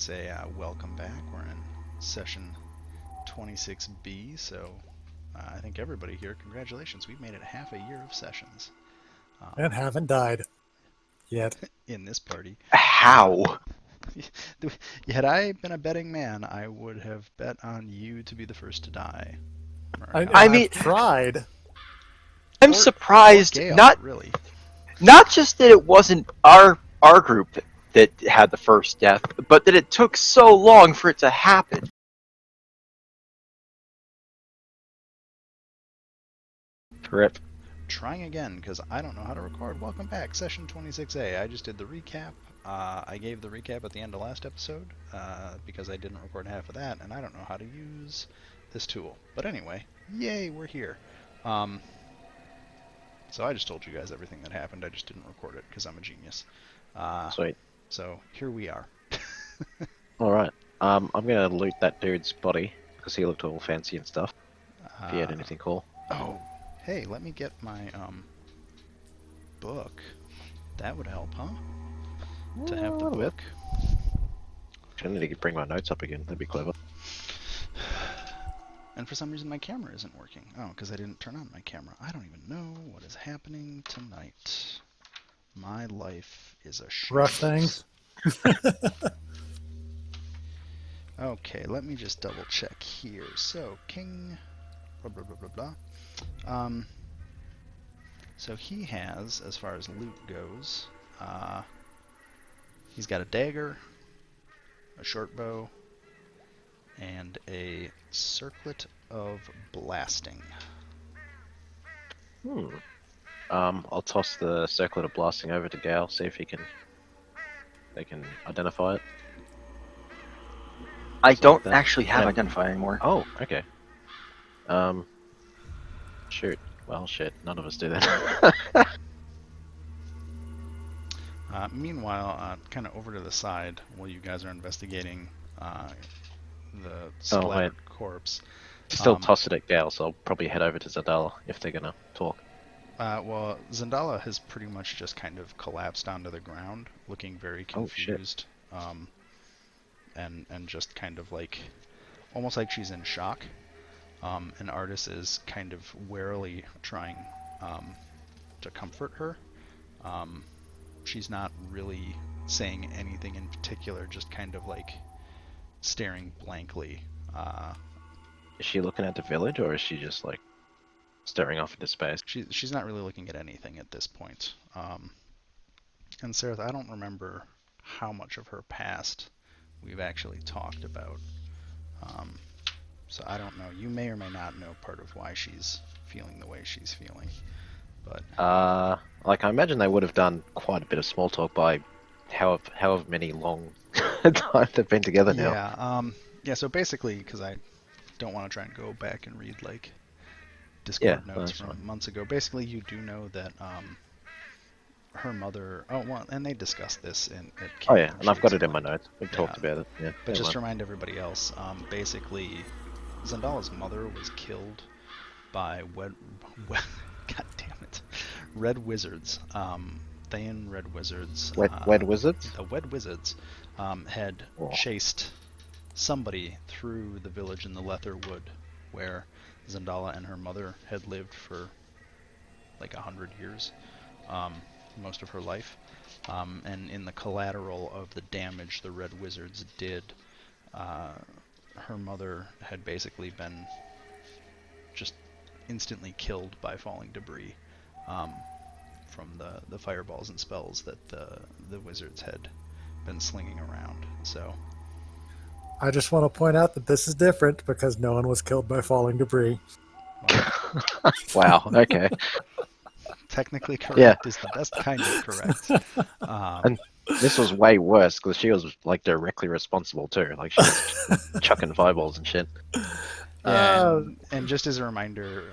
and say welcome back. We're in session 26B, so I think everybody here, congratulations. We've made it half a year of sessions And haven't died yet. in this party. How? Had I been a betting man, I would have bet on you to be the first to die. I I've mean- tried. I'm Or surprised. Gale, Not really. just that it wasn't our group that had the first death, but that it took so long for it to happen. Rip. Trying again, because I don't know how to record. Welcome back, session 26A. I just did the recap. I gave the recap at the end of last episode, because I didn't record half of that, and I don't know how to use this tool. But anyway, yay, we're here. So I just told you guys everything that happened. I just didn't record it, because I'm a genius. Sweet. So here we are. Alright. I'm gonna loot that dude's body, because he looked all fancy and stuff. If he had anything cool. Oh, hey, let me get my book. That would help, huh? To have the book. I need to bring my notes up again. That'd be clever. And for some reason my camera isn't working. Oh, because I didn't turn on my camera. I don't even know what is happening tonight. My life is a Rough shambles. things. Okay, let me just double check here. So, King... blah, blah, blah, blah, blah. So he has, as far as loot goes, he's got a dagger, a short bow, and a circlet of blasting. I'll toss the circlet of blasting over to Gale, see if they can identify it. I So don't that- actually have yeah. identify anymore. Oh, okay. Shoot. Well, shit. None of us do that. Meanwhile, kind of over to the side, while you guys are investigating the splattered corpse. Still toss it at Gale, so I'll probably head over to Zadala if they're gonna talk. Well, Zendala has pretty much just kind of collapsed onto the ground, looking very Oh, shit. confused, and just kind of like, almost like she's in shock. And Artis is kind of warily trying to comfort her. She's not really saying anything in particular, just kind of like staring blankly. Is she looking at the village, or is she just like staring off into space? She's not really looking at anything at this point. And Sarah, I don't remember how much of her past we've actually talked about. So I don't know. You may or may not know part of why she's feeling the way she's feeling. But Like I imagine they would have done quite a bit of small talk by however many long times they've been together now. yeah. So basically, because I don't want to try and go back and read like Discord notes that's from fine. months ago. Basically, you do know that her mother. Oh well, and they discussed this in. Oh yeah, and I've got it in my notes. We've talked Yeah. about it. Yeah. But just to remind everybody else, basically, Zendala's mother was killed by God damn it, red wizards. Thayan red wizards. Wed wizards. The Wed Wizards had chased somebody through the village in the Lether Wood, where Zendala and her mother had lived for like 100 years, most of her life. And in the collateral of the damage the Red Wizards did, her mother had basically been just instantly killed by falling debris from the fireballs and spells that the wizards had been slinging around. So I just want to point out that this is different because no one was killed by falling debris. Wow. Okay. technically correct is the best kind of correct. And this was way worse because she was like directly responsible too. Like she was chucking fireballs and shit. Yeah, and just as a reminder,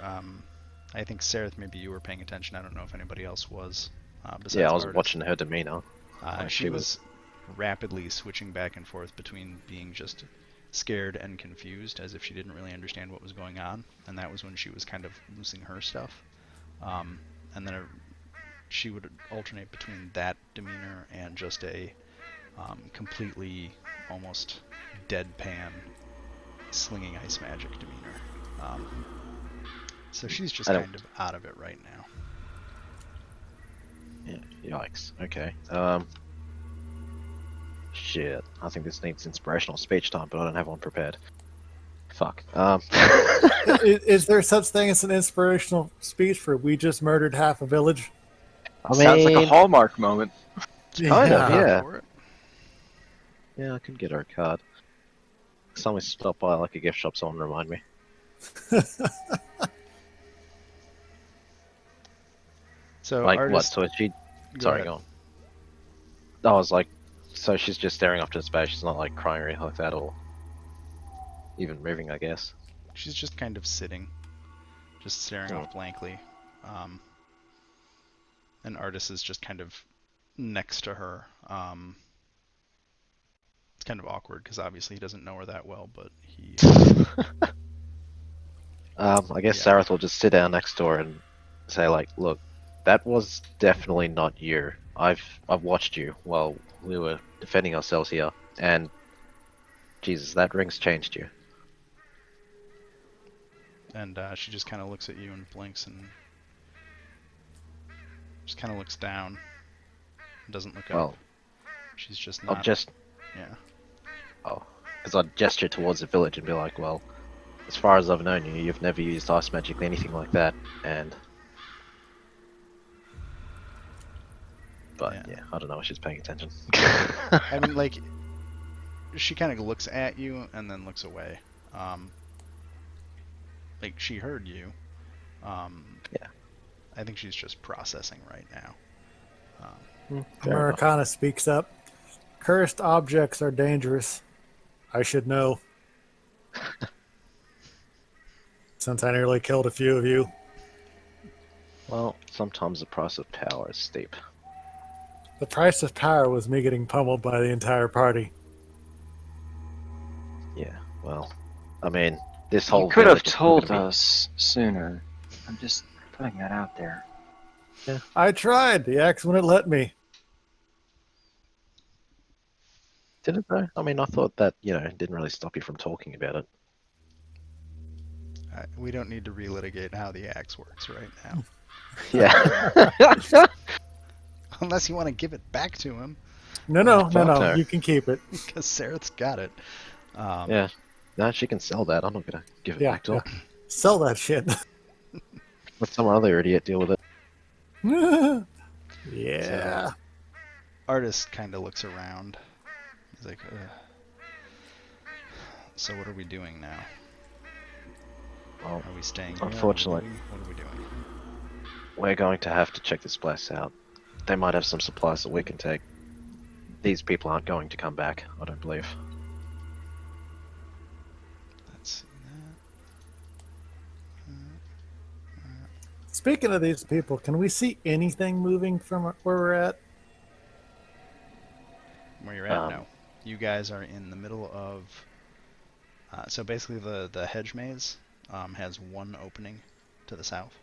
I think Sarah, maybe you were paying attention. I don't know if anybody else was. Besides Yeah, I was Artis. watching her demeanor. She was rapidly switching back and forth between being just scared and confused, as if she didn't really understand what was going on, and that was when she was kind of losing her stuff. And then she would alternate between that demeanor and just a completely, almost deadpan, slinging ice magic demeanor. So she's just I don't. kind of out of it right now. Yeah, yikes. Okay. Shit. I think this needs inspirational speech time, but I don't have one prepared. Fuck. Is there such thing as an inspirational speech for "We just murdered half a village"? I Sounds like a mean, Hallmark moment. kind of, Yeah. yeah. For it. Yeah, I could get her a card. Someone stop by like a gift shop, someone remind me. So Like, what? artist, So is she. go Sorry, ahead. go on. I was like, so she's just staring off to space. She's not like crying or anything like that, or even moving, I guess. She's just kind of sitting, just staring Hmm. off blankly. And artist is just kind of next to her. It's kind of awkward because obviously he doesn't know her that well, but he. I guess Yeah. Sareth will just sit down next to her and say, like, look, that was definitely not you. I've watched you while we were defending ourselves here, and Jesus, that ring's changed you. And she just kind of looks at you and blinks and just kind of looks down. Doesn't look up. Well, She's just I'll not. just Yeah. because I'd gesture towards the village and be like, well, as far as I've known you, you've never used ice magic, anything like that, and. But yeah, I don't know if she's paying attention. I mean, like, she kind of looks at you and then looks away. Like she heard you. Yeah. I think she's just processing right now. Fair enough. Americana speaks up. Cursed objects are dangerous. I should know. Since I nearly killed a few of you. Well, sometimes the price of power is steep. The price of power was me getting pummeled by the entire party. Yeah, well, I mean, this You whole could have village is told gonna be- us sooner. I'm just putting that out there. I tried. The axe wouldn't let me. Did it though? I mean, I thought that, didn't really stop you from talking about it. We don't need to relitigate how the axe works right now. Yeah. Unless you want to give it back to him, No. fuck no. You can keep it. because Sareth's got it. Yeah. No, she can sell that. I'm not gonna give it Yeah, back to her. Sell that shit. Let some other idiot deal with it. Yeah. Artist kind of looks around. He's like, ugh. So what are we doing now? Well, Are we staying here? unfortunately- What are we doing? we're going to have to check this place out. They might have some supplies that we can take. These people aren't going to come back, I don't believe. Let's see that. Speaking of these people, can we see anything moving from where we're at? Where you're at? Um, No. You guys are in the middle of. So basically, the hedge maze has one opening to the south.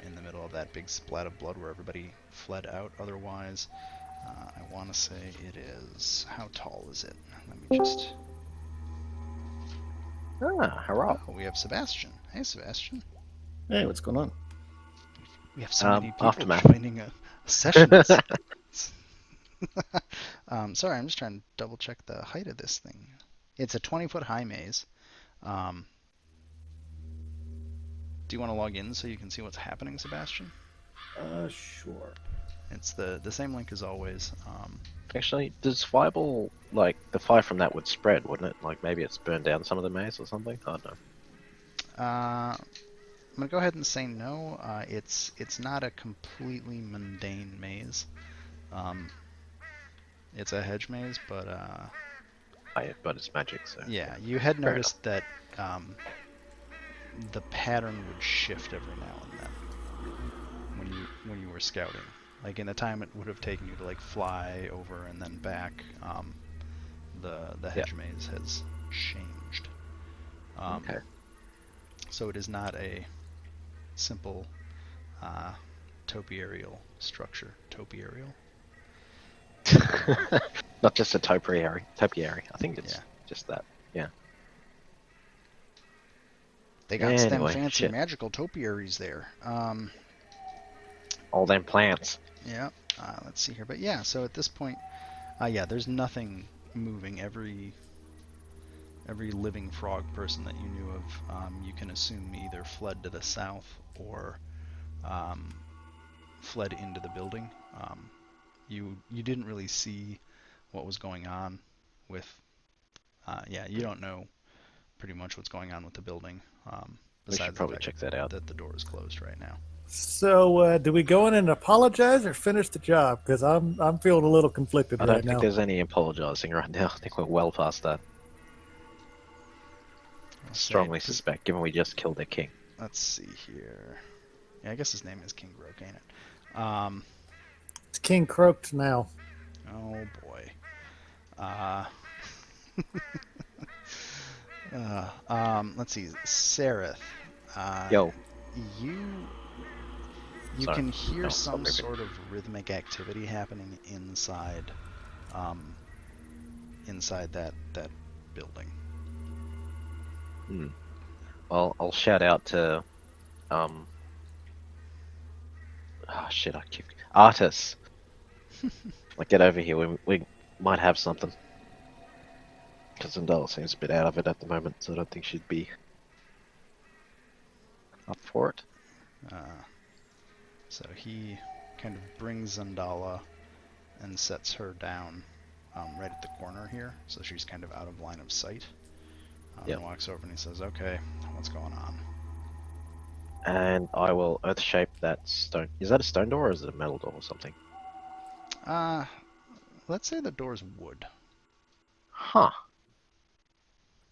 In the middle of that big splat of blood where everybody fled out. Otherwise, I want to say it is. How tall is it? Let me just. Hurrah. Oh, we have Sebastian. Hey, Sebastian. Hey, what's going on? We have so many people Aftermath. joining a session. Sorry, I'm just trying to double check the height of this thing. It's a 20-foot high maze. Do you want to log in so you can see what's happening, Sebastian? Sure. It's the same link as always. Actually, does Fireball, like, the fire from that would spread, wouldn't it? Like, maybe it's burned down some of the maze or something? I don't know. I'm gonna go ahead and say no. It's not a completely mundane maze. It's a hedge maze, but But it's magic, so... yeah, you had Fair noticed that the pattern would shift every now and then when you were scouting. Like in the time it would have taken you to like fly over and then back, the hedge maze has changed. Okay. So it is not a simple topiarial structure. Topiarial? Not just a topiary. Topiary. I think it's Yeah. just that. Yeah. They got them Anyway, fancy shit. magical topiaries there. All them plants. Yeah. Let's see here. But yeah, so at this point, yeah, there's nothing moving. Every living frog person that you knew of, you can assume either fled to the south or fled into the building. You didn't really see what was going on with. Yeah, you don't know pretty much what's going on with the building. We should Besides the probably fact check that out. that the door is closed right now. So, do we go in and apologize or finish the job? Because I'm feeling a little conflicted I don't right think now. there's any apologizing right now. I think we're well past that. I'll Strongly say, suspect, given we just killed their king. let's see here. Yeah, I guess his name is King Roke, ain't it? It's King Croaked now. Oh boy. Let's see, Sereth. Yo. You Sorry. can hear No, stop some moving. sort of rhythmic activity happening inside, inside that building. Well, I'll shout out to, oh shit, I keep Artis. Like, get over here. We might have something. Because Zendala seems a bit out of it at the moment, so I don't think she'd be up for it. So he kind of brings Zendala and sets her down right at the corner here, so she's kind of out of line of sight. Yep. And walks over and he says, "Okay, what's going on?" And I will earth shape that stone. Is that a stone door or is it a metal door or something? Let's say the door's wood. Huh.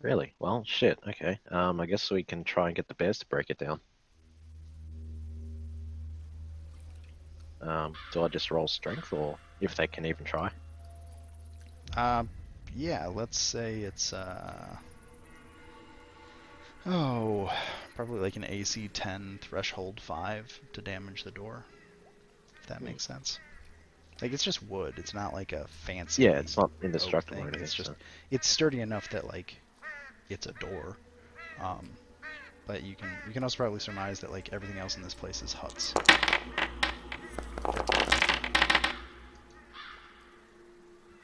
Really? Well, shit. Okay. I guess we can try and get the bears to break it down. Do I just roll strength, or if they can even try? Yeah, let's say it's probably like an AC 10 threshold 5 to damage the door. If that makes sense. Like, it's just wood. It's not like a fancy. Yeah, it's not oak indestructible thing. or anything. It's just so- it's sturdy enough that like it's a door. But you can also probably surmise that like everything else in this place is huts.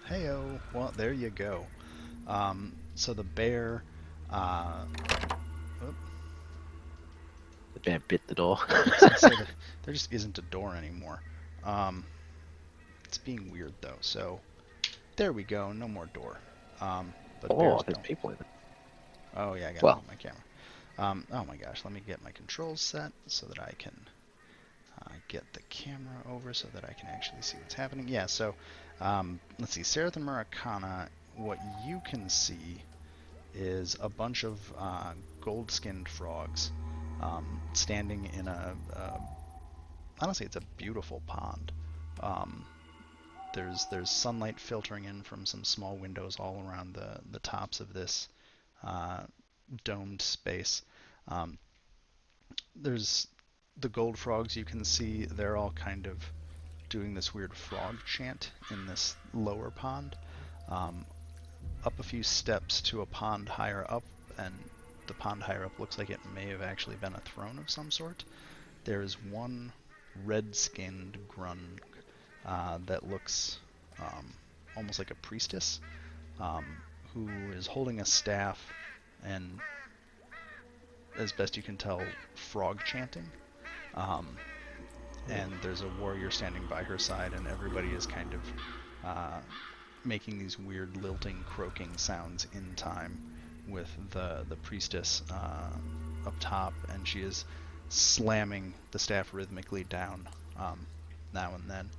Heyo. Well, there you go. So the bear. The bear bit the door. So there just isn't a door anymore. It's being weird though. So there we go. No more door. But Oh, bears there's don't. people in it. Oh yeah, I gotta Well. move my camera. Oh my gosh, let me get my controls set so that I can get the camera over so that I can actually see what's happening. Yeah, so let's see, Sereth and Murakana, what you can see is a bunch of gold-skinned frogs standing in honestly, it's a beautiful pond. There's sunlight filtering in from some small windows all around the tops of this domed space. There's the gold frogs you can see, they're all kind of doing this weird frog chant in this lower pond. Up a few steps to a pond higher up, and the pond higher up looks like it may have actually been a throne of some sort. There's one red-skinned grung that looks almost like a priestess, who is holding a staff and, as best you can tell, frog chanting. And there's a warrior standing by her side, and everybody is kind of making these weird lilting, croaking sounds in time with the priestess up top, and she is slamming the staff rhythmically down now and then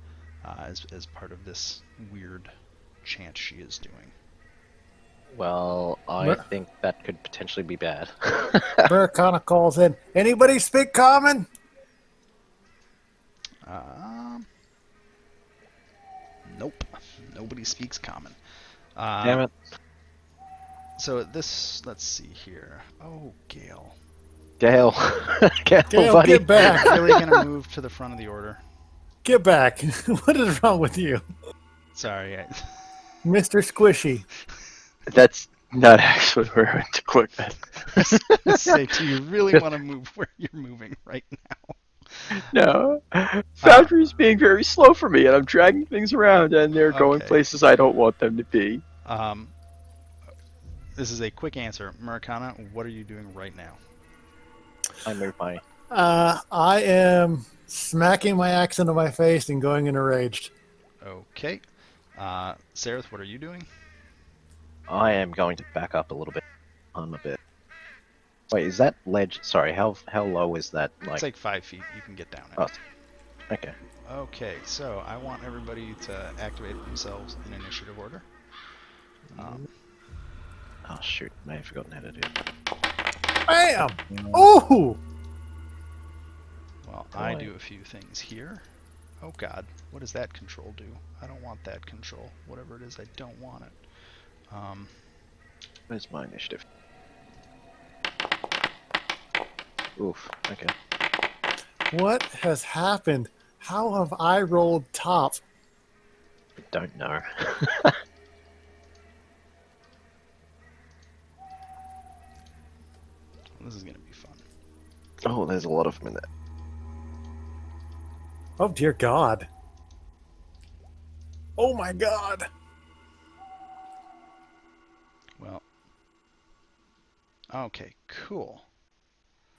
as part of this weird chant she is doing. Well, I Mer- think that could potentially be bad. Murakana calls in. Anybody speak common? Nope. Nobody speaks common. Damn it. So let's see here. Oh, Gale. Gale. Gale, Gale, buddy. get back. Really gonna move to the front of the order. Get back. What is wrong with you? Sorry. Mr. Squishy. That's not actually where I went to quick then. Say, do you really want to move where you're moving right now? No. Foundry's being very slow for me, and I'm dragging things around, and they're going Okay. places I don't want them to be. This is a quick answer. Murakana, what are you doing right now? I move my. I am smacking my axe into my face and going into raged. Okay. Sareth, what are you doing? I am going to back up a little bit. On a bit. Wait, is that ledge? Sorry, how low is that? It's like 5 feet. You can get down it. Oh, okay. Okay, so I want everybody to activate themselves in initiative order. Oh shoot, may have forgotten how to do it. Bam! Ooh! Well, I do a few things here. Oh god, what does that control do? I don't want that control. Whatever it is, I don't want it. Where's my initiative? Oof. Okay. What has happened? How have I rolled top? I don't know. This is gonna be fun. Oh, there's a lot of them in there. Oh dear God. Oh my God. Well. Okay, cool.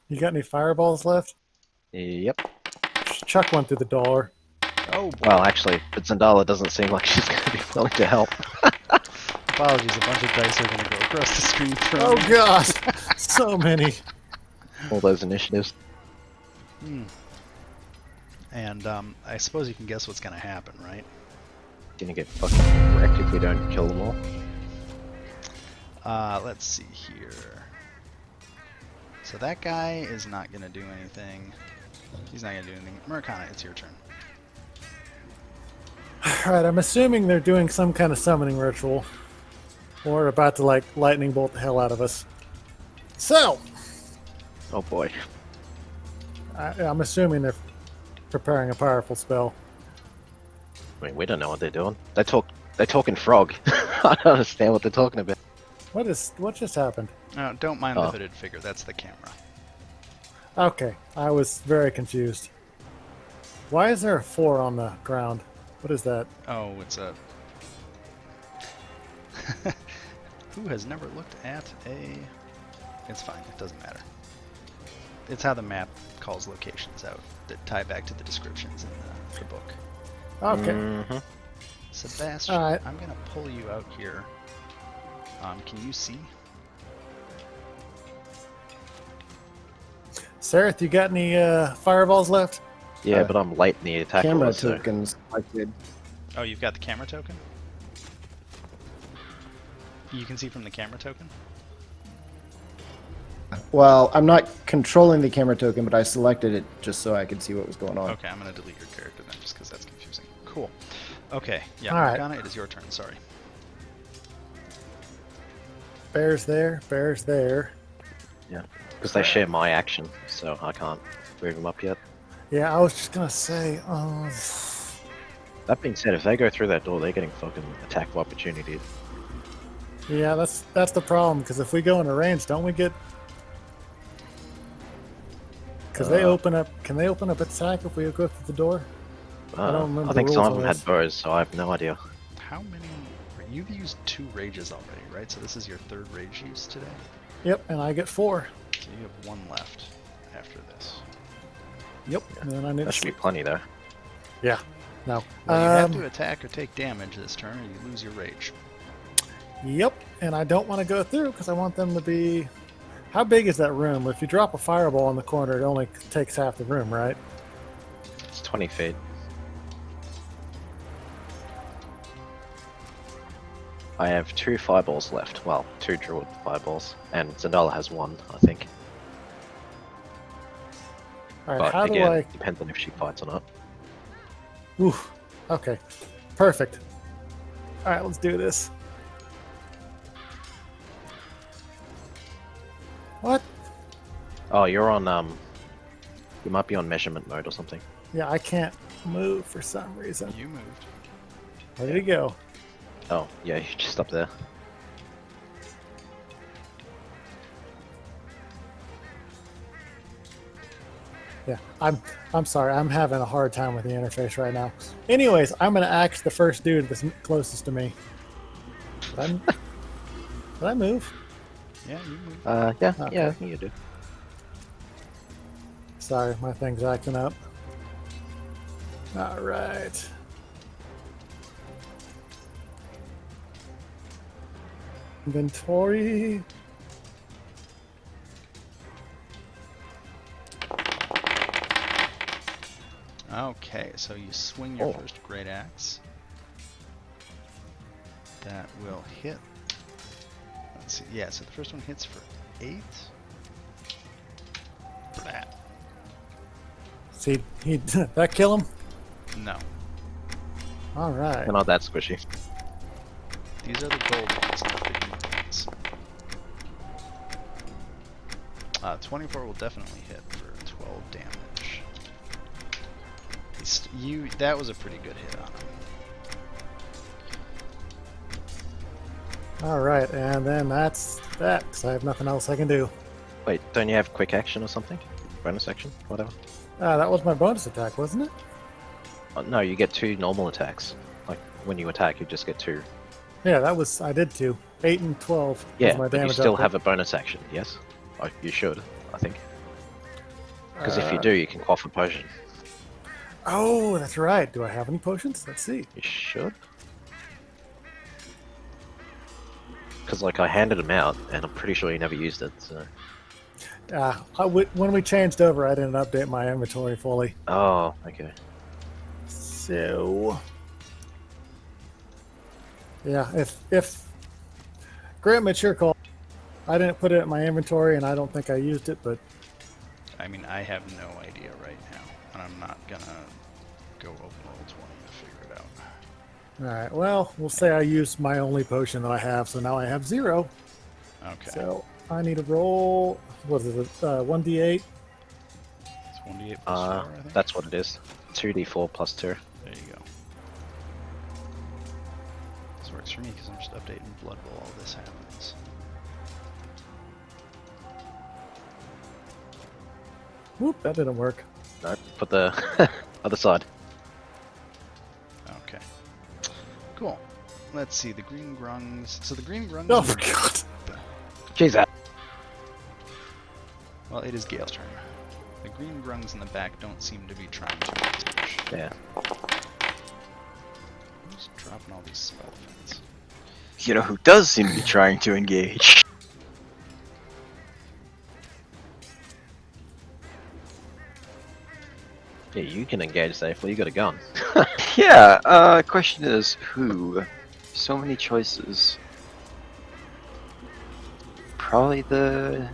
You got any fireballs left? Yep. Just chuck one through the door. Oh, boy. Well, actually, but Zandala doesn't seem like she's going to be willing to help. Apologies, a bunch of dice are gonna go across the screen for Oh me. God. So many. All those initiatives. And I suppose you can guess what's gonna happen, right? Gonna get fucking wrecked if we don't kill them all. Let's see here. So that guy is not gonna do anything. He's not gonna do anything. Murakana, it's your turn. Alright, I'm assuming they're doing some kind of summoning ritual. Or about to, like, lightning bolt the hell out of us. So, Oh boy. I'm assuming they're preparing a powerful spell. I mean, we don't know what they're doing. They talk in frog. I don't understand what they're talking about. What just happened? Don't mind the Oh. hooded figure, that's the camera. Okay, I was very confused. Why is there a 4 on the ground? What is that? Oh, it's a... Who has never looked at a... It's fine, it doesn't matter. It's how the map calls locations out that tie back to the descriptions in the book. Okay. Mm-hmm. Sebastian, Alright. I'm gonna pull you out here. Can you see? Sareth, you got any fireballs left? Yeah, but I'm late in the attack. Camera order, so- tokens. I did. Oh, you've got the camera token? You can see from the camera token? Well, I'm not controlling the camera token, but I selected it just so I could see what was going on. Okay, I'm gonna delete your character then, just because that's confusing. Cool. Okay, yeah, Alright. Morgana, it is your turn, sorry. Bear's there, bear's there. Yeah, because they share my action, so I can't move them up yet. Yeah, I was just gonna say, That being said, if they go through that door, they're getting fucking attack of opportunity. yeah, that's the problem. Because if we go into range, don't we get? Because they open up. Can they open up attack if we go through the door? I don't remember I think the some rules of them on had bows, so I have no idea. How many... You've used 2 rages already, right? So this is your 3rd rage use today? Yep, and I get 4. So you have 1 left after this. Yep, and then I need That to should be sleep. plenty, though. Yeah, no. Well, you have to attack or take damage this turn, or you lose your rage. Yep, and I don't want to go through because I want them to be. How big is that room? If you drop a fireball in the corner, it only takes half the room, right? It's 20 feet. I have 2 fireballs left. Well, 2 druid fireballs, and Zandala has 1, I think. All right, But how again, do I? depends on if she fights or not. Oof. Okay, perfect. All right, let's do this. What? Oh, you're on you might be on measurement mode or something. Yeah, I can't move for some reason. You moved. Ready to go. Oh, yeah, you're just up there. Yeah, I'm sorry. I'm having a hard time with the interface right now. Anyways, I'm gonna axe the first dude that's closest to me. Did I move? Yeah, you move. Yeah, Okay. yeah, you do. Sorry, my thing's acting up. All right. Inventory. Okay, so you swing your Oh. first great axe. That will hit. Let's see. Yeah, so the first one hits for 8. That. See, he that kill him? No. All right. They're not that squishy. These are the gold ones, not the green ones. 24 will definitely hit for 12 damage. That was a pretty good hit on him. All right, and then that's that, because I have nothing else I can do. Wait, don't you have quick action or something? Bonus action? Whatever. That was my bonus attack, wasn't it? No, you get 2 normal attacks. Like, when you attack, you just get 2. Yeah, I did 2. 8 and 12 Yeah, was my but you damage still output. have a bonus action, yes? Oh, you should, I think. Because if you Uh, do, you can quaff a potion. Oh, that's right. Do I have any potions? Let's see. You should? Because, like, I handed him out, and I'm pretty sure you never used it, so... When we changed over, I didn't update my inventory fully. Oh, okay. So, yeah, if grant me your call. I didn't put it in my inventory, and I don't think I used it, but I mean, I have no idea right now, and I'm not gonna go open roll 20 to figure it out. all right. Well, we'll say I used my only potion that I have, so now I have 0. Okay. So I need to roll. What is it? 1d8. It's 1d8 plus 4, I think. That's what it is. 2d4 plus 2. There you go. This works for me because I'm just updating Blood while all this happens. Whoop, that didn't work. No, put the other side. Okay. Cool. Let's see, the green grungs. So the green grungs. Oh, for God. Jeez, that. Well, it is Gale's turn. The green grungs in the back don't seem to be trying to engage. Yeah. Who's dropping all these spell defense? You know who does seem to be trying to engage? Yeah, you can engage safely. You got a gun. Yeah, question is who? So many choices. Probably the...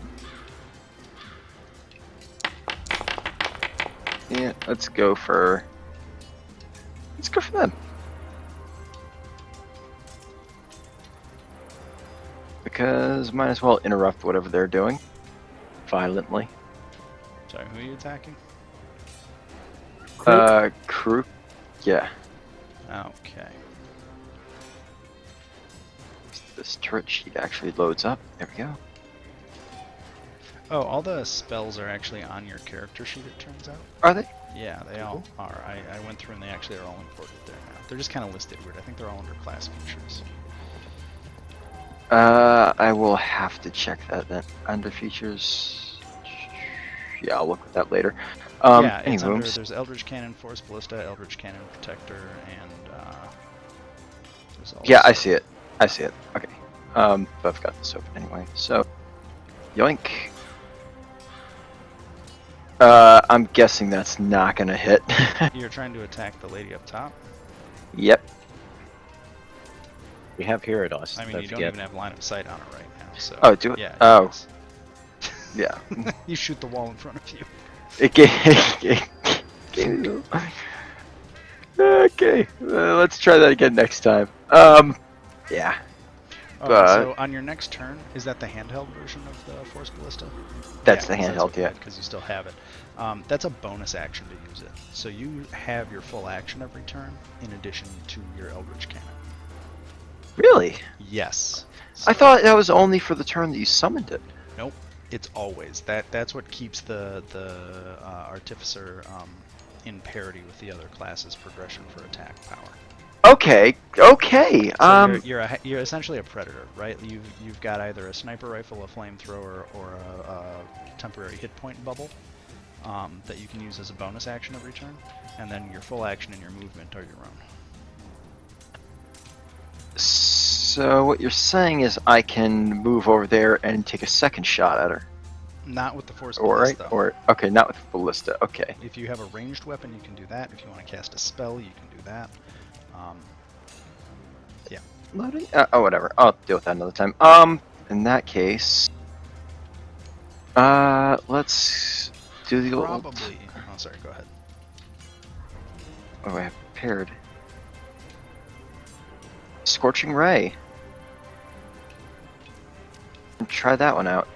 Yeah, let's go for them. Because might as well interrupt whatever they're doing. Violently. Sorry, who are you attacking? Crew. Yeah. Okay. This turret sheet actually loads up. There we go. Oh, all the spells are actually on your character sheet, it turns out. Are they? Yeah, they all are. I went through and they actually are all imported there now. They're just kind of listed weird. I think they're all under class features. I will have to check that then. Under features. Yeah, I'll look at that later. Yeah, Any it's under, wounds? there's Eldritch Cannon, Force Ballista, Eldritch Cannon Protector, and there's also... Yeah, I see it. I see it. Okay. But I've got this open anyway. So, yoink. I'm guessing that's not gonna hit. You're trying to attack the lady up top? Yep. We have hero dice. I mean, you don't forget. even have line of sight on it right now, so... Oh, do it? Yeah. Oh. Yes. Yeah. You shoot the wall in front of you. It gave Okay, let's try that again next time. Yeah. Oh, But so on your next turn, is that the handheld version of the Force Ballista? that's the handheld, yeah. Because you still have it. That's a bonus action to use it. So you have your full action every turn in addition to your Eldritch Cannon. Really? Yes. I thought that was only for the turn that you summoned it. Nope. It's always that's what keeps the Artificer in parity with the other classes' progression for attack power. Okay. So you're essentially a predator, right? You've got either a sniper rifle, a flamethrower, or a temporary hit point bubble that you can use as a bonus action every turn, and then your full action and your movement are your own. So what you're saying is I can move over there and take a second shot at her. Not with the Force Or right? Ballista. Or okay, not with the ballista. Okay. If you have a ranged weapon, you can do that. If you want to cast a spell, you can do that. Yeah. Loading? Oh, whatever. I'll deal with that another time. In that case, let's do the old. Probably. Oh, sorry. Go ahead. Oh, I have prepared. Scorching Ray. Try that one out.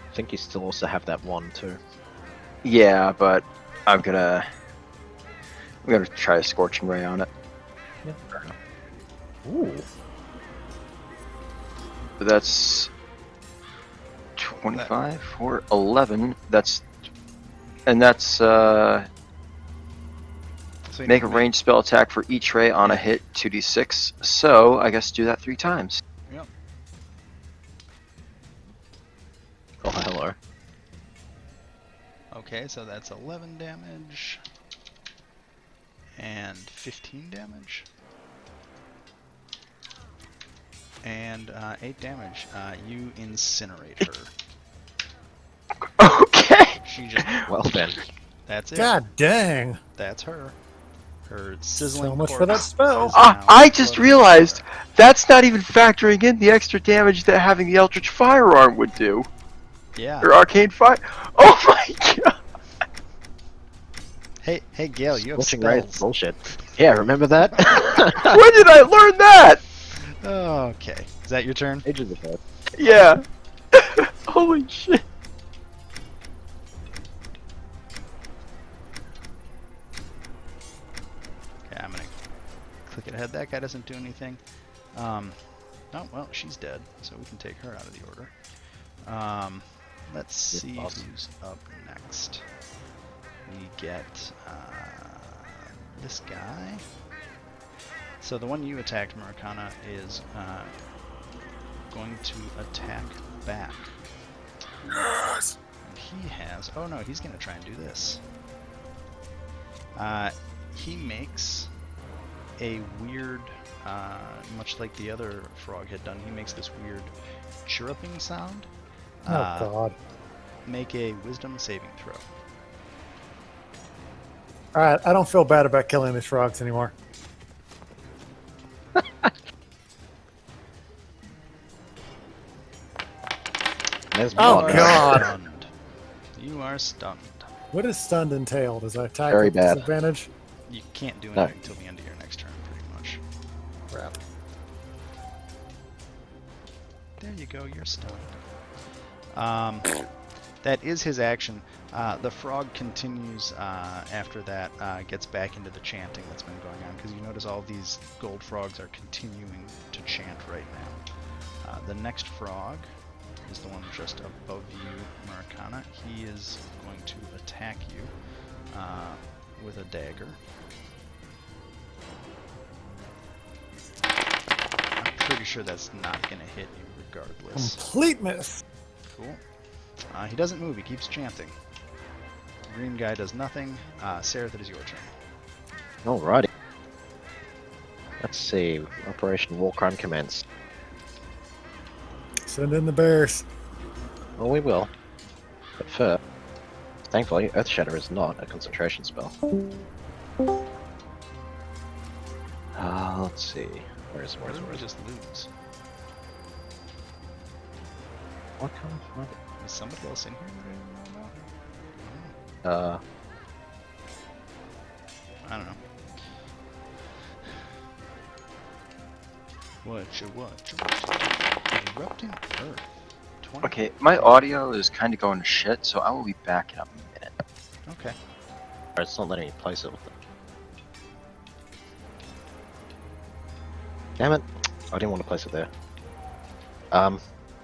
I think you still also have that one too. Yeah, but I'm gonna try a Scorching Ray on it. Yeah, fair enough. Ooh. That's 25 or 11. That's So you make a need to ranged spell attack for each ray on a hit, 2d6. So I guess do that 3 times. Yep. Oh, hello. Okay, so that's 11 damage and 15 damage and 8 damage. You incinerate her. Okay. She just Well then. that's it. God dang. That's her. Her sizzling. So much for corpse that spell. is now I just floating realized in the air. that's not even factoring in the extra damage that having the Eldritch Firearm would do. Yeah. Or Arcane Fire. Oh my god. Hey, Gale, you have Scorching Ray is spells. bullshit. Yeah, remember that? When did I learn that? Okay. Is that your turn? Ages ago. Yeah. Holy shit. Okay, I'm gonna click it ahead. That guy doesn't do anything. Oh well, she's dead, so we can take her out of the order. Let's see who's up next. We get this guy. So the one you attacked, Murakana, is going to attack back. Yes. And he has... Oh no, he's going to try and do this. He makes a weird, much like the other frog had done, he makes this weird chirruping sound. Oh god. Make a wisdom saving throw. Alright, I don't feel bad about killing these frogs anymore. There's Oh, one. You are God. Stunned. You are stunned. What does stunned entail? Does I attack Very with bad. disadvantage? You can't do No. anything until the end of your next turn, pretty much. Crap. There you go, you're stunned. That is his action. The frog continues after that, gets back into the chanting that's been going on, because you notice all these gold frogs are continuing to chant right now. The next frog is the one just above you, Murakana. He is going to attack you with a dagger. I'm pretty sure that's not going to hit you regardless. Complete miss. Cool. He doesn't move, he keeps chanting. Green guy does nothing. Sarah, that is your turn. Alrighty. Let's see. Operation War Crime commence. Send in the bears. Well, we will. But first, thankfully, Earthshatter is not a concentration spell. Let's see. Where is Or do we it? just lose? What kind of find it? Is somebody else in here that I didn't know about? Uh, I don't know. What? Erupting Earth. 20. Okay, my audio is kind of going to shit, so I will be back in a minute. Okay. It's not letting you place it with it. Damn it! I didn't want to place it there.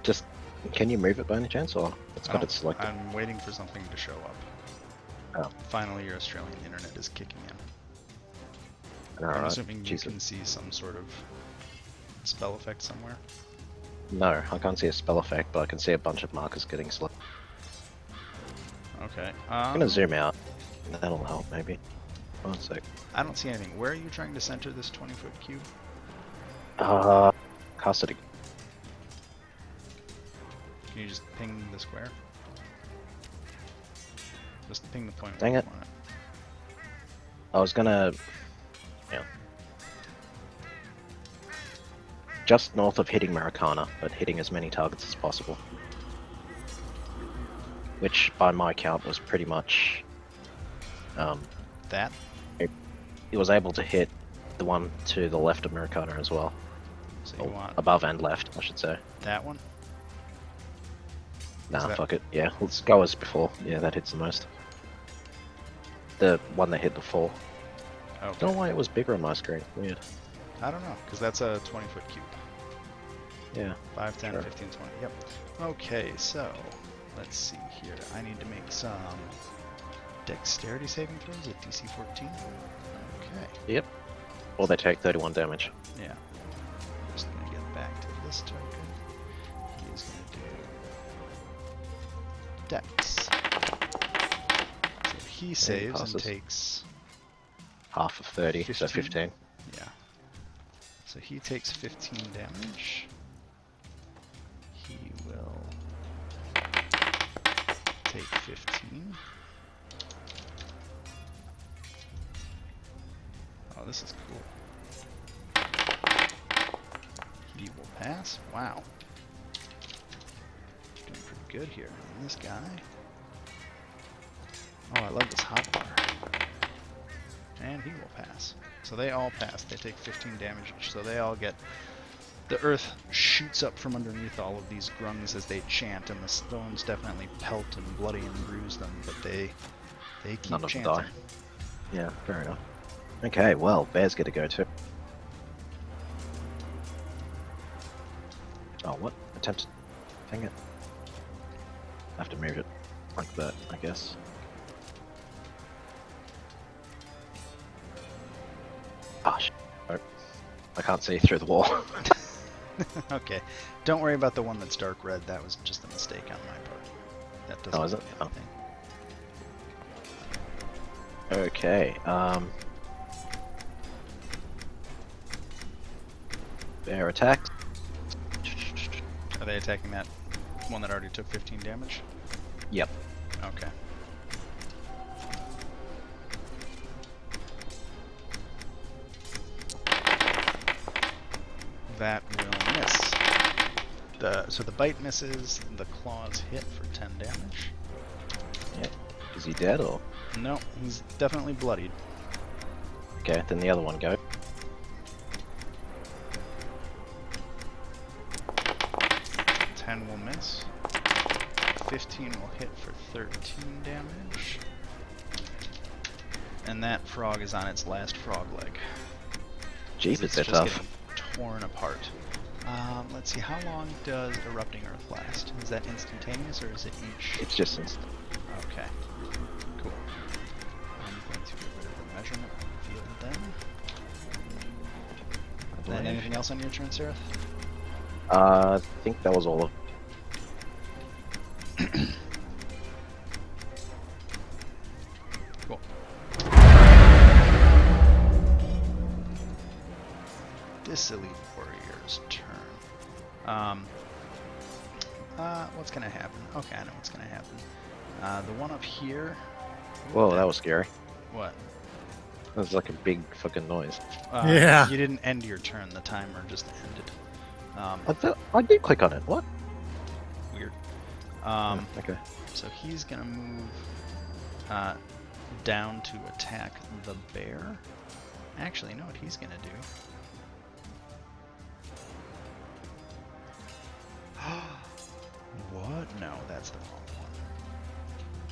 Just can you move it by any chance, or it's got Oh, it selected? I'm waiting for something to show up. Oh. Finally, your Australian internet is kicking in. I'm Alright. assuming you Jesus. can see some sort of spell effect somewhere. No, I can't see a spell effect, but I can see a bunch of markers getting selected. Okay. I'm gonna zoom out. That'll help, maybe. 1 sec. I don't see anything. Where are you trying to center this 20-foot cube? Cast it. Can you just ping the square? Just ping the point. Dang where it. you want it. I was gonna. Yeah. Just north of hitting Maracana, but hitting as many targets as possible. Which, by my count, was pretty much. That? It was able to hit the one to the left of Maracana as well. So you Or want above and left, I should say. that one? Nah, that- fuck it. Yeah, let's go as before. Yeah, that hits the most. The one that hit the 4. I Okay. don't know why it was bigger on my screen. Weird. I don't know, because that's a 20-foot cube. Yeah. 5, 10, Sure. 15, 20. Yep. Okay, so let's see here. I need to make some dexterity saving throws at DC 14. Okay. Yep. Or they take 31 damage. Yeah. Just gonna get back to this token. He's gonna do dex. So he saves and passes. takes. Half of 30, so 15? 15. Yeah. So he takes 15 damage. He will take 15. Oh, this is cool. He will pass. Wow. Doing pretty good here. And this guy. Oh, I love this hotbar. And he will pass. So they all pass. They take 15 damage each. So they all get... The earth shoots up from underneath all of these grungs as they chant, and the stones definitely pelt and bloody and bruise them, but they keep None of them chanting. die. Yeah, fair enough. Okay, well, bears get to go too. Oh, what? Attempted. Dang it. I have to move it like that, I guess. Oh, shit. Oh, I can't see through the wall. Okay. Don't worry about the one that's dark red. That was just a mistake on my part. That doesn't Oh, is it? mean Oh. anything. Okay, bear attack. Are they attacking that one that already took 15 damage? Yep. Okay. That will miss. So the bite misses, the claws hit for 10 damage. Is he dead or? No, he's definitely bloodied. Okay, then the other one go. 10 will miss. 15 will hit for 13 damage. And that frog is on its last frog leg. Jeez, It's they're just tough. getting torn apart. Let's see, how long does Erupting Earth last? Is that instantaneous or is it each? It's just instant. Okay, cool. I'm going to get rid of the measurement field then. Then anything else on your turn, Seraph? I think that was all of. Cool. This elite warrior's turn. What's gonna happen? Okay, I know what's gonna happen. The one up here. Whoa, that was scary. What? That was like a big fucking noise. Yeah. You didn't end your turn. The timer just ended. I did click on it. What? Weird. Okay. So he's gonna move down to attack the bear. Actually, you know what he's gonna do? What? No, that's the wrong one.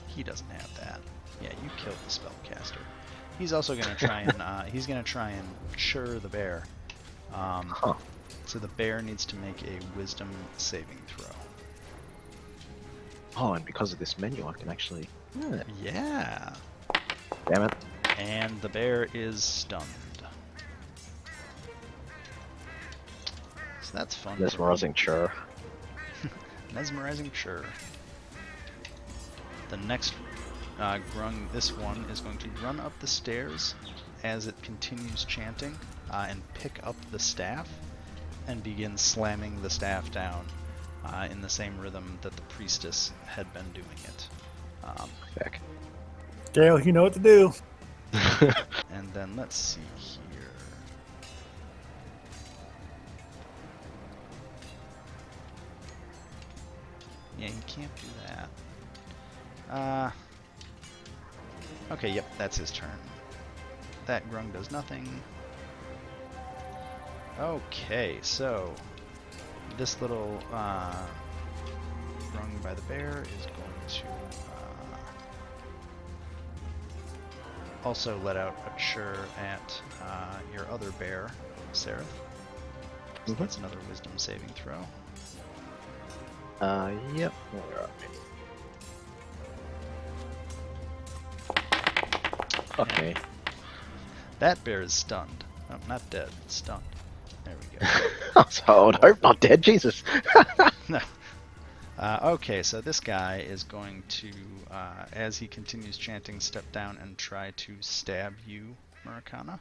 He doesn't have that. Yeah, you killed the spellcaster. He's also gonna try and he's gonna try and cure the bear. Huh. So the bear needs to make a wisdom saving throw. Oh, and because of this menu, I can actually. Yeah. Yeah. Damn it. And the bear is stunned. So that's fun. Mesmerizing chur. Mesmerizing cure. The next grung, this one, is going to run up the stairs as it continues chanting and pick up the staff and begin slamming the staff down in the same rhythm that the priestess had been doing it. Heck. Gale, you know what to do. And then let's see here. Yeah, he can't do that. Okay, yep, that's his turn. That grung does nothing. Okay, so this little grung by the bear is going to also let out a chur at your other bear, Seraph. So that's another wisdom saving throw. Yep. Where are we? Okay. And that bear is stunned. Oh, not dead, stunned. There we go. So I would hope not dead. Jesus. No. Okay, so this guy is going to, as he continues chanting, step down and try to stab you, Murakana.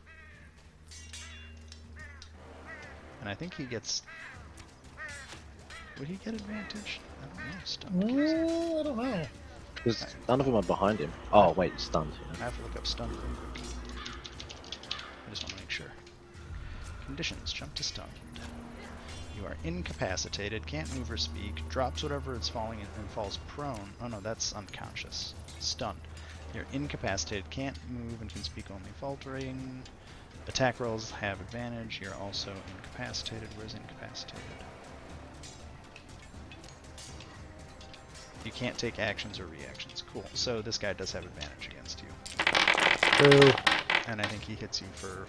And I think he gets... Would he get advantage? I don't know. Stunned. I don't know. Because none of them are behind him. Oh, wait, he's stunned. I have to look up stunned real quick. I just want to make sure. Conditions, jump to stunned. You are incapacitated, can't move or speak, drops whatever it's falling in and falls prone. Oh no, that's unconscious. Stunned. You're incapacitated, can't move and can speak only faltering. Attack rolls have advantage. You're also incapacitated. Where's incapacitated? You can't take actions or reactions. Cool. So this guy does have advantage against you. True. And I think he hits you for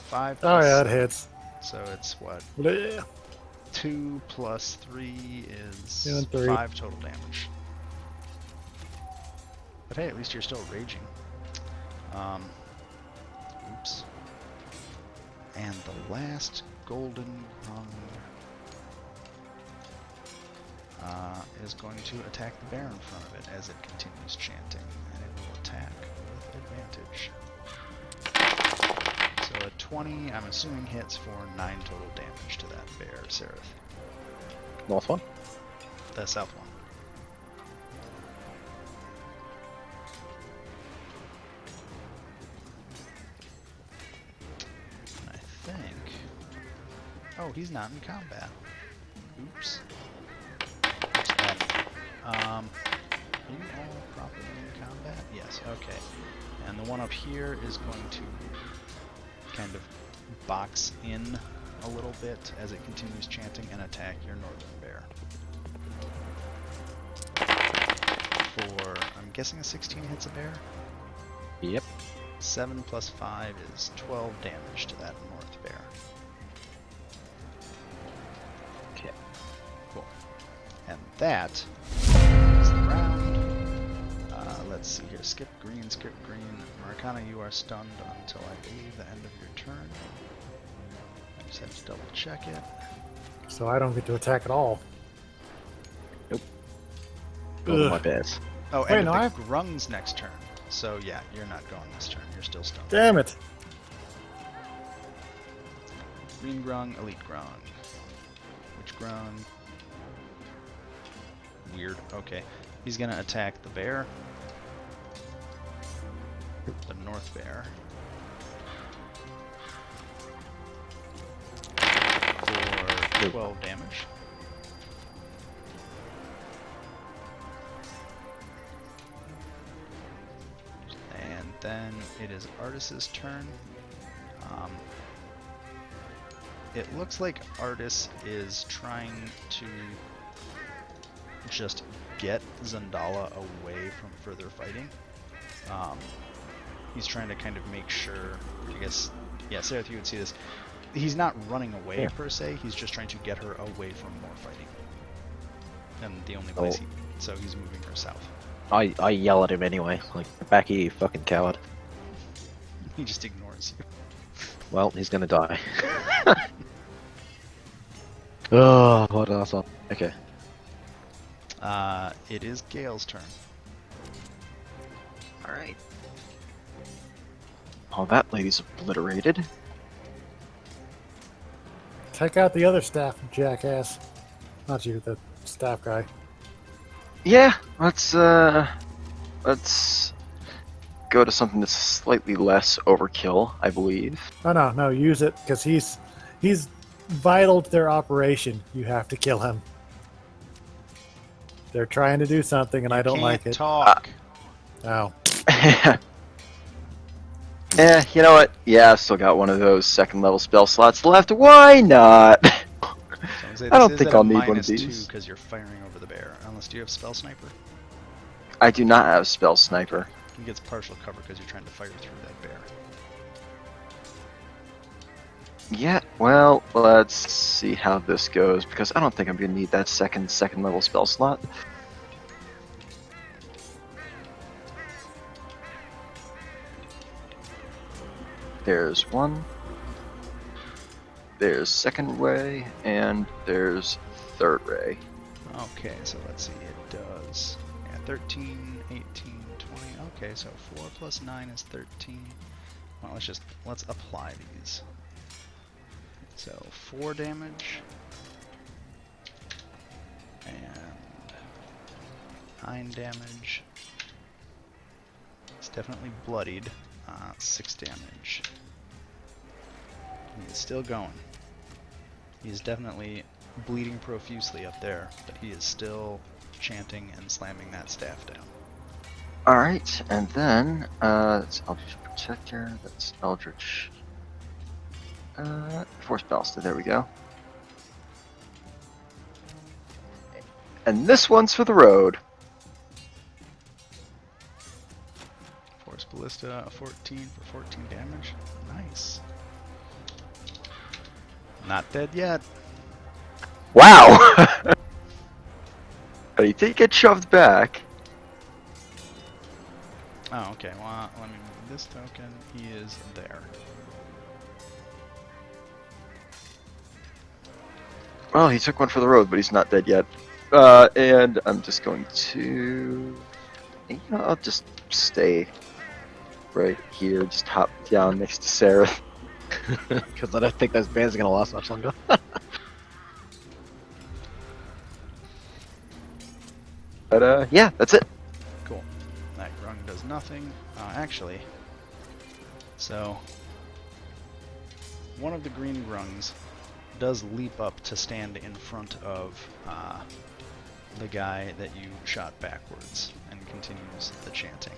5. Oh yeah, it 7. hits. So it's what? Yeah. 2 plus 3 is 2 and 3. 5 total damage. But hey, at least you're still raging. Oops. And the last golden rung is going to attack the bear in front of it as it continues chanting, and it will attack with advantage. So a 20, I'm assuming, hits for 9 total damage to that bear, Seraph. North one? The south one. And I think... Oh, he's not in combat. Oops. Are you all properly in combat? Yes, okay. And the one up here is going to kind of box in a little bit as it continues chanting and attack your northern bear. For, I'm guessing a 16 hits a bear? Yep. 7 plus 5 is 12 damage to that north bear. Okay. Cool. And that is the round. Let's see here. Skip green, skip green. Maracana, you are stunned until I believe the end of your turn. I just have to double check it. So I don't get to attack at all. One of Ugh. my bears. Oh, Wait, and no, the I've- grung's next turn. So yeah, you're not going this turn. You're still stunned. Damn it. Green grung, elite grung. Which grung? Weird. Okay. He's gonna attack the bear. The north bear. For 12 damage. And then it is Artis's turn. it looks like Artis is trying to just get Zandala away from further fighting. He's trying to kind of make sure, I guess, yeah, Sarah, you would see this. He's not running away per se, he's just trying to get her away from more fighting. And the only place so he's moving her south. I yell at him anyway, like, back here, you fucking coward. He just ignores you. Well, he's gonna die. Oh, what an asshole. Okay. It is Gale's turn. Alright. Oh, that lady's obliterated. Check out the other staff, jackass. Not you, the staff guy. Yeah, let's go to something that's slightly less overkill, I believe. No, use it, because he's vital to their operation. You have to kill him. They're trying to do something, and I don't like it. Talk. Oh. Yeah, you know what? Yeah, I've still got one of those second level spell slots left. Why not? So I don't think I'll need one of -2 these. because you're firing over the bear. Unless, do you have spell sniper? I do not have spell sniper. He gets partial cover because you're trying to fire through that bear. Yeah, well, let's see how this goes, because I don't think I'm gonna need that second level spell slot. There's one. There's second ray, and there's third ray. Okay, so let's see. It does 13, 18, 20. Okay, so 4 plus 9 is 13. Well, let's apply these. So 4 damage and 9 damage. It's definitely bloodied. 6 damage. He is still going. He is definitely bleeding profusely up there, but he is still chanting and slamming that staff down. Alright, and then, that's Eldritch Protector, that's Eldritch, Force Ballista, there we go. And this one's for the road. Force Ballista, 14 for 14 damage. Nice. Not dead yet. Wow! But he did get shoved back. Oh, okay. Well, let me move this token. He is there. Well, he took one for the road, but he's not dead yet. And I'm just going to... You know, I'll just stay right here, just hop down next to Sarah. Because I don't think those bears are gonna last much longer. But, yeah, that's it. Cool. That grung does nothing. Actually, so one of the green grungs does leap up to stand in front of the guy that you shot backwards and continues the chanting.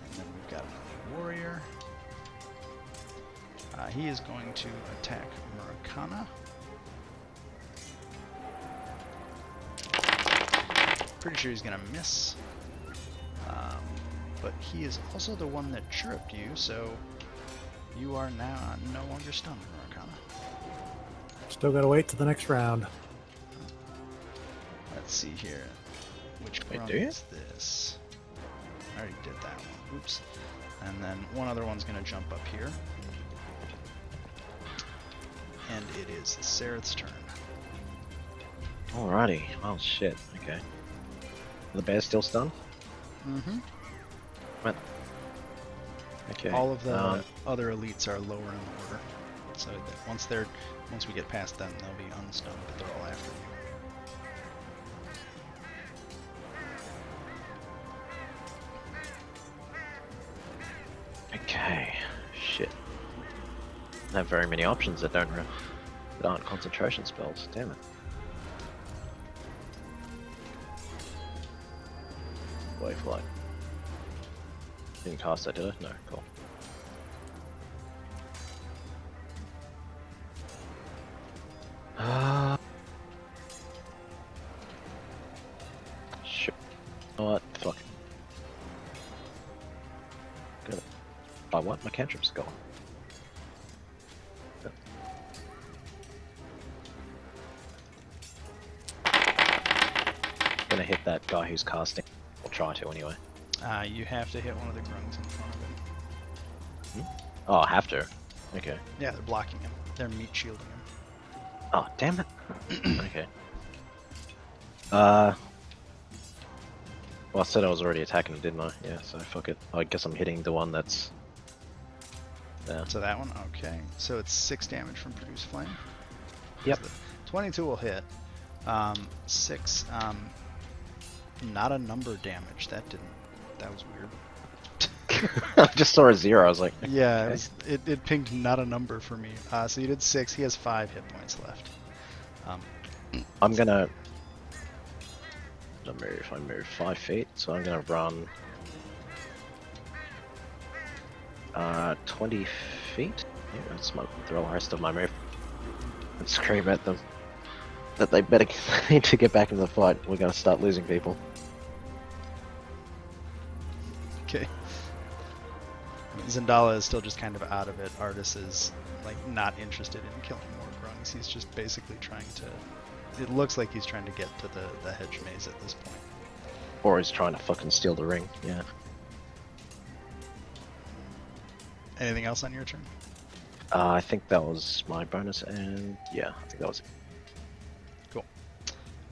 And then we've got another warrior. He is going to attack Murakana. Pretty sure he's gonna miss. But he is also the one that chirruped you, so you are now no longer stunned, Murakana. Still gotta wait till the next round. Let's see here. Which Wait, grung do you? is this? I already did that one. Oops. And then one other one's gonna jump up here. And it is Sareth's turn. Alrighty. Oh shit. Okay. The bear's still stunned? Mm-hmm. Okay. All of the other elites are lower in the order, so that once we get past them, they'll be unstunned, but they're all after you. Okay. Shit. I don't have very many options that that aren't concentration spells. Damn it. Wave light. Didn't cast that, did I? No, cool. Sure. You know what? Fuck. Good. Oh, what? My cantrip's gone. Gonna hit that guy who's casting. Or try to anyway. You have to hit one of the grungs in front of him. Oh, I have to. Okay. Yeah, they're blocking him. They're meat shielding him. Oh, damn it. Okay. Well, I said I was already attacking, didn't I? Yeah, so fuck it. I guess I'm hitting the one that's... there. So that one, okay. So it's 6 damage from Produce Flame. Yep. 22 will hit. 6, not a number damage. That was weird. I just saw a 0, I was like... Yeah, okay. it pinged not a number for me. So you did 6, he has 5 hit points left. I'm gonna... I move 5 feet, so I'm gonna run... 20 feet? Yeah, that's the rest of my move. And scream at them that they better need to get back into the fight. We're gonna start losing people. Okay. Zendala is still just kind of out of it. Artis is like not interested in killing more grungs. He's just basically trying to... It looks like he's trying to get to the hedge maze at this point. Or he's trying to fucking steal the ring, yeah. Anything else on your turn? I think that was my bonus, and yeah, I think that was it. Cool.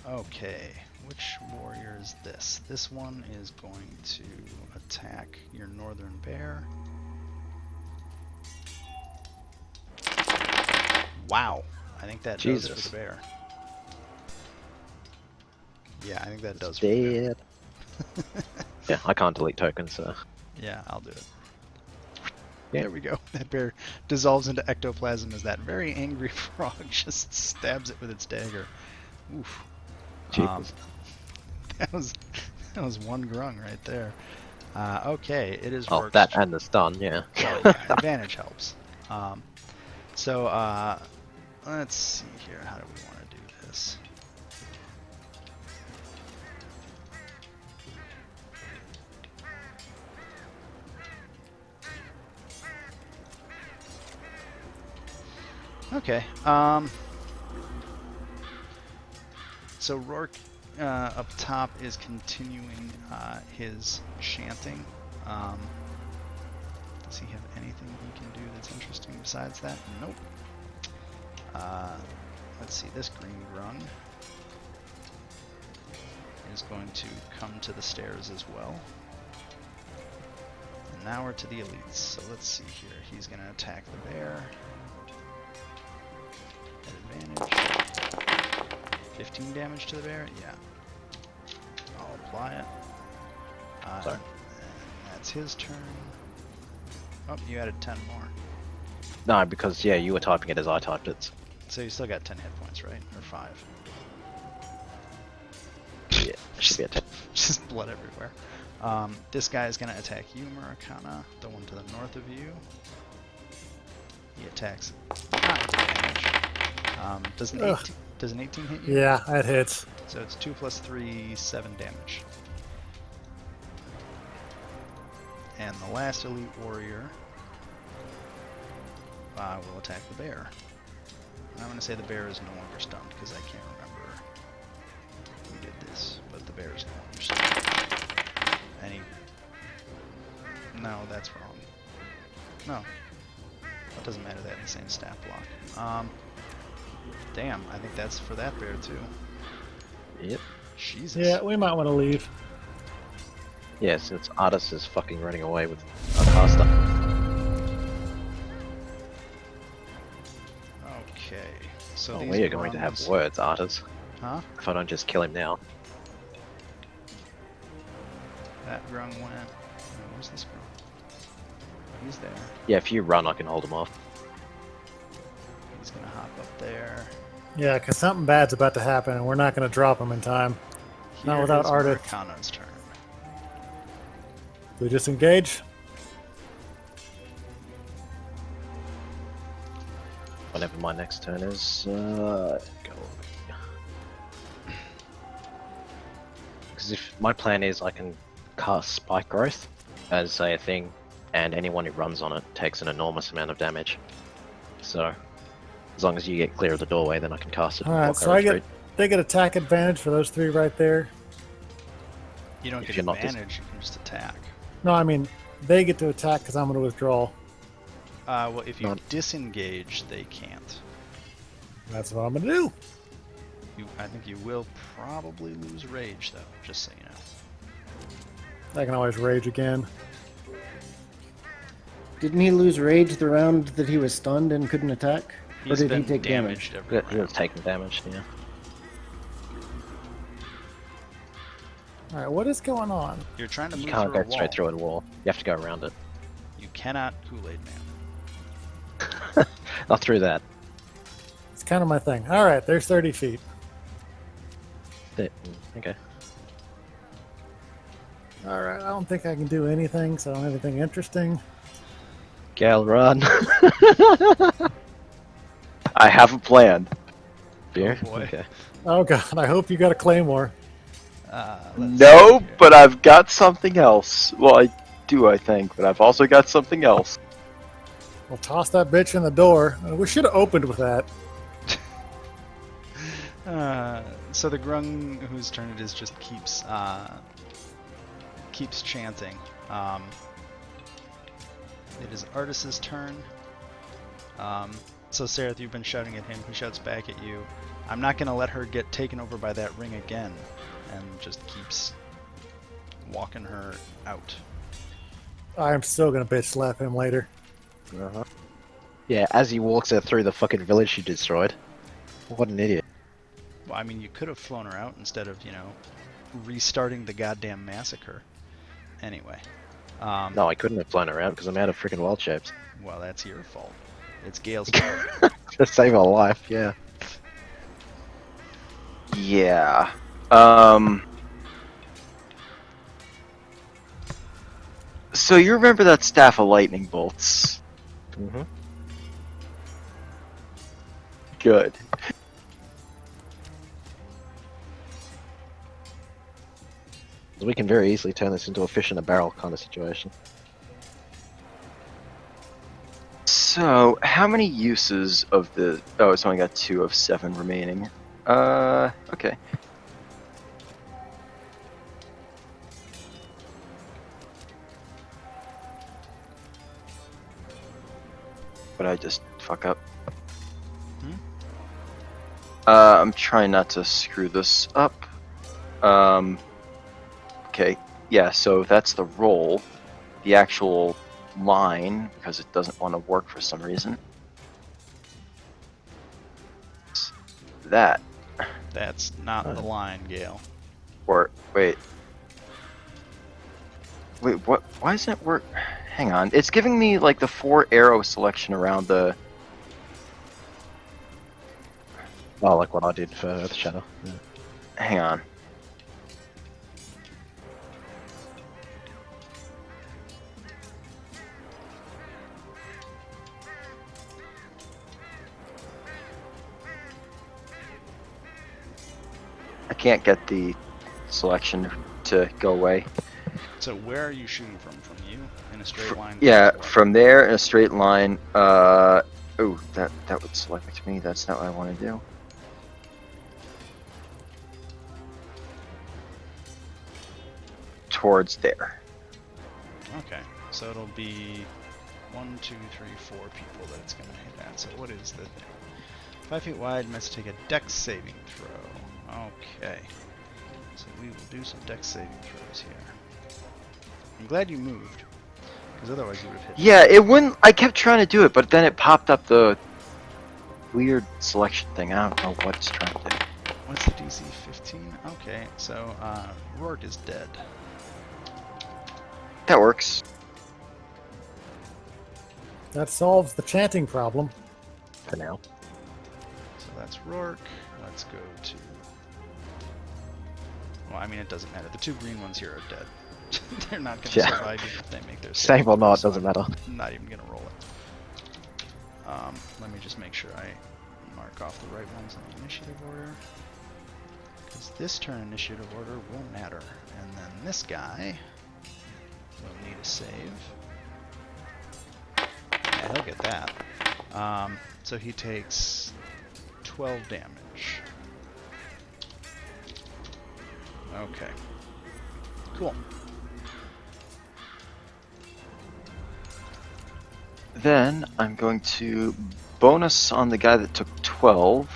Okay, which warrior is this? This one is going to attack your northern bear. Wow, I think that does Jesus. for the bear. Yeah, I think that does for the bear. Dead. Yeah, I can't delete tokens, so... Yeah, I'll do it. Yeah. There we go. That bear dissolves into ectoplasm as that very angry frog just stabs it with its dagger. Oof. Jesus. That was one grung right there. Okay, it is Oh, Rourke's that and the stun, yeah. well, yeah, advantage helps. So let's see here. How do we want to do this? Okay. So Rourke up top is continuing his chanting. Does he have anything he can do that's interesting besides that? Nope. Let's see, this green grung is going to come to the stairs as well. And now we're to the elites. So let's see here. He's going to attack the bear. At advantage. 15 damage to the bear? Yeah. I'll apply it. Sorry. And that's his turn. Oh, you added 10 more. No, because, yeah, you were typing it as I typed it. So you still got 10 hit points, right? Or 5? Yeah, it should be a 10. Just blood everywhere. This guy is going to attack you, Murakana, the one to the north of you. He attacks not with advantage. Does an 18 hit you? Yeah, that hits. So it's 2 plus 3, 7 damage. And the last elite warrior will attack the bear. And I'm going to say the bear is no longer stunned because I can't remember who did this, but the bear is no longer stunned. And he... No, that's wrong. No. That doesn't matter, they have the same stat block. Damn, I think that's for that bear too. Yep. Jesus. Yeah, we might want to leave. Yeah, since Artis is fucking running away with a caster. Okay. So Oh, these we are going to have grungs- words, Artis. Huh? If I don't just kill him now. That grung went. Oh, where's this grung? He's there. Yeah, if you run, I can hold him off. He's gonna hop up there. Yeah, because something bad's about to happen, and we're not going to drop him in time. Not Here without is Ardith. Murakana's turn. Do we disengage? whenever my next turn is. Because if my plan is I can cast Spike Growth as a thing, and anyone who runs on it takes an enormous amount of damage. So, as long as you get clear of the doorway, then I can cast it. All and right, block so our I get retreat. they get attack advantage for those 3 right there. You don't If get you're not advantage, you can just attack. No, I mean they get to attack because I'm going to withdraw. Well, if you Not- disengage, they can't. That's what I'm going to do. I think you will probably lose rage, though, just so you know. I can always rage again. Didn't he lose rage the round that he was stunned and couldn't attack? Or He's did been he take damage? damaged every He was round. taking damage, yeah. All right, what is going on? You're trying to You move can't through go a straight wall. through a wall. You have to go around it. You cannot Kool-Aid Man. Not through that. It's kind of my thing. All right, there's 30 feet. Okay. All right, I don't think I can do anything, so I don't have anything interesting. Gal, run. I have a plan. Beer? Oh, boy. Okay. Oh god, I hope you got a claymore. Let's No, see here. but I've got something else. Well, I do, I think, but I've also got something else. We'll toss that bitch in the door. We should have opened with that. So the Grung, whose turn it is, just keeps chanting. It is Artis's turn. So Sarah, you've been shouting at him. He shouts back at you. I'm not gonna let her get taken over by that ring again, and just keeps walking her out. I'm still gonna bitch slap him later. Uh-huh. Yeah, as he walks her through the fucking village she destroyed. What an idiot. Well, I mean, you could have flown her out instead of, restarting the goddamn massacre. Anyway. No, I couldn't have flown her out because I'm out of freaking wild shapes. Well, that's your fault. It's Gale's fault. To save her life, yeah. Yeah. So you remember that staff of lightning bolts? Mm-hmm. Good. We can very easily turn this into a fish in a barrel kind of situation. So, how many uses of the... Oh, it's only got 2 of 7 remaining. Okay. But I just fuck up. Hmm? I'm trying not to screw this up. Okay, yeah, so that's the roll. The actual line, because it doesn't want to work for some reason. That. That's not the line, Gale. Or, wait. Wait, what? Why does that work? Hang on. It's giving me, like, the 4 arrow selection around the... Oh, like what I did for Earth Shadow. Yeah. Hang on. I can't get the selection to go away. So where are you shooting from? From you? In a straight line? Yeah, towards what? from there in a straight line. Oh, that would select me. That's not what I want to do. Towards there. Okay, so it'll be 1, 2, 3, 4 people that it's going to hit at. So what is the... 5 feet wide, must take a dex saving throw. Okay. So we will do some dex saving throws here. I'm glad you moved, because otherwise you would have hit. Yeah, it wouldn't. I kept trying to do it, but then it popped up the weird selection thing. I don't know what it's trying to do. What's the DC? 15? Okay, so Rourke is dead. That works. That solves the chanting problem. For now. So that's Rourke. Let's go to... Well, I mean, it doesn't matter. The 2 green ones here are dead. They're not going to Yeah. survive even if they make their Save or not, so doesn't matter. I'm not even going to roll it. Let me just make sure I mark off the right ones in the initiative order. Because this turn initiative order will matter. And then this guy will need a save. Yeah, he'll get that. So he takes 12 damage. Okay. Cool. Then I'm going to bonus on the guy that took 12.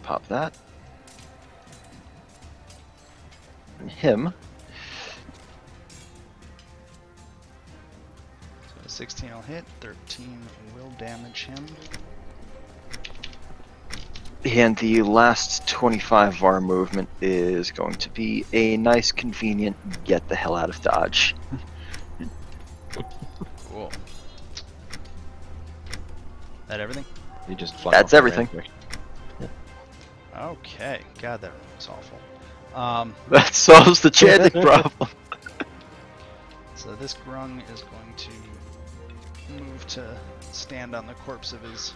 Pop that. And him. So 16 will hit, 13 will damage him. And the last 25 of our movement is going to be a nice, convenient get the hell out of Dodge. Cool. That everything? You just flung That's off the everything. random. Okay. God, that was awful. That solves the chanting problem. So this Grung is going to move to stand on the corpse of his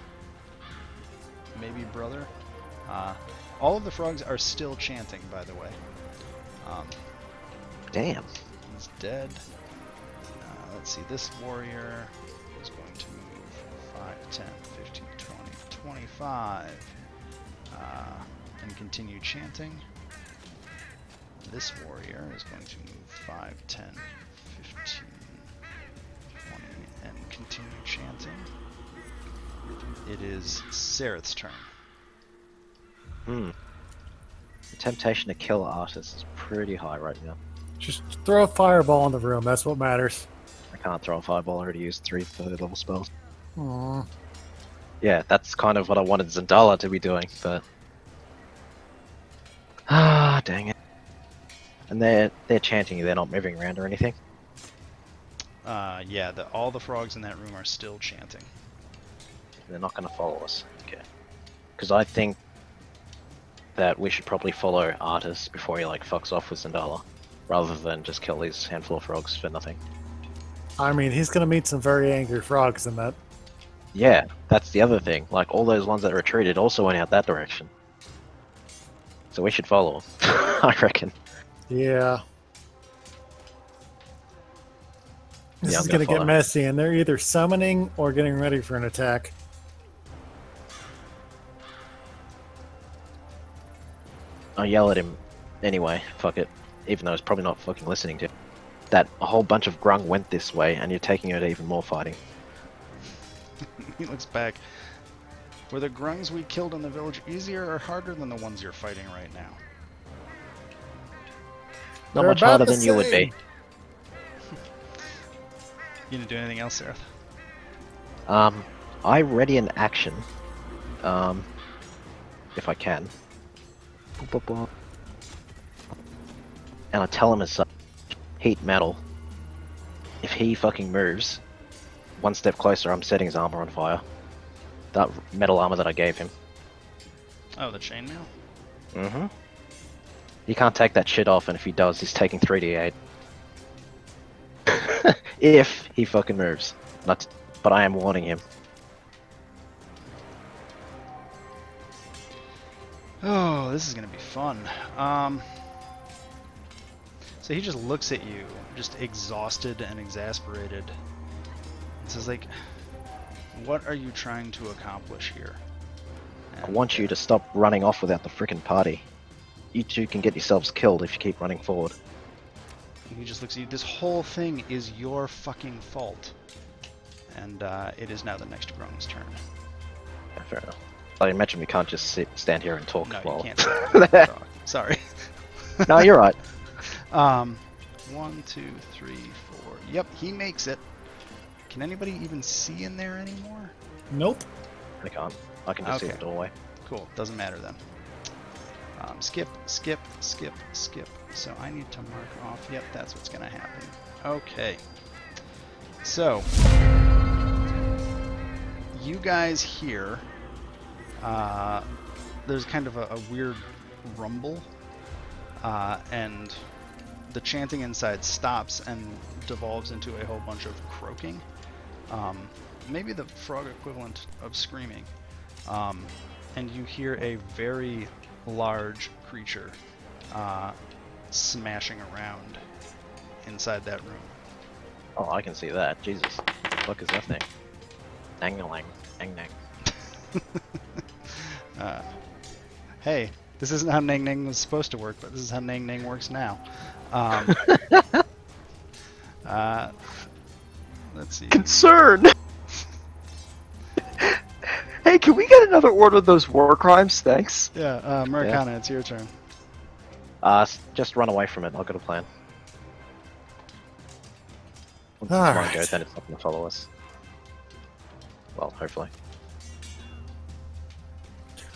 maybe brother. All of the frogs are still chanting, by the way. Damn. He's dead. Let's see, this warrior is going to move 5, 10, 15, 20, 25, and continue chanting. This warrior is going to move 5, 10, 15, 20, and continue chanting. It is Sereth's turn. The temptation to kill artists is pretty high right now. Just throw a fireball in the room. That's what matters. I can't throw a fireball. I already used 3 third level spells. Aw. Yeah, that's kind of what I wanted Zendala to be doing, but dang it. And they're chanting. They're not moving around or anything. Yeah, all the frogs in that room are still chanting. They're not going to follow us. Okay. Because I think that we should probably follow Artis before he like fucks off with Zendala, rather than just kill these handful of frogs for nothing. I mean, he's gonna meet some very angry frogs in that. Yeah, that's the other thing. Like all those ones that retreated also went out that direction. So we should follow him, I reckon. Yeah. This Yeah, is I'm gonna gonna get follow. messy, and they're either summoning or getting ready for an attack. I'll yell at him anyway, fuck it. Even though he's probably not fucking listening to it. That a whole bunch of grung went this way, and you're taking it to even more fighting. He looks back. Were the grungs we killed in the village easier or harder than the ones you're fighting right now? Not They're much about harder the than you would be. same. You gonna do anything else, Sereth? I ready an action. If I can. Boop, boop, boop. And I tell him as such. Heat metal. If he fucking moves, one step closer, I'm setting his armor on fire. That metal armor that I gave him. Oh, the chainmail? Mm-hmm. He can't take that shit off, and if he does, he's taking 3d8. If he fucking moves. But I am warning him. Oh, this is gonna be fun. So he just looks at you, just exhausted and exasperated, and says like, what are you trying to accomplish here? I want you to stop running off without the frickin' party. You two can get yourselves killed if you keep running forward. He just looks at you. This whole thing is your fucking fault. And it is now the next Grung's turn. Yeah, fair enough. I imagine we can't just stand here and talk No, while... you can't. Talk. Sorry. No, you're right. 1, 2, 3, 4. Yep, he makes it. Can anybody even see in there anymore? Nope. I can't. I can just see Okay. the doorway. Cool. Doesn't matter then. Skip, skip, skip, skip. So I need to mark off. Yep, that's what's going to happen. Okay. So, you guys hear there's kind of a weird rumble and the chanting inside stops and devolves into a whole bunch of croaking. Maybe the frog equivalent of screaming. And you hear a very large creature smashing around inside that room. Oh, I can see that. Jesus. What the fuck is that thing? Dangling. Dang dang. Hey, this isn't how Nang Nang was supposed to work, but this is how Nang Nang works now. Let's see. Concern! Hey, can we get another order of those war crimes? Thanks. Yeah, Murakana, it's your turn. Just run away from it. I've got a plan. Once All it's one right. go, then it's not going to follow us. Well, hopefully.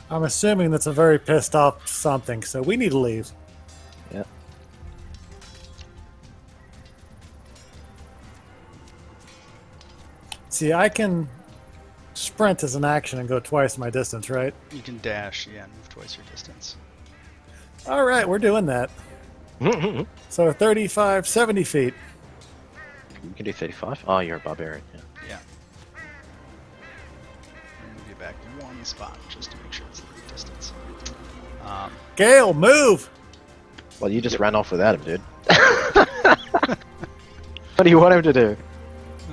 I'm assuming that's a very pissed off something, so we need to leave. Yeah. See, I can sprint as an action and go twice my distance, right? You can dash, yeah, and move twice your distance. All right, we're doing that. You So 35, 70 feet. can do 35. Oh, you're a barbarian. Yeah. Yeah. Move you back one spot just to make sure it's the right distance. Gale, move! Well, you just ran off without him, dude. What do you want him to do?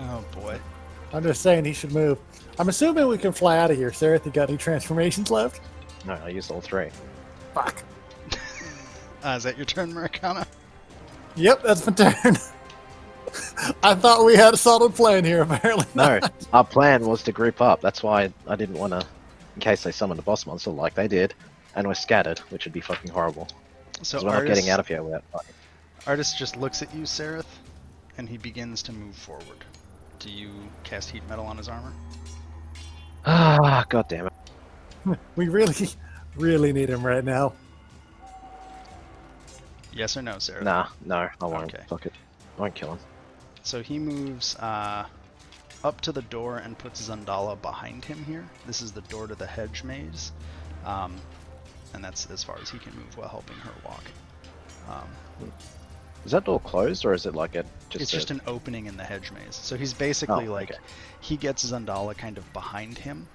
Oh boy. I'm just saying he should move. I'm assuming we can fly out of here. Sarah, you got any transformations left? No, I used all 3. Fuck. Is that your turn, Murakana? Yep, that's my turn. I thought we had a solid plan here, apparently. No, our plan was to group up. That's why I didn't want to, in case they summoned a boss monster like they did, and we're scattered, which would be fucking horrible. So So we're not getting out of here without fighting. Artist just looks at you, Sereth, and he begins to move forward. Do you cast heat metal on his armor? Ah, god damn it. We really, really need him right now. Yes or no, Sereth? Nah, no, I won't. Okay. Fuck it. I won't kill him. So he moves up to the door and puts Zandala behind him here. This is the door to the hedge maze. And that's as far as he can move while helping her walk. Is that door closed, or is it like a It's a- just an opening in the hedge maze. So he's basically Oh, like, okay. he gets Zandala kind of behind him,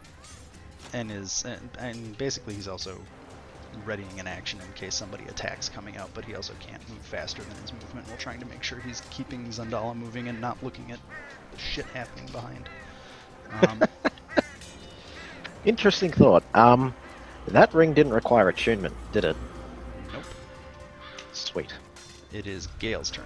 and and basically he's also readying an action in case somebody attacks coming out, but he also can't move faster than his movement while trying to make sure he's keeping Zandala moving and not looking at the shit happening behind. Interesting thought. That ring didn't require attunement, did it? Nope. Sweet. It is Gale's turn.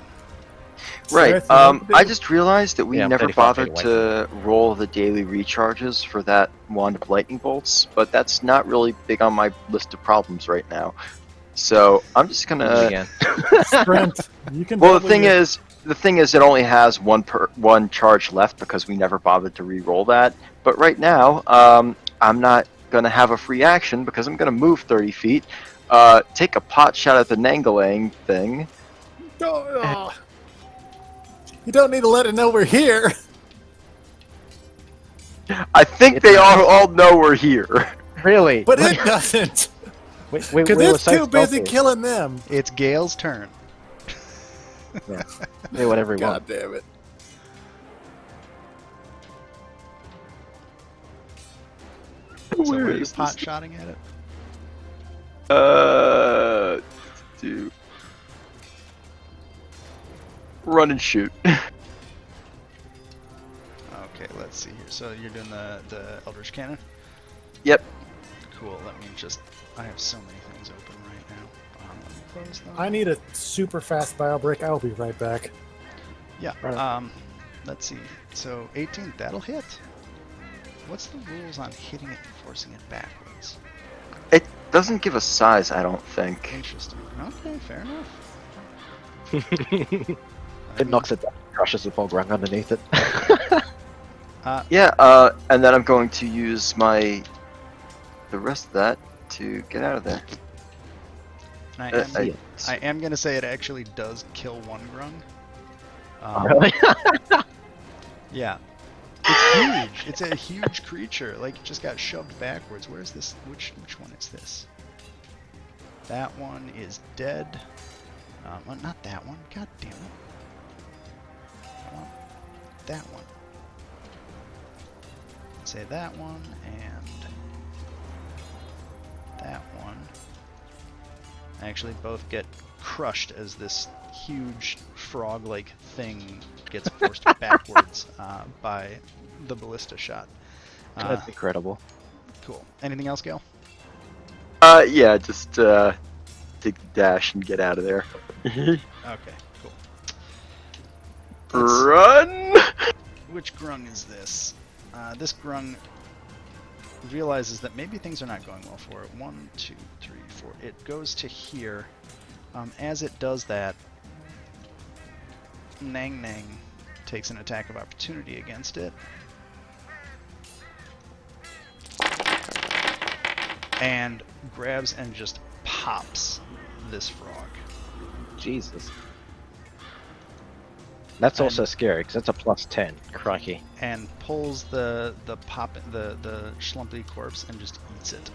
Right. Sarah, you I just realized that we Yeah, I'm never 35 feet bothered to roll the daily recharges for that wand of lightning bolts, but that's not really big on my list of problems right now. So I'm just gonna. Again. Sprint. You can. Well, the double thing your- is, it only has one charge left because we never bothered to re-roll that. But right now, I'm not gonna have a free action because I'm gonna move 30 feet, take a pot shot at the Nangalang thing. Oh. You don't need to let it know we're here. I think they all know we're here. Really? But it doesn't. Because Because it's too busy killing them. It's Gale's turn. Do whatever we God want. damn it. So Where where are you is this? pot shotting at it? Do run and shoot. Okay, let's see here. So you're doing the Eldritch Cannon? Yep. Cool, let me just... I have so many things open right now. Let me close them. I need a super fast bio break. I'll be right back. Yeah, Right. let's see. So 18, that'll hit. What's the rules on hitting it and forcing it backwards? It doesn't give a size, I don't think. Interesting. Okay, fair enough. It knocks it down, crushes the bog rung underneath it. Yeah, and then I'm going to use the rest of that to get out of there. I am going to say it actually does kill one grung. Really? Yeah. It's huge. It's a huge creature. Like, it just got shoved backwards. Where's this? Which one is this? That one is dead. Well, not that one. God damn it. I want that one. Say that one and that one. Actually, both get crushed as this huge frog-like thing gets forced backwards by the ballista shot. That's incredible. Cool. Anything else, Gale? Yeah, just take the dash and get out of there. Okay, cool. Run! Which grung is this? This grung realizes that maybe things are not going well for it. 1, 2, 3, 4. It goes to here. As it does that, Nang Nang takes an attack of opportunity against it. And grabs and just pops this frog. Jesus. That's also scary because that's a +10. Crikey. And pulls the schlumpy corpse and just eats it.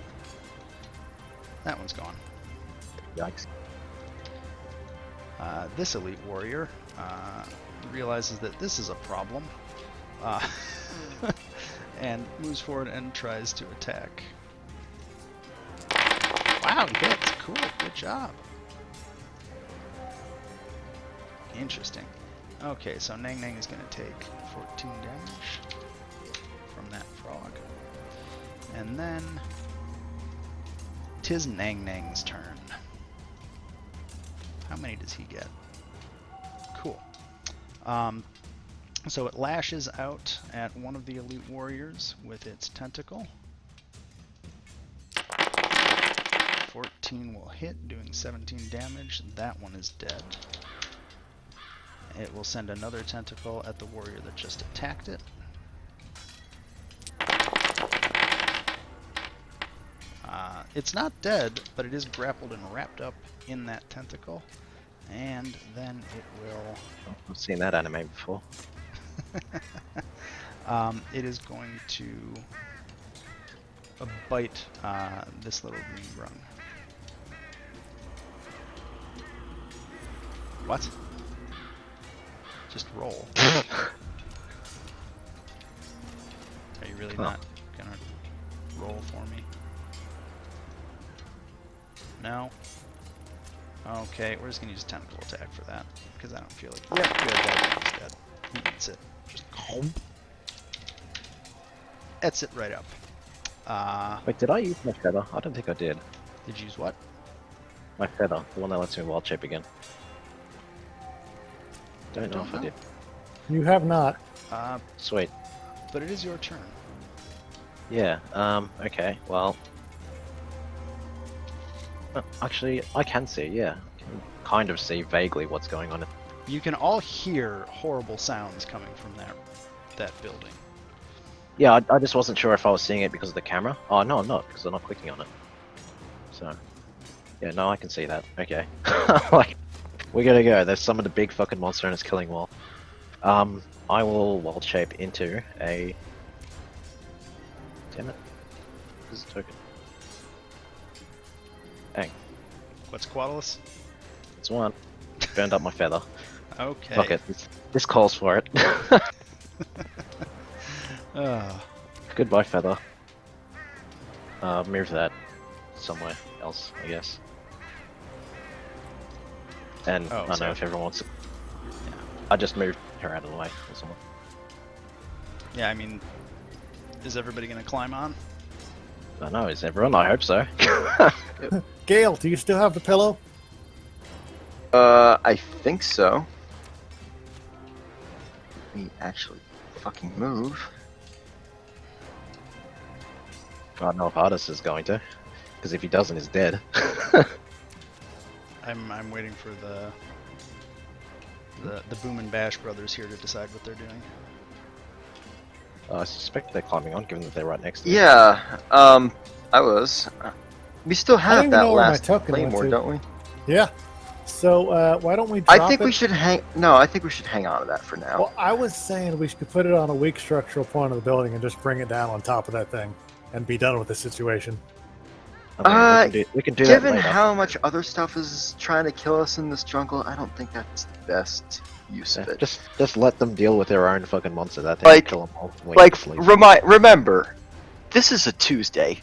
That one's gone. Yikes. This elite warrior realizes that this is a problem, and moves forward and tries to attack. Wow, he hits. Cool. Good job. Interesting. Okay, so Nang Nang is going to take 14 damage from that frog. And then tis Nang Nang's turn. How many does he get? Cool. So it lashes out at one of the elite warriors with its tentacle. 14 will hit, doing 17 damage. That one is dead. It will send another tentacle at the warrior that just attacked it. It's not dead, but it is grappled and wrapped up in that tentacle. And then it will... I've seen that anime before. It is going to bite this little green grung. What? Just roll. Are you really not gonna roll for me? No? Okay, we're just gonna use tentacle attack for that, because I don't feel like... Yeah, good, that one's dead. He eats it. Just... Ets it right up. Wait, did I use my feather? I don't think I did. Did you use what? My feather, the one that lets me wild shape again. Don't know if I did. You have not. Sweet. But it is your turn. Yeah, okay, well... Actually, I can see, yeah. I can kind of see vaguely what's going on. You can all hear horrible sounds coming from that building. Yeah, I just wasn't sure if I was seeing it because of the camera. Oh, no, I'm not, because I'm not clicking on it. So, yeah, no, I can see that. Okay. Like, we gotta go. There's some of the big fucking monster and it's killing wall. I will wild shape into a... Damn it. This is a token. Dang. What's Quaddalus? It's one. Burned up my feather. Okay. Fuck it. This calls for it. Goodbye, feather. Move that somewhere else, I guess. And I don't know if everyone wants to... Yeah. I just moved her out of the way or someone. Yeah, I mean, is everybody gonna climb on? I don't know, is everyone? I hope so. Gale, do you still have the pillow? I think so. Let me actually fucking move. I don't know if Artis is going to, because if he doesn't, he's dead. I'm waiting for the Boom and Bash brothers here to decide what they're doing. I suspect they're climbing on, given that they're right next to Yeah, I was. We still I don't have even that know where my last token went claymore, to. don't we? Yeah. So why don't we drop I think it? we should hang. No, I think we should hang on to that for now. Well, I was saying we should put it on a weak structural point of the building and just bring it down on top of that thing and be done with the situation. I mean, we can do that Given later. how much other stuff is trying to kill us in this jungle, I don't think that's the best use Yeah, of it. just let them deal with their own fucking monster. That they Like- kill them all. and we Like, sleep. remember, this is a Tuesday.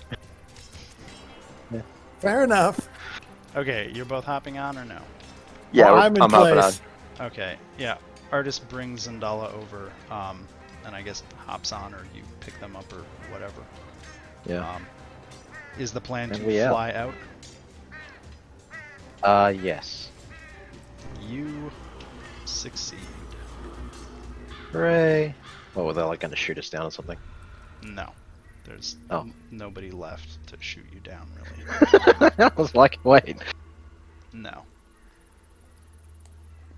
Fair enough. Okay, you're both hopping on or no? Yeah, Well, I'm in hopping on. place. Okay, yeah. Artist brings Zendala over, and I guess hops on, or you pick them up, or whatever. Yeah. Is the plan And to we out. fly out? Yes. You succeed. Hooray! What, were they like gonna shoot us down or something? No. There's Oh. nobody left to shoot you down, really. I was like, wait. No.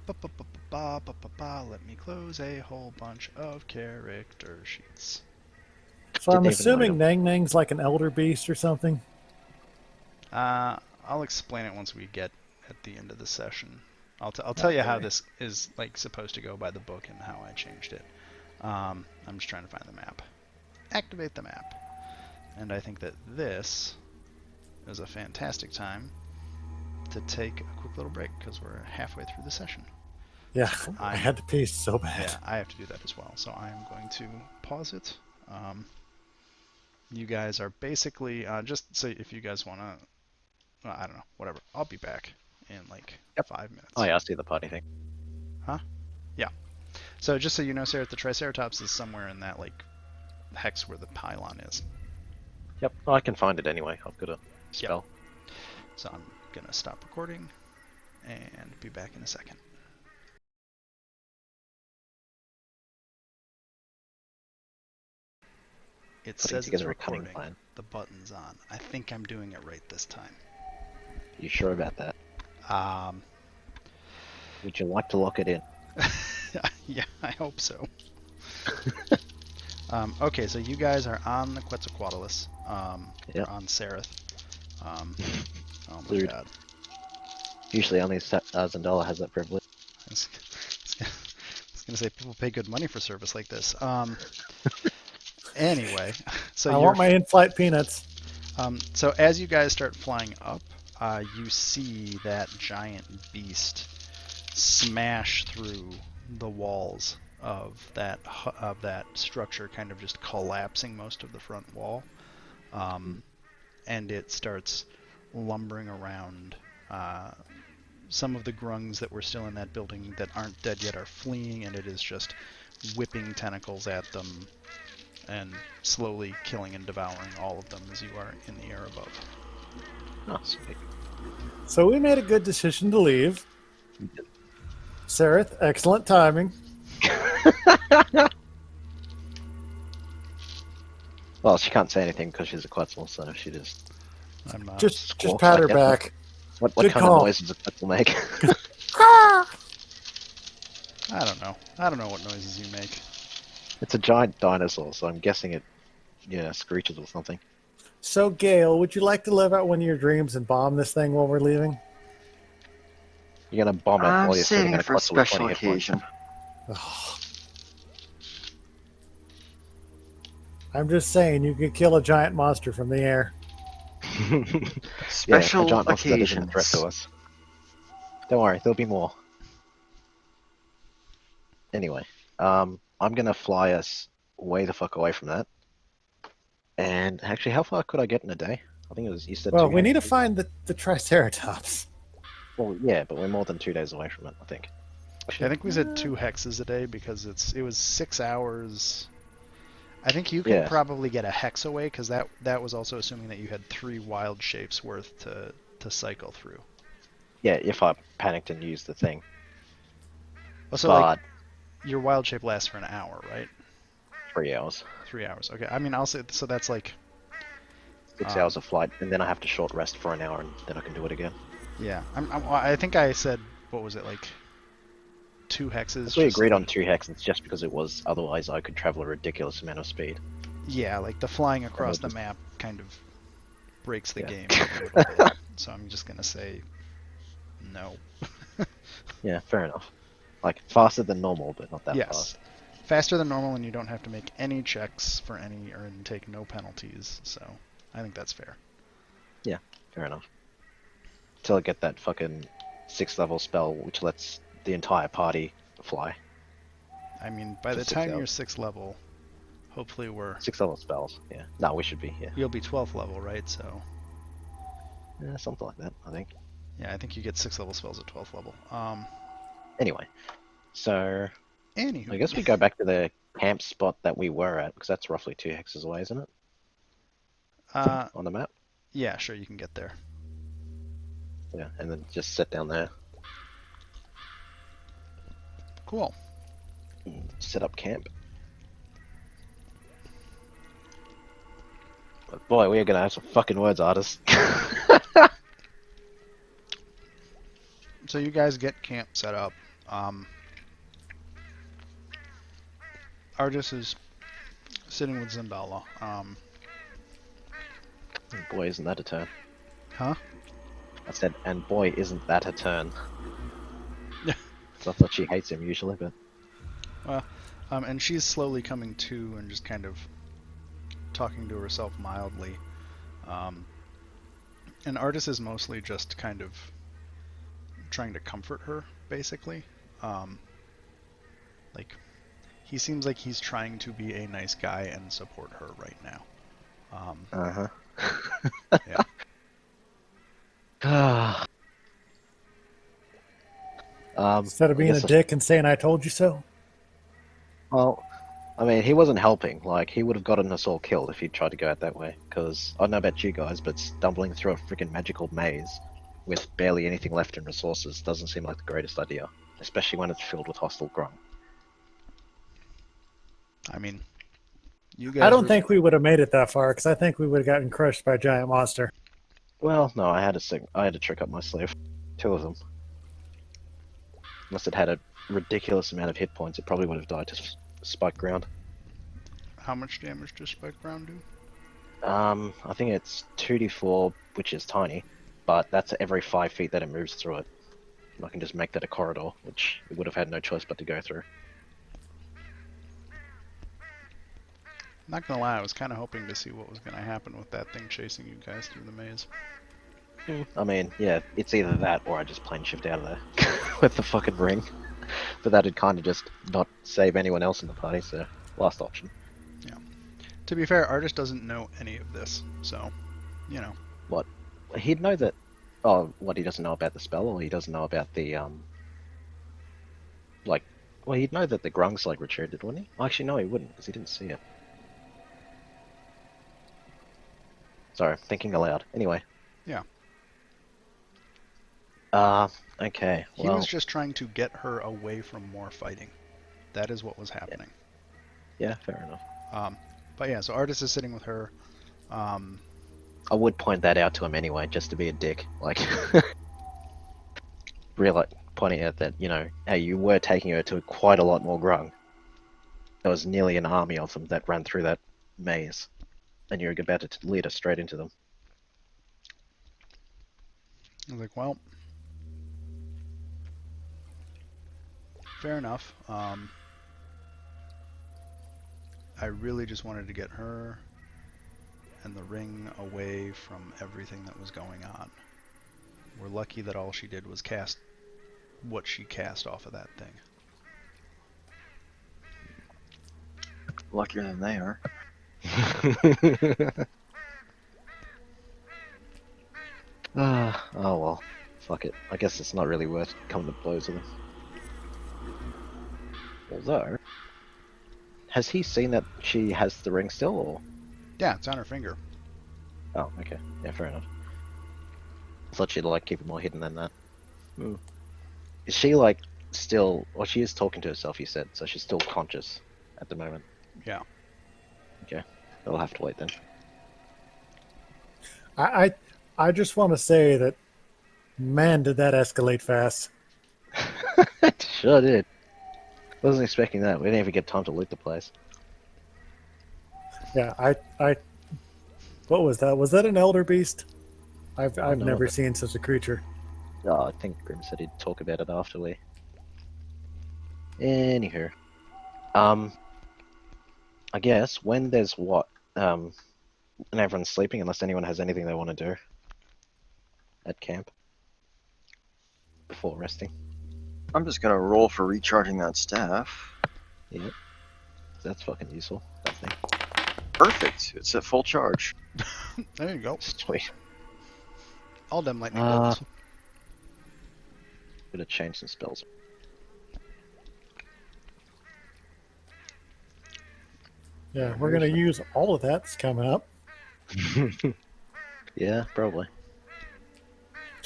Ba-ba-ba-ba-ba-ba-ba. Let me close a whole bunch of character sheets. So I'm Didn't even assuming load Nang Nang's like an elder beast or something. I'll explain it once we get at the end of the session. I'll tell you how this is like supposed to go by the book and how I changed it. I'm just trying to find the map. Activate the map. And I think that this is a fantastic time to take a quick little break because we're halfway through the session. Yeah, I had to pee so bad. Yeah, I have to do that as well. So I'm going to pause it. You guys are basically just so if you guys want to, I don't know, whatever. I'll be back in like 5 minutes. Oh yeah, I see the party thing. So just so you know, Sarah, the Triceratops is somewhere in that like hex where the pylon is. Yep, well, I can find it anyway. I've got a spell. So I'm gonna stop recording and be back in a second. It Putting says together it's a cunning recording. plan. The button's on. I think I'm doing it right this time. You sure about that? Would you like to lock it in? Yeah, I hope so. Okay, so you guys are on the Quetzalcoatlus. Yep. On Sereth. Oh my Rude. god. Usually only Zendala has that privilege. I was gonna say people pay good money for service like this. Anyway, so I you're want my in-flight peanuts. so as you guys start flying up, you see that giant beast smash through the walls of that structure, kind of just collapsing most of the front wall, and it starts lumbering around. Some of the grungs that were still in that building that aren't dead yet are fleeing, and it is just whipping tentacles at them and slowly killing and devouring all of them as you are in the air above. Oh, sweet. So we made a good decision to leave. Sareth, excellent timing. Well, she can't say anything because she's a Quetzal, so she just... I'm Just squawks pat her like that. back. What Good kind call. of noises does a Quetzal make? I don't know. I don't know what noises you make. It's a giant dinosaur, so I'm guessing it, screeches or something. So, Gail, would you like to live out one of your dreams and bomb this thing while we're leaving? You're gonna bomb it I'm while you're sitting saving in a it for a Quetzal with special 20 hit points. occasion. I'm just saying, you could kill a giant monster from the air. Special a giant monster that isn't a threat occasions. to us. Don't worry, there'll be more. Anyway, I'm gonna fly us way the fuck away from that. And actually, how far could I get in a day? I think it was, you said Well, 2 we need to days. find the Triceratops. Well, yeah, but we're more than 2 days away from it, I think. I think we said 2 hexes a day because it was 6 hours. I think you can probably get a hex away because that was also assuming that you had 3 wild shapes worth to cycle through. Yeah, if I panicked and used the thing. Also, But like, your wild shape lasts for an hour, right? 3 hours. 3 hours. Okay. I mean, I'll say so. That's like 6 hours of flight, and then I have to short rest for an hour, and then I can do it again. yeah. I think I said, what was it, like 2 hexes? We just agreed like- on 2 hexes just because it was, otherwise I could travel a ridiculous amount of speed. Yeah, like the flying across the just- map kind of breaks the Yeah. game a little bit. So I'm just gonna say no. Yeah, fair enough. Like, faster than normal, but not that Yes. fast. Faster than normal, and you don't have to make any checks for any, or and take no penalties. So I think that's fair. Fair enough. Till I get that fucking 6th level spell, which lets the entire party fly. I mean, by For the 6 time you're hours. 6th level, hopefully 6th level spells. Yeah. No, we should be. Yeah. you'll be 12th level, right? So Yeah, something like that. I think. yeah, I think you get 6th level spells at 12th level. Anyway, so Anywho, I guess we go back to the camp spot that we were at because that's roughly 2 hexes away, isn't it? On the map. yeah, sure, you can get there. Yeah, and then just sit down there, Cool. and set up camp. But boy, we are gonna have some fucking words, artists. So you guys get camp set up. Argus is sitting with Zendala. Boy, isn't that a turn? Huh? I said, and boy, isn't that a turn? Yeah. So I thought she hates him usually, but And she's slowly coming to and just kind of talking to herself mildly. And Artis is mostly just kind of trying to comfort her, basically. Like, he seems like he's trying to be a nice guy and support her right now. uh-huh. Yeah. Instead of I being a guess dick and saying "I told you so." well, I mean, he wasn't helping. Like, he would have gotten us all killed if he'd tried to go out that way. Because I don't know about you guys, but stumbling through a freaking magical maze with barely anything left in resources doesn't seem like the greatest idea, especially when it's filled with hostile grung. I mean, you guys I don't were- think we would have made it that far because I think we would have gotten crushed by a giant monster. Well, no, I had a trick up my sleeve. 2 of them. Unless it had a ridiculous amount of hit points, it probably would have died to spike ground. How much damage does Spike Ground do? I think it's 2d4, which is tiny, but that's every 5 feet that it moves through it. And I can just make that a corridor, which it would have had no choice but to go through. Not gonna lie, I was kind of hoping to see what was gonna happen with that thing chasing you guys through the maze. I mean, yeah, it's either that or I just plane shift out of there with the fucking ring. But that'd kind of just not save anyone else in the party, so last option. To be fair, Artis doesn't know any of this, so, you know. He'd know that. Oh, what, he doesn't know about the spell, or he doesn't know about the like. Well, he'd know that the grungs like retreated, wouldn't he? Actually, no, he wouldn't, because he didn't see it. Sorry, thinking aloud. Anyway. Yeah. Okay. He Well, was just trying to get her away from more fighting. That is what was happening. yeah, fair enough. But yeah, so Artis is sitting with her. I would point that out to him anyway, just to be a dick. Like, really pointing out that, you know, hey, you were taking her to quite a lot more grung. There was nearly an army of them that ran through that maze. And you're about to lead us straight into them. I was like, well, fair enough. I really just wanted to get her and the ring away from everything that was going on. We're lucky that all she did was cast what she cast off of that thing. Luckier than they are. Oh well, fuck it. I guess it's not really worth coming to blows with him. Although, has he seen that she has the ring still, or? Yeah, it's on her finger. Oh, okay. Yeah, fair enough. I thought she'd like keep it more hidden than that. Is she like still? Well, she is talking to herself. You said so. She's still conscious at the moment. Yeah. Okay, I'll have to wait then. I just want to say that, man, did that escalate fast. It sure did. Wasn't expecting that. We didn't even get time to loot the place. Yeah, what was that? Was that an elder beast? I've know never of it. seen such a creature. Oh, I think Grim said he'd talk about it after we. Anywho, I guess when there's and everyone's sleeping, unless anyone has anything they want to do. at camp before resting. I'm just gonna roll for recharging that staff. Yep. That's fucking useful. That thing. Perfect. It's at full charge. There you go. Sweet. All them lightning Uh, bolts. Could have changed some spells. Yeah, we're gonna use all of that's coming up. Yeah, probably.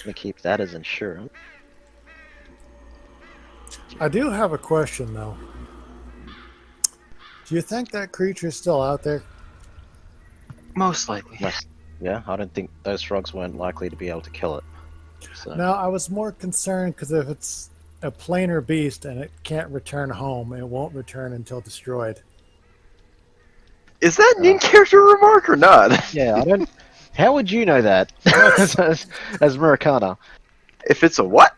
Gonna keep that as insurance. I do have a question though. Do you think that creature's still out there? Most likely. Yeah, I don't think those frogs weren't likely to be able to kill it. So No, I was more concerned because if it's a planar beast and it can't return home, it won't return until destroyed. Is that an in-character remark or not? yeah, I don't. How would you know that as Murakana? If it's a what?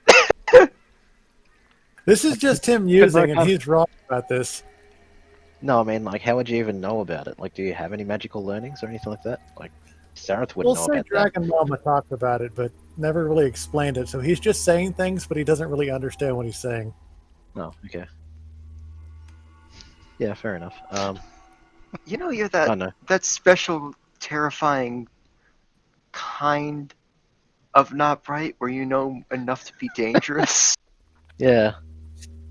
This is just him using, and Murakana. he's wrong about this. No, I mean, like, how would you even know about it? Like, do you have any magical learnings or anything like that? Like, Sareth would We'll know say about that. Dragon Mama talked about it, but never really explained it. So he's just saying things, but he doesn't really understand what he's saying. Oh, okay. Yeah, fair enough. You know, you're I that know. that special, terrifying kind of not bright where you know enough to be dangerous. Yeah.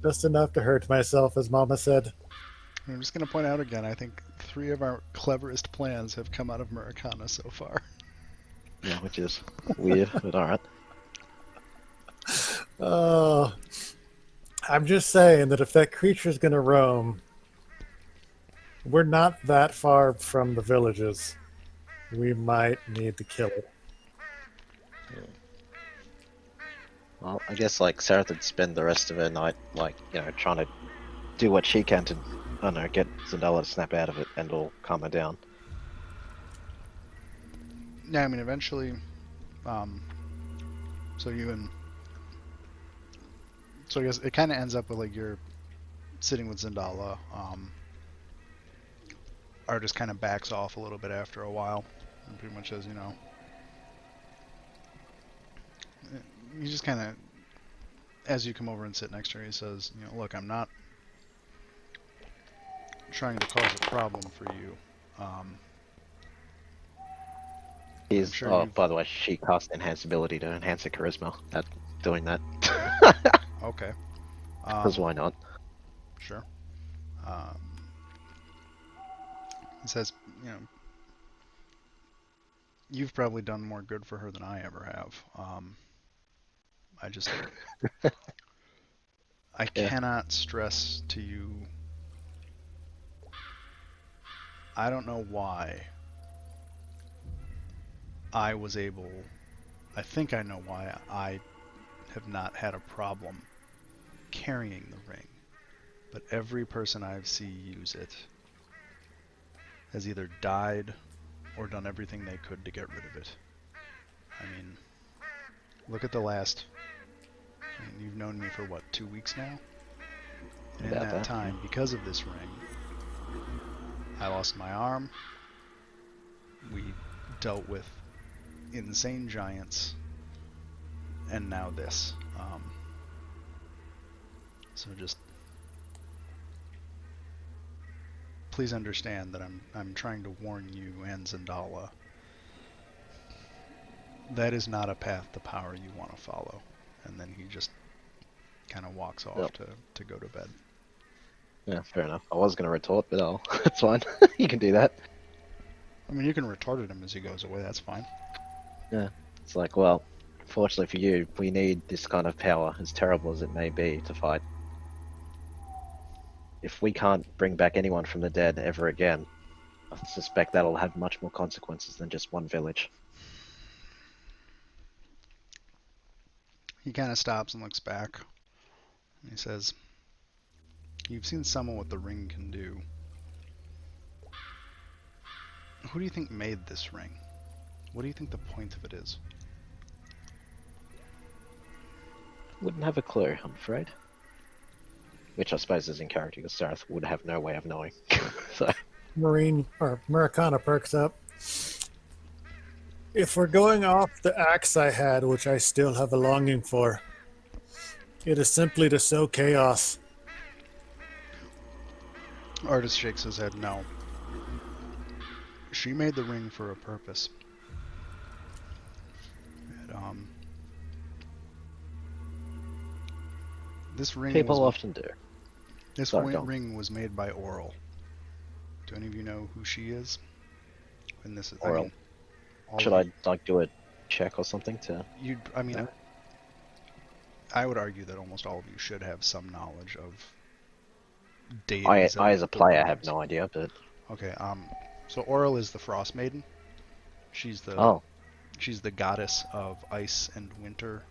Just enough to hurt myself, as Mama said. I'm just going to point out again, I think 3 of our cleverest plans have come out of Murakana so far. Yeah, which is weird, but alright. I'm just saying that if that creature's going to roam, we're not that far from the villages. We might need to kill it. Well, I guess, like, Sareth would spend the rest of her night, like, you know, trying to do what she can to, I don't know, get Zendala to snap out of it and all calm her down. Yeah, I mean, eventually, so you and, so I guess it kind of ends up with, like, you're sitting with Zendala, Artis kind of backs off a little bit after a while, and pretty much says, you know, he just kind of, as you come over and sit next to her, he says, you know, look, I'm not trying to cause a problem for you. He's, sure oh, you've- by the way, she cast Enhance ability to enhance her charisma at doing that. Okay. Because why not? Sure. He says, you know, you've probably done more good for her than I ever have. I just, I Yeah. cannot stress to you. I don't know why I was able. I think I know why I have not had a problem carrying the ring, but every person I've seen use it has either died or done everything they could to get rid of it. I mean, look at the last. I mean, you've known me for what, 2 weeks now? And in About that that, time, because of this ring, I lost my arm. We dealt with insane giants, and now this. So just please understand that I'm trying to warn you and Zendala. That is not a path to power you want to follow. And then he just kind of walks off Yep. to go to bed. Yeah, fair enough. I was going to retort, but oh, it's fine. You can do that. I mean, you can retort at him as he goes away. That's fine. It's like, well, fortunately for you, we need this kind of power, as terrible as it may be, to fight. If we can't bring back anyone from the dead ever again, I suspect that'll have much more consequences than just one village. He kind of stops and looks back. And he says, you've seen some of what the ring can do. Who do you think made this ring? What do you think the point of it is? Wouldn't have a clue, I'm afraid. Which I suppose is in character, because Sareth would have no way of knowing. So, Murakana perks up. If we're going off the axe I had, which I still have a longing for, it is simply to sow chaos. Artist shakes his head. No. She made the ring for a purpose. And, this ring People was often do. this Sorry, go on. ring was made by Oral. Do any of you know who she is? And this is, I Oral. mean, all Should of I like do a check or something to? you, I mean, No? I would argue that almost all of you should have some knowledge of I deities. I of as a the player have rings. no idea, but Okay. So Oral is the Frost Maiden. She's the oh, she's the goddess of ice and winter,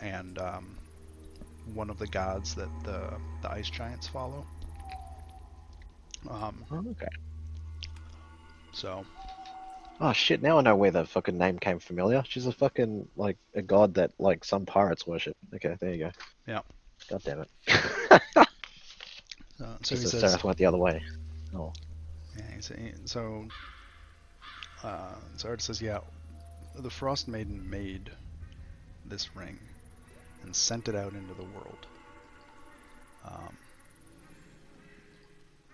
and one of the gods that the ice giants follow. okay. So Oh shit! Now I know where the fucking name came familiar. She's a fucking like a god that like some pirates worship. Okay, there you go. yeah. God damn it. So he Just says, Seraph went the other way. Oh, yeah. So Artis says, yeah. The Frost Maiden made this ring and sent it out into the world.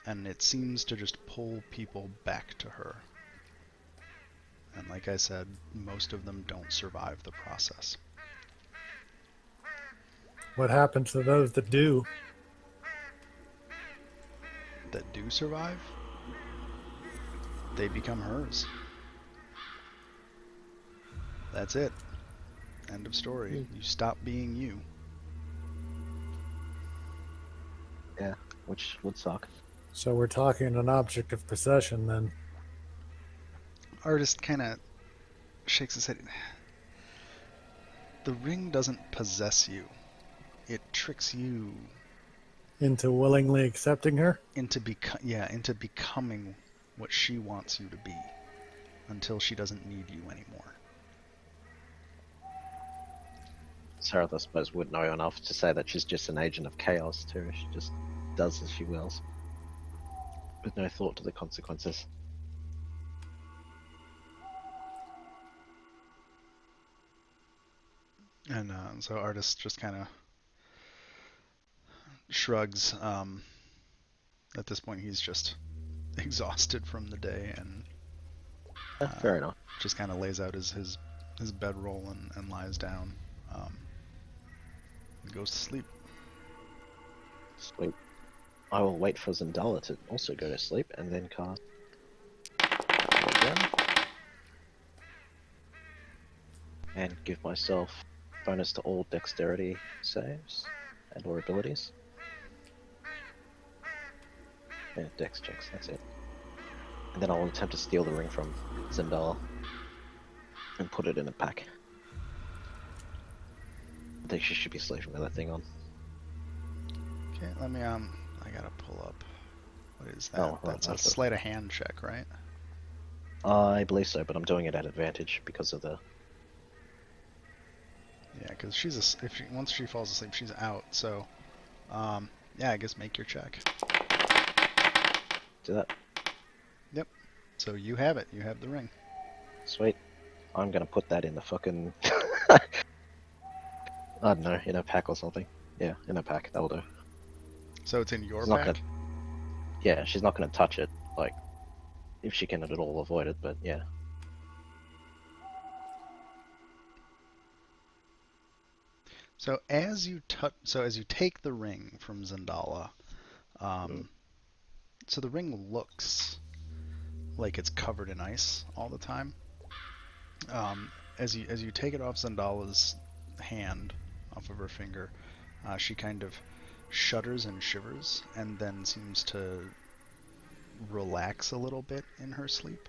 And it seems to just pull people back to her. And like I said, most of them don't survive the process. What happens to those that do? That do survive, they become hers. That's it. End of story. You stop being you. yeah, which would suck. So we're talking an object of possession then. Artist kind of shakes his head. The ring doesn't possess you. It tricks you Into willingly accepting her? into into becoming what she wants you to be until she doesn't need you anymore. Seraph, I suppose, would know enough to say that she's just an agent of chaos too. She just does as she wills, with no thought to the consequences. And so Artist just kind of shrugs. At this point, he's just exhausted from the day and Fair enough. just kind of lays out his bedroll and lies down. And goes to sleep. Sweet. I will wait for Zendala to also go to sleep and then cast again. And give myself bonus to all dexterity saves and or abilities. Yeah, dex checks, that's it. And then I'll attempt to steal the ring from Zendala and put it in a pack. I think she should be sleeping with that thing on. Okay, let me I gotta pull up. What is that? Oh, right, That's a that's it. sleight of hand check, right? I believe so, but I'm doing it at advantage because of the. Yeah, because once she falls asleep, she's out. So, yeah, I guess make your check. Do that. So you have it. You have the ring. Sweet. I'm gonna put that in the fucking. I don't know, in a pack or something. Yeah, in a pack. That'll do. So it's in your It's not pack. gonna. Yeah, she's not gonna touch it. Like, if she can at all avoid it, but yeah. So as you take the ring from Zendala, so the ring looks like it's covered in ice all the time. As you take it off Zendala's hand, off of her finger, she kind of shudders and shivers, and then seems to relax a little bit in her sleep.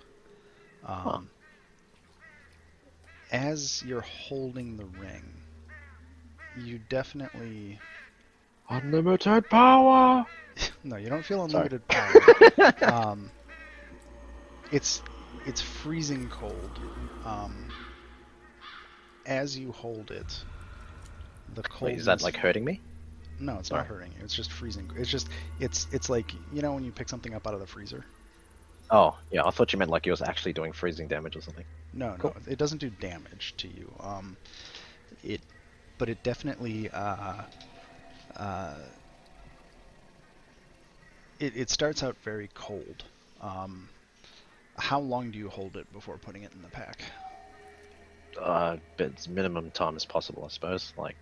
As you're holding the ring, you definitely Unlimited power! no, you don't feel Sorry. unlimited power. It's freezing cold. As you hold it, the Wait, coldness. is that like hurting me? No, it's not hurting you. It's just freezing. It's like, you know when you pick something up out of the freezer, Oh, yeah, I thought you meant like he was actually doing freezing damage or something. No, Cool. no, it doesn't do damage to you. It, but it definitely uh, it starts out very cold. Um, how long do you hold it before putting it in the pack? But as minimum time as possible, I suppose. Like,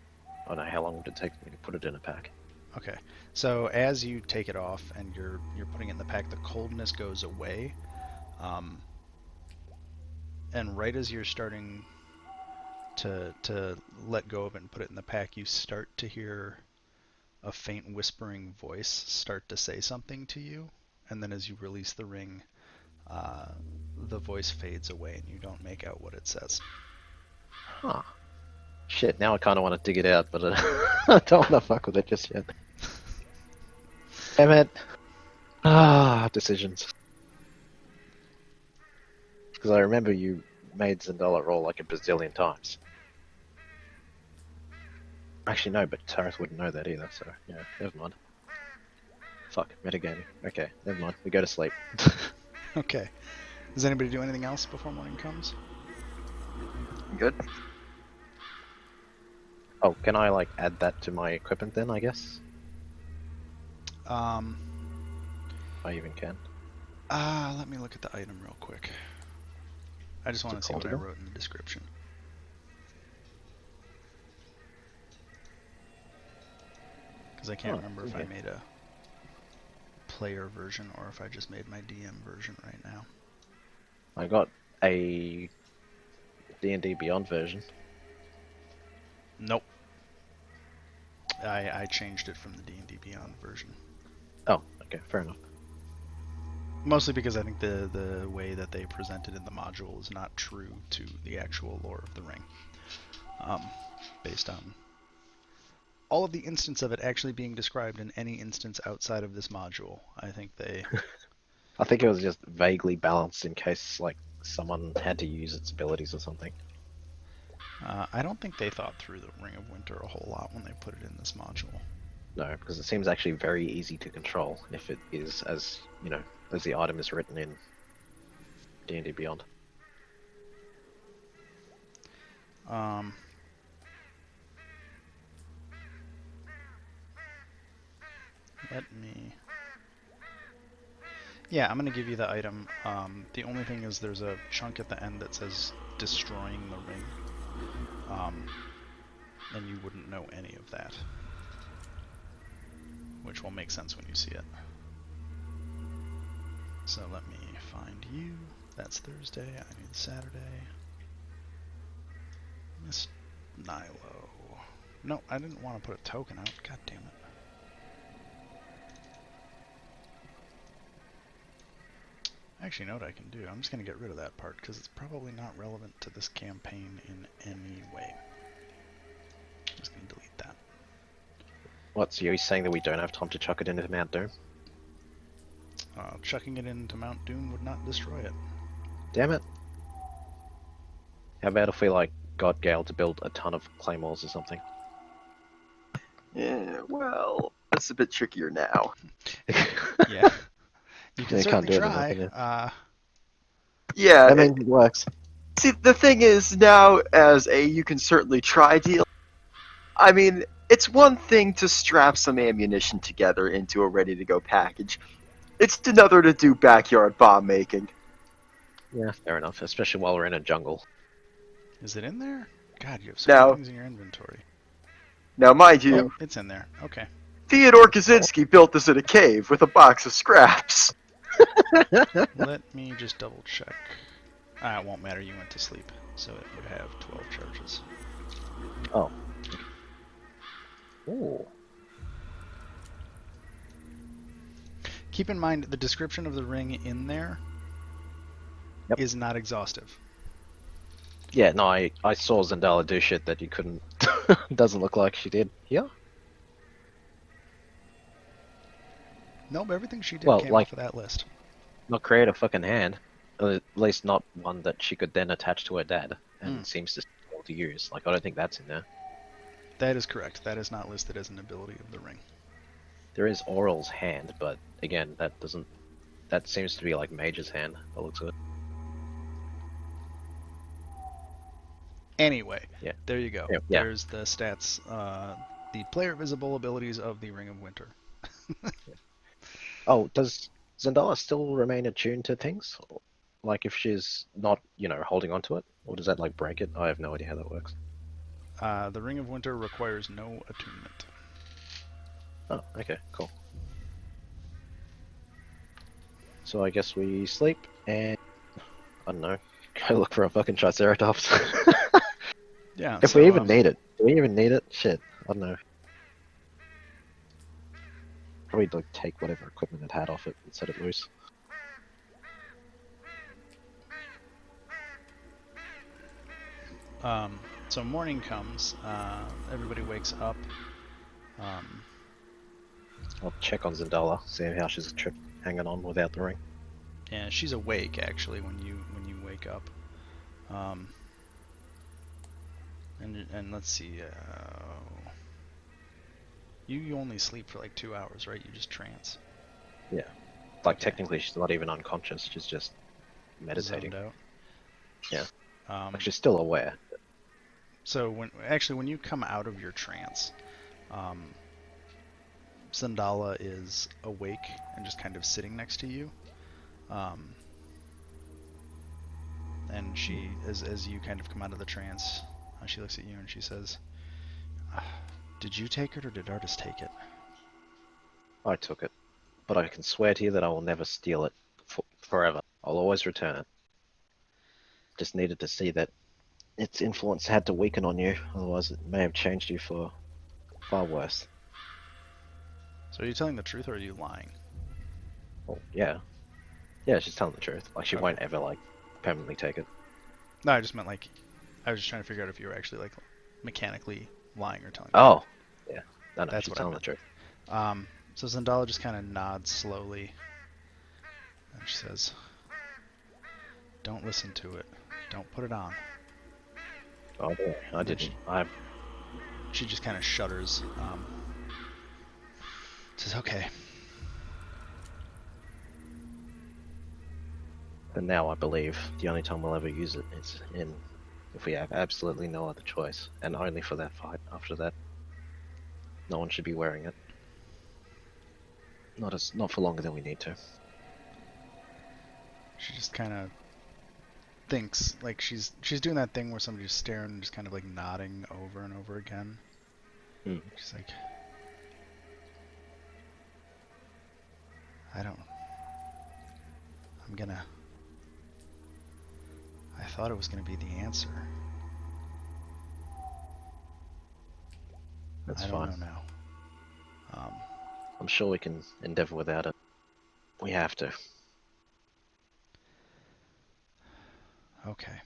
I don't know how long would it take me to put it in a pack. Okay, so as you take it off and you're putting it in the pack, the coldness goes away, and right as you're starting to let go of it and put it in the pack, you start to hear a faint whispering voice start to say something to you, and then as you release the ring, the voice fades away and you don't make out what it says. Huh. Shit, now I kind of want to dig it out, but I don't want to fuck with it just yet. Damn it. Decisions. Because I remember you made Zendala roll like a bazillion times. Actually, no, but Tareth wouldn't know that either, so yeah, never mind. Fuck, metagaming. Okay, never mind. We go to sleep. Okay. Does anybody do anything else before morning comes? Good. Oh, can I like add that to my equipment then, I guess? Um, I even can. Let me look at the item real quick. I just want it to see what I called again? wrote in the description. Because I can't remember if I okay. made a player version or if I just made my DM version right now. I got a D&D Beyond version. Nope. I changed it from the D&D Beyond version. Oh, okay, fair enough. Mostly because I think the way that they presented in the module is not true to the actual lore of the ring. Based on all of the instance of it actually being described in any instance outside of this module. I think they... I think it was just vaguely balanced in case like someone had to use its abilities or something. I don't think they thought through the Ring of Winter a whole lot when they put it in this module. No, because it seems actually very easy to control if it is as, you know, as the item is written in D&D Beyond. Let me... Yeah, I'm going to give you the item. The only thing is there's a chunk at the end that says destroying the ring. And you wouldn't know any of that. Which will make sense when you see it. So let me find you. That's Thursday. I need Saturday. Miss Nilo. No, I didn't want to put a token out. God damn it. Actually, you know what I can do? I'm just going to get rid of that part because it's probably not relevant to this campaign in any way. I'm just going to delete that. What, so you're saying that we don't have time to chuck it into Mount Doom? Chucking it into Mount Doom would not destroy it. Damn it. How about if we, like, got Gale to build a ton of claymores or something? Yeah, well, that's a bit trickier now. Yeah. You can You can't certainly do it enough, can you? try. Yeah, I mean, it works. see, the thing is now, as a you can certainly try deal, I mean, it's one thing to strap some ammunition together into a ready-to-go package. It's another to do backyard bomb making. Yeah, fair enough, especially while we're in a jungle. Is it in there? God, you have so many things in your inventory. Now, mind Yep, you, it's in there. Okay. Theodore Kaczynski built this in a cave with a box of scraps. Let me just double check. It won't matter. You went to sleep, so it would have 12 charges. Oh. Ooh. Keep in mind, the description of the ring in there Yep. is not exhaustive. Yeah, no, I saw Zendala do shit that you couldn't... doesn't look like she did here. Nope, everything she did Well, came like- off of that list. Not create a fucking hand. At least not one that she could then attach to her dad, and seems to be able to use. Like, I don't think that's in there. That is correct. That is not listed as an ability of the ring. There is Oral's hand, but again, that That seems to be like Mage's hand. That looks good. Anyway, Yeah. there you go. Yeah. There's the stats, the player visible abilities of the Ring of Winter. Oh, does Zendala still remain attuned to things? Like if she's not, holding onto it, or does that like break it? I have no idea how that works. The Ring of Winter requires no attunement. Oh, okay, cool. So I guess we sleep and I don't know, go look for a fucking Triceratops. Yeah. If so, we even need it, do we even need it? Shit, I don't know. Probably like take whatever equipment it had off it and set it loose. So morning comes. Everybody wakes up. I'll check on Zendala, see how she's hanging on without the ring. And she's awake actually when you wake up. And let's see. You only sleep for like 2 hours, right? You just trance. Yeah. Like technically she's not even unconscious, she's just meditating. Zoned out. Yeah. Um, Like she's still aware. So when you come out of your trance, Zendala is awake and just kind of sitting next to you. And she, as you kind of come out of the trance, she looks at you and she says, "Did you take it or did Artis take it?" I took it. But I can swear to you that I will never steal it forever. I'll always return it. Just needed to see that its influence had to weaken on you, otherwise it may have changed you for far worse. So are you telling the truth or are you lying? Well, yeah. Yeah, she's telling the truth. Like, she Okay. won't ever, like, permanently take it. No, I just meant like, I was just trying to figure out if you were actually like mechanically lying or telling. Oh! Yeah. No, That's she's what I telling the meant. truth. So Zendala just kind of nods slowly, and she says, "Don't listen to it. Don't put it on." Oh, yeah, I And then didn't. She just kind of shudders. Says, "Okay." And now I believe the only time we'll ever use it is if we have absolutely no other choice, and only for that fight. After that, no one should be wearing it. Not for longer than we need to. She just kind of thinks, like she's doing that thing where somebody's staring and just kind of like nodding over and over again. Hmm. She's like, I thought it was gonna be the answer. That's I don't fine. know now. I'm sure we can endeavor without it. We have to. Okay.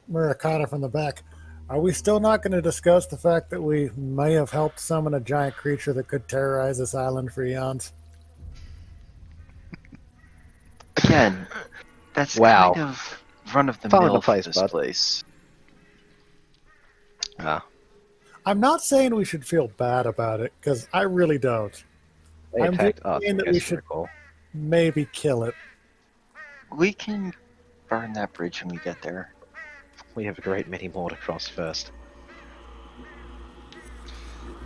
Murakata from the back. Are we still not going to discuss the fact that we may have helped summon a giant creature that could terrorize this island for eons? Again, that's Wow. kind of run of the Follow the mill for place, this bud. place. I'm not saying we should feel bad about it, because I really don't. They I'm attacked just us, saying I that guess we you should recall. maybe kill it. We can burn that bridge when we get there. We have a great many more to cross first.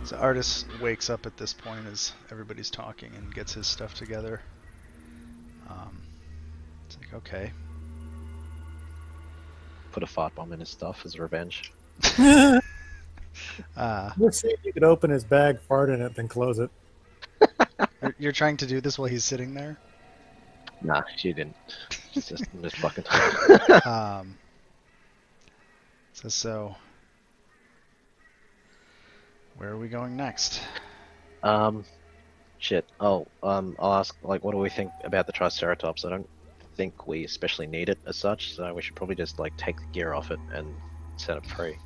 So Artis wakes up at this point as everybody's talking and gets his stuff together. It's like, okay. Put a fart bomb in his stuff as revenge. Let's see if you could open his bag, fart in it, then close it. You're trying to do this while he's sitting there? Nah, she didn't. She's just fucking. So where are we going next? Shit. Oh, I'll ask, like, what do we think about the Triceratops? I don't think we especially need it as such, so we should probably just, like, take the gear off it and set it free.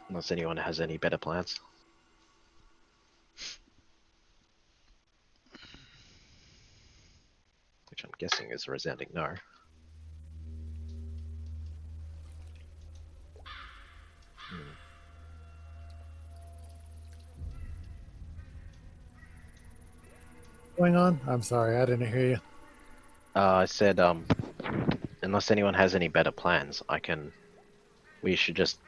Unless anyone has any better plans. Which I'm guessing is a resounding no. going on? I'm sorry, I didn't hear you. I said, unless anyone has any better plans, we should just,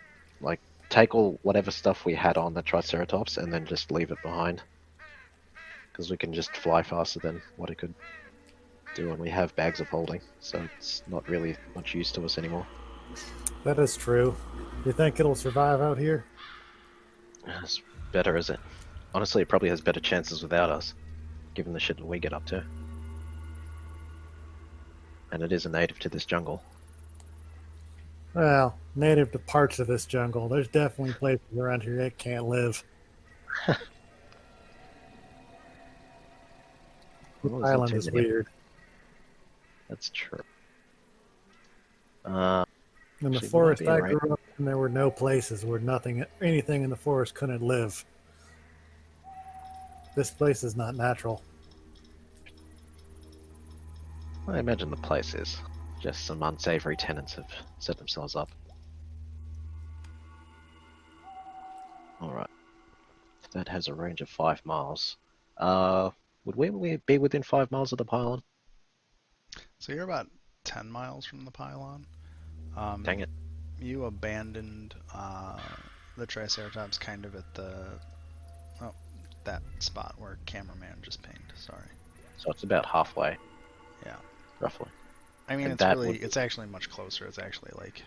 like, take all whatever stuff we had on the Triceratops and then just leave it behind. Because we can just fly faster than what it could do, and we have bags of holding, so it's not really much use to us anymore. That is true. You think it'll survive out here? It's better, is it? Honestly, it probably has better chances without us, given the shit that we get up to. And it is a native to this jungle. Well, native to parts of this jungle. There's definitely places around here it can't live. The Well, there's not island too is many. weird. That's true. In the Actually, would forest that I be right? grew up in, there were no places where anything in the forest couldn't live. This place is not natural. I imagine the place is. Just some unsavory tenants have set themselves up. Alright. That has a range of 5 miles. Would we be within 5 miles of the pylon? So you're about 10 miles from the pylon. Dang it. You abandoned the Triceratops kind of at that spot where cameraman just pinged. Sorry. So it's about halfway. Yeah. Roughly. I mean, And it's actually much closer. It's actually like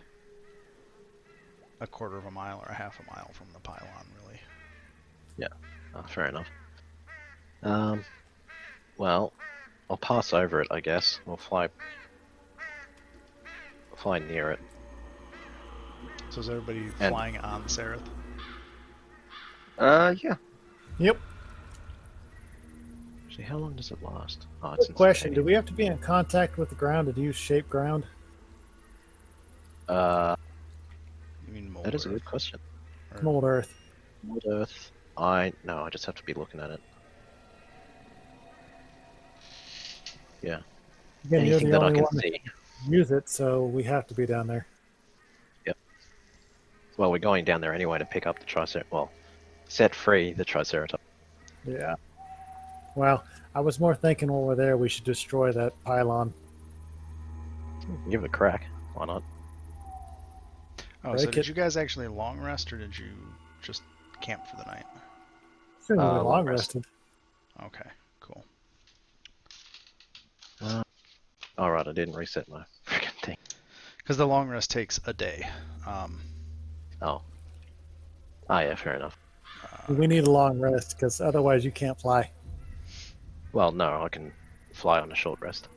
a quarter of a mile or a half a mile from the pylon, really. Fair enough. Well, I'll pass over it, I guess. We'll fly near it. So is everybody And- flying on Sereth? Yeah. Yep. Actually, how long does it last? Oh, it's Good question. Do instantaneous. we have to be in contact with the ground to use shape ground? Uh, You mean mold that is a Earth? good question. Or- Mold Earth. What Earth? No, I just have to be looking at it. Yeah. Again, you're Anything the that I only can one that see. can use it, so we have to be down there. Well, we're going down there anyway to pick up the Triceratops. Well, set free the Triceratops. Yeah. Well, I was more thinking while we're there, we should destroy that pylon. Give it a crack. Why not? Oh, so Break did it. you guys actually long rest, or did you just camp for the night? Soon we Long long rest. rested. Okay, cool. Alright, I didn't reset my freaking thing. Because the long rest takes a day. Oh. Ah, yeah, fair enough. We need a long rest because otherwise you can't fly. Well, no, I can fly on a short rest.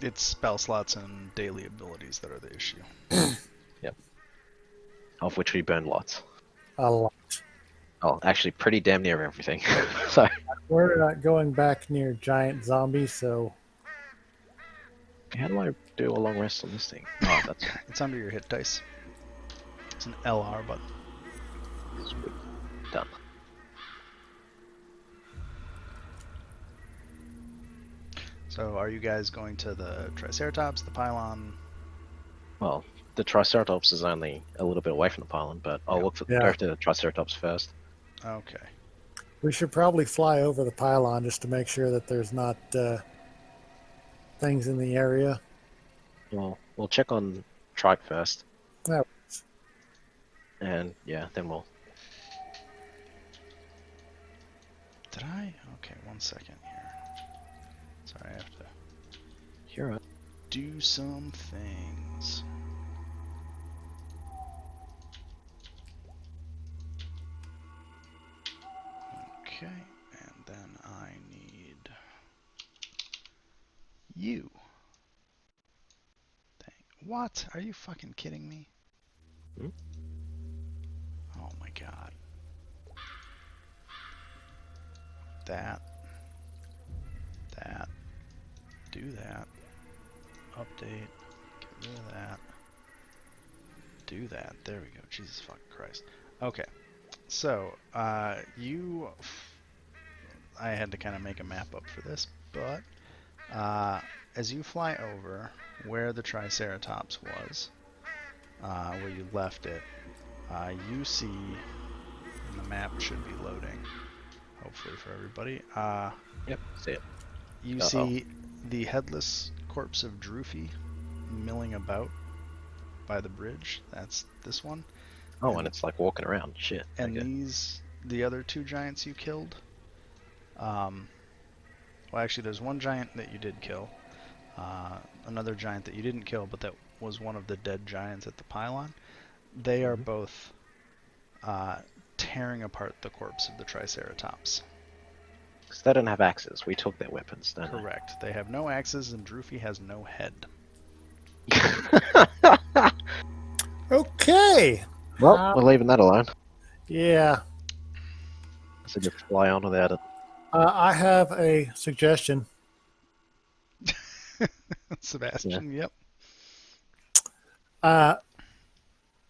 It's spell slots and daily abilities that are the issue. Of which we burned lots. A lot. Oh, actually, pretty damn near everything. So, We're not going back near giant zombies, so how do I do a long rest on this thing? Oh, that's It's under your hit dice. It's an LR button. sweet. Done. So are you guys going to the Triceratops, the pylon? Well, the Triceratops is only a little bit away from the pylon, but I'll look for Yeah. go to the Triceratops first. Okay. we should probably fly over the pylon just to make sure that there's not things in the area. Well, we'll check on Tripe first, Yeah. and yeah, then we'll. Did I? Okay, 1 second here. Sorry, I have to You're right. do some things. Okay, and then I need you. Dang. What? Are you fucking kidding me? Hmm? Oh my god. That. Do that. Update. Get rid of that. Do that. There we go. Jesus fucking Christ. Okay. So, I had to kind of make a map up for this, but as you fly over where the Triceratops was, where you left it, you see, and the map should be loading, hopefully for everybody. Yep, see it. You Uh-oh. see the headless corpse of Droofy milling about by the bridge. That's this one. Oh, and it's like walking around. Shit. And Okay. the other two giants you killed. Well, actually, there's one giant that you did kill. Another giant that you didn't kill, but that was one of the dead giants at the pylon. They are both tearing apart the corpse of the Triceratops. Because they don't have axes. We took their weapons, don't Correct. They have no axes, and Droofy has no head. they? Okay. Well, we're leaving that alone. Yeah. So just fly on without it. I have a suggestion. Sebastian, yep.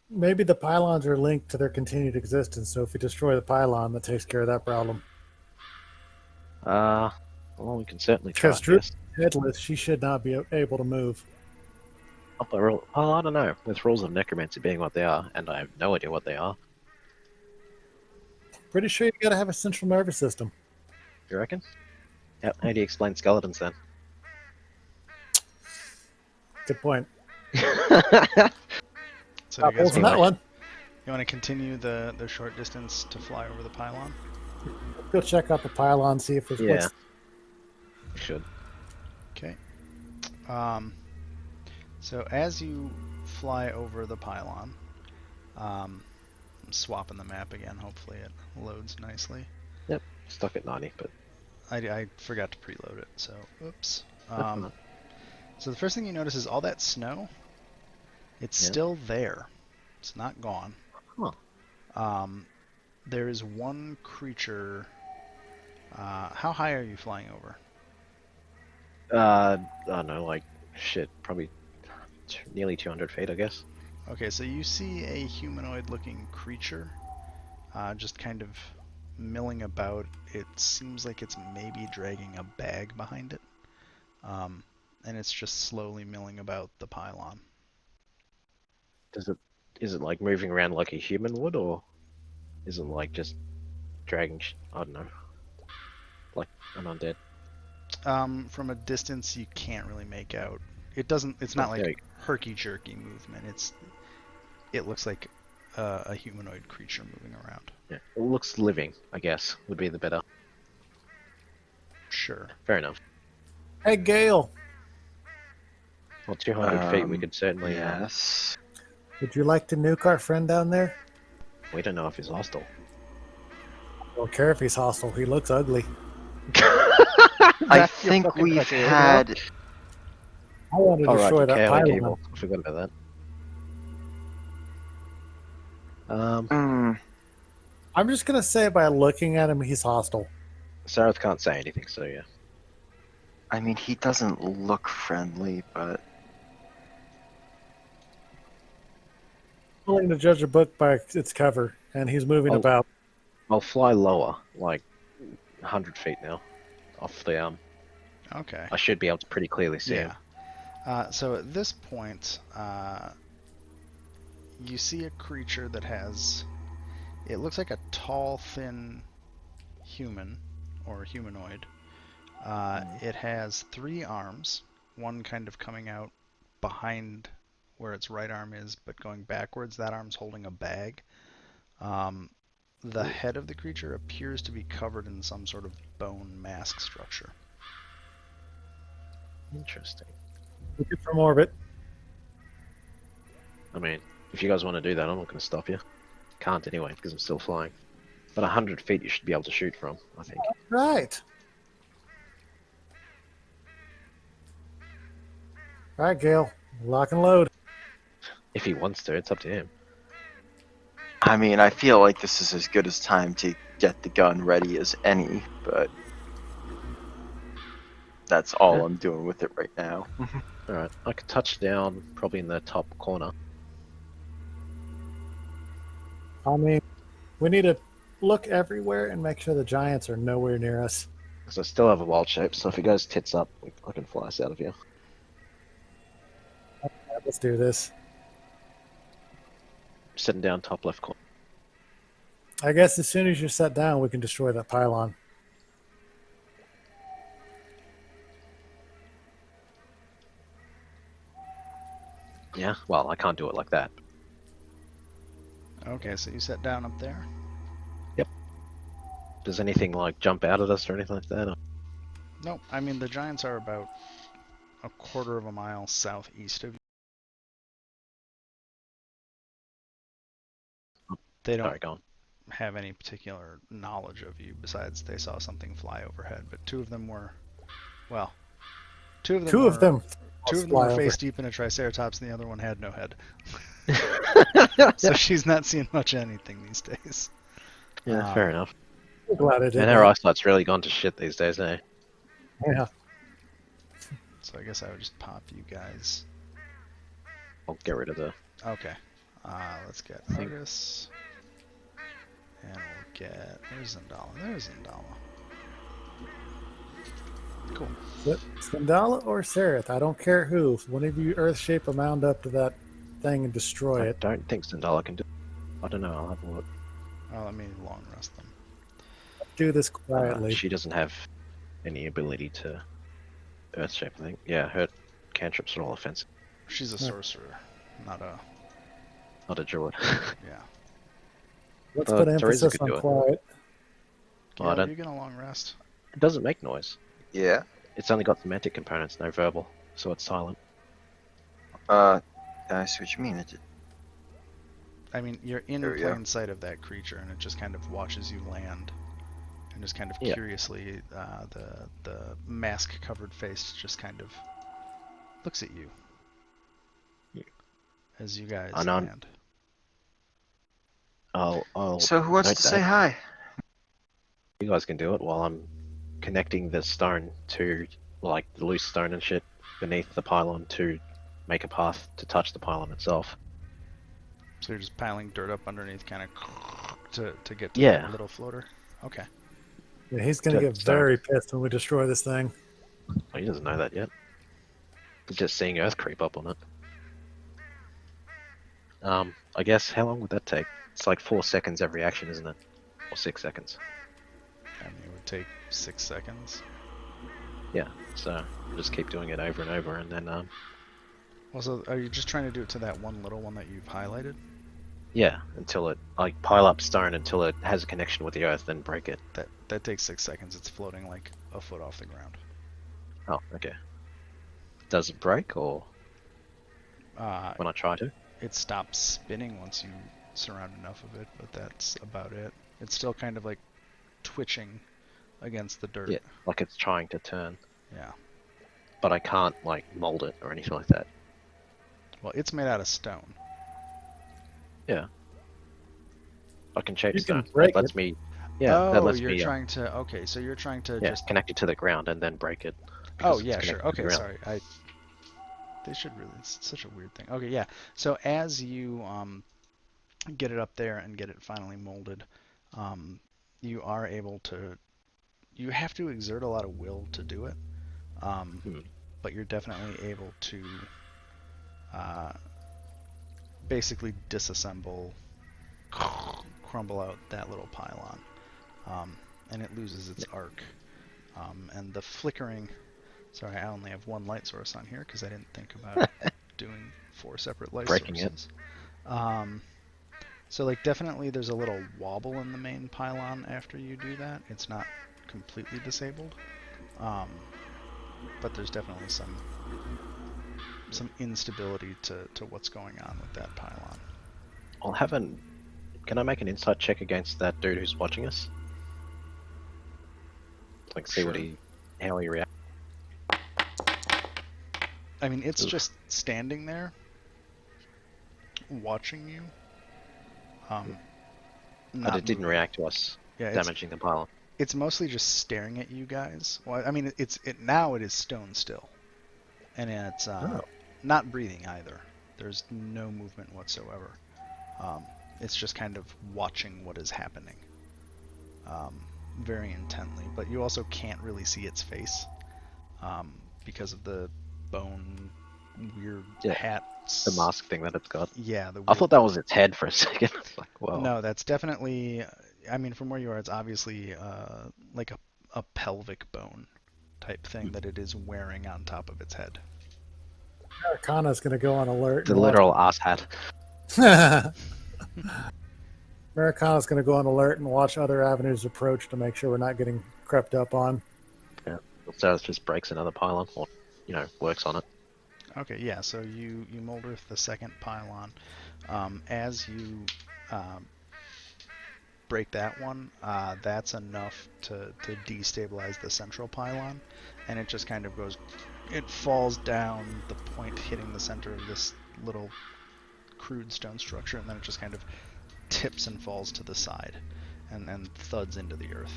Maybe the pylons are linked to their continued existence, so if you destroy the pylon, that takes care of that problem. Well, we can certainly try. Because Droop Yes. headless, she should not be able to move. Well, I don't know. With rules of necromancy being what they are, and I have no idea what they are. Pretty sure you gotta have a central nervous system. You reckon? How do you explain skeletons then? Good point. So you guys Pulls on that one. you want to continue the short distance to fly over the pylon? Go check out the pylon, see if there's Yeah. what's We should. Okay. So as you fly over the pylon, I'm swapping the map again. Hopefully it loads nicely. Stuck at 90, but I forgot to preload it, so oops. That's fine. So the first thing you notice is all that snow. It's Yeah. still there. It's not gone. Huh. There is one creature. How high are you flying over? I don't know, like shit, probably nearly 200 feet, I guess. Okay, so you see a humanoid-looking creature, just kind of milling about. It seems like it's maybe dragging a bag behind it, and it's just slowly milling about the pylon. Is it like moving around like a human would, or is it like just dragging? I don't know, like an undead. From a distance, you can't really make out. It doesn't. It's not Okay. like herky-jerky movement. It looks like a humanoid creature moving around. Yeah, it looks living. I guess would be the better. Sure. Fair enough. Hey, Gail, Well, 200 feet, we Um, could certainly. Yes. would you like to nuke our friend down there? We don't know if he's hostile. I don't care if he's hostile. He looks ugly. I That's your think fucking we've criteria, had. I want to All right, destroy you that care like pylon. evil. I forgot about that. Mm, I'm just gonna say by looking at him, he's hostile. Sareth can't say anything, so yeah. I mean, he doesn't look friendly, but Willing to judge a book by its cover, and he's moving Oh. about. I'll fly lower, like 100 feet now, off the Okay. I should be able to pretty clearly see him. Yeah. So at this point, you see a creature that has. It looks like a tall, thin human or humanoid. It has 3 arms, one kind of coming out behind where its right arm is, but going backwards. That arm's holding a bag. The head of the creature appears to be covered in some sort of bone mask structure. Interesting. Looking from orbit. I mean, if you guys want to do that, I'm not going to stop you. Can't anyway, because I'm still flying. But 100 feet you should be able to shoot from, I think. Right. All right, Gail. Lock and load. If he wants to, it's up to him. I mean, I feel like this is as good as time to get the gun ready as any, but that's all Yeah. I'm doing with it right now. Alright, I could touch down probably in the top corner. I mean, we need to look everywhere and make sure the giants are nowhere near us. Because I still have a wild shape, so if he goes tits up, I can fly us out of here. All right, let's do this. Sitting down top left corner. I guess as soon as you're set down, we can destroy that pylon. Yeah. Well, I can't do it like that. Okay, so you sat down up there. Does anything like jump out at us or anything like that? Nope. I mean, the giants are about a quarter of a mile southeast of you. They don't Sorry, go on. have any particular knowledge of you besides they saw something fly overhead. But two of them were, well, two of them Two were of them. two of them fly were over. face deep in a triceratops, and the other one had no head. So she's not seeing much of anything these days. Yeah, fair enough. I'm glad I did And her that. eyesight's really gone to shit these days, eh? Yeah. So I guess I would just pop you guys. I'll get rid of the. Okay. Let's get Argus. And we'll get. There's Zendala. There's Zendala. Cool. But Skandala or Sereth, I don't care who. One of you earth shape a mound up to that thing and destroy I it. don't think Zendala can do. I don't know. I'll have a look. Oh, let me long rest them. Do this quietly. She doesn't have any ability to earth shape. I think. Yeah, her cantrips are all offensive. She's a sorcerer, not a. Not a druid. Yeah. Let's But put Teresa emphasis could do on it. quiet. Well, I Gail, don't- you get a long rest. It doesn't make noise. Yeah. It's only got semantic components, no verbal, so it's silent. I see what you mean. I mean, you're in There we go. plain sight of that creature, and it just kind of watches you land, and just kind of Yeah. curiously, the mask-covered face just kind of looks at you Yeah. as you guys I know. land. I'll So who wants note to say that. hi? You guys can do it while I'm connecting the stone to, like, the loose stone and shit beneath the pylon to make a path to touch the pylon itself. So you're just piling dirt up underneath, kind of to get to Yeah. that little floater. Okay. Yeah, he's going to Good get start. very pissed when we destroy this thing. Oh, he doesn't know that yet. He's just seeing Earth creep up on it. I guess, how long would that take? It's like 4 seconds every action, isn't it? Or 6 seconds. I mean, it would take 6 seconds. Yeah, so we'll just keep doing it over and over, and then, Well, so are you just trying to do it to that one little one that you've highlighted? yeah, until it, like, pile up stone until it has a connection with the Earth, then break it. That takes 6 seconds. It's floating like a foot off the ground. Oh, okay. Does it break, or Uh, when I try to? it stops spinning once you surround enough of it, but that's about it. It's still kind of like twitching against the dirt. Yeah, like it's trying to turn. Yeah. But I can't, like, mold it or anything like that. Well, it's made out of stone. I can shape You can stone. break That lets it. me. Yeah, Oh, that lets you're me. trying to. Okay, so you're trying to Yeah, just. connect it to the ground and then break it. Oh because it's yeah, sure. connected to the Okay, ground. sorry. They should really. It's such a weird thing. Okay, yeah. So as you get it up there and get it finally molded, you are able to. You have to exert a lot of will to do it, Hmm. but you're definitely able to basically disassemble, crumble out that little pylon, and it loses its arc, and the flickering. Sorry, I only have one light source on here because I didn't think about doing 4 separate light Breaking it. sources. So like definitely there's a little wobble in the main pylon after you do that. It's not completely disabled, but there's definitely some instability to what's going on with that pylon. I'll have an. Can I make an insight check against that dude who's watching us? Like, see what Sure. how he reacts. I mean, it's Oof. just standing there, watching you. But Not it didn't moving. react to us Yeah, damaging the pylon. it's mostly just staring at you guys. Well, I mean, now it is stone still, and it's not breathing either. There's no movement whatsoever. It's just kind of watching what is happening, very intently. But you also can't really see its face because of the bone weird Yeah, hat. The mask thing that it's got. Yeah, the I weird thought that was its head for a second. Like, whoa. No, that's definitely. I mean, from where you are, it's obviously like a pelvic bone type thing that it is wearing on top of its head. Americana's going to go on alert. The and watch- literal ass hat. Americana's going to go on alert and watch other avenues approach to make sure we're not getting crept up on. So it just breaks another pylon, or works on it. Okay, yeah. So you molder the second pylon. As you break that one, that's enough to destabilize the central pylon, and it just kind of goes. It falls down, the point hitting the center of this little crude stone structure, and then it just kind of tips and falls to the side, and thuds into the earth.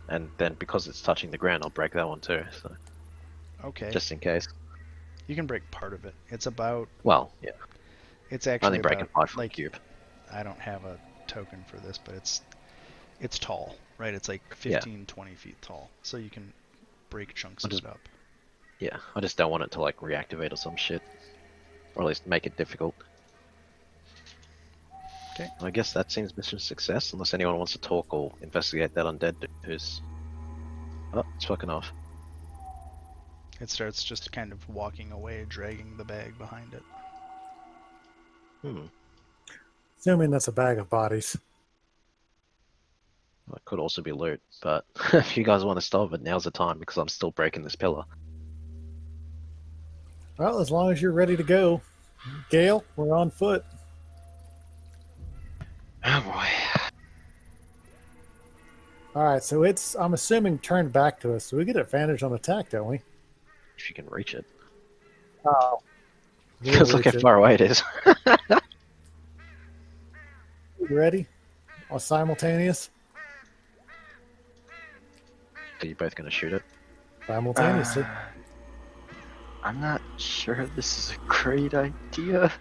And then because it's touching the ground, I'll break that one too. So Okay. just in case. You can break part of it. It's about. Well, yeah. It's actually Only breaking about, part from like, the cube. I don't have a token for this, but it's tall, right? It's like 15, 20 feet tall, so you can break chunks of it up. Yeah, I just don't want it to like reactivate or some shit, or at least make it difficult. Okay. I guess that seems mission success, unless anyone wants to talk or investigate that undead dude who's. Oh, it's fucking off. It starts just kind of walking away, dragging the bag behind it. Assuming that's a bag of bodies. Well, it could also be loot, but if you guys want to stop it, now's the time because I'm still breaking this pillar. Well, as long as you're ready to go. Gale, we're on foot. Oh boy. All right, so it's, I'm assuming, turned back to us, so we get advantage on attack, don't we? If you can reach it. Oh. Because look how far away it is. You ready? All simultaneous? Are you both going to shoot it? Simultaneously. I'm not sure this is a great idea.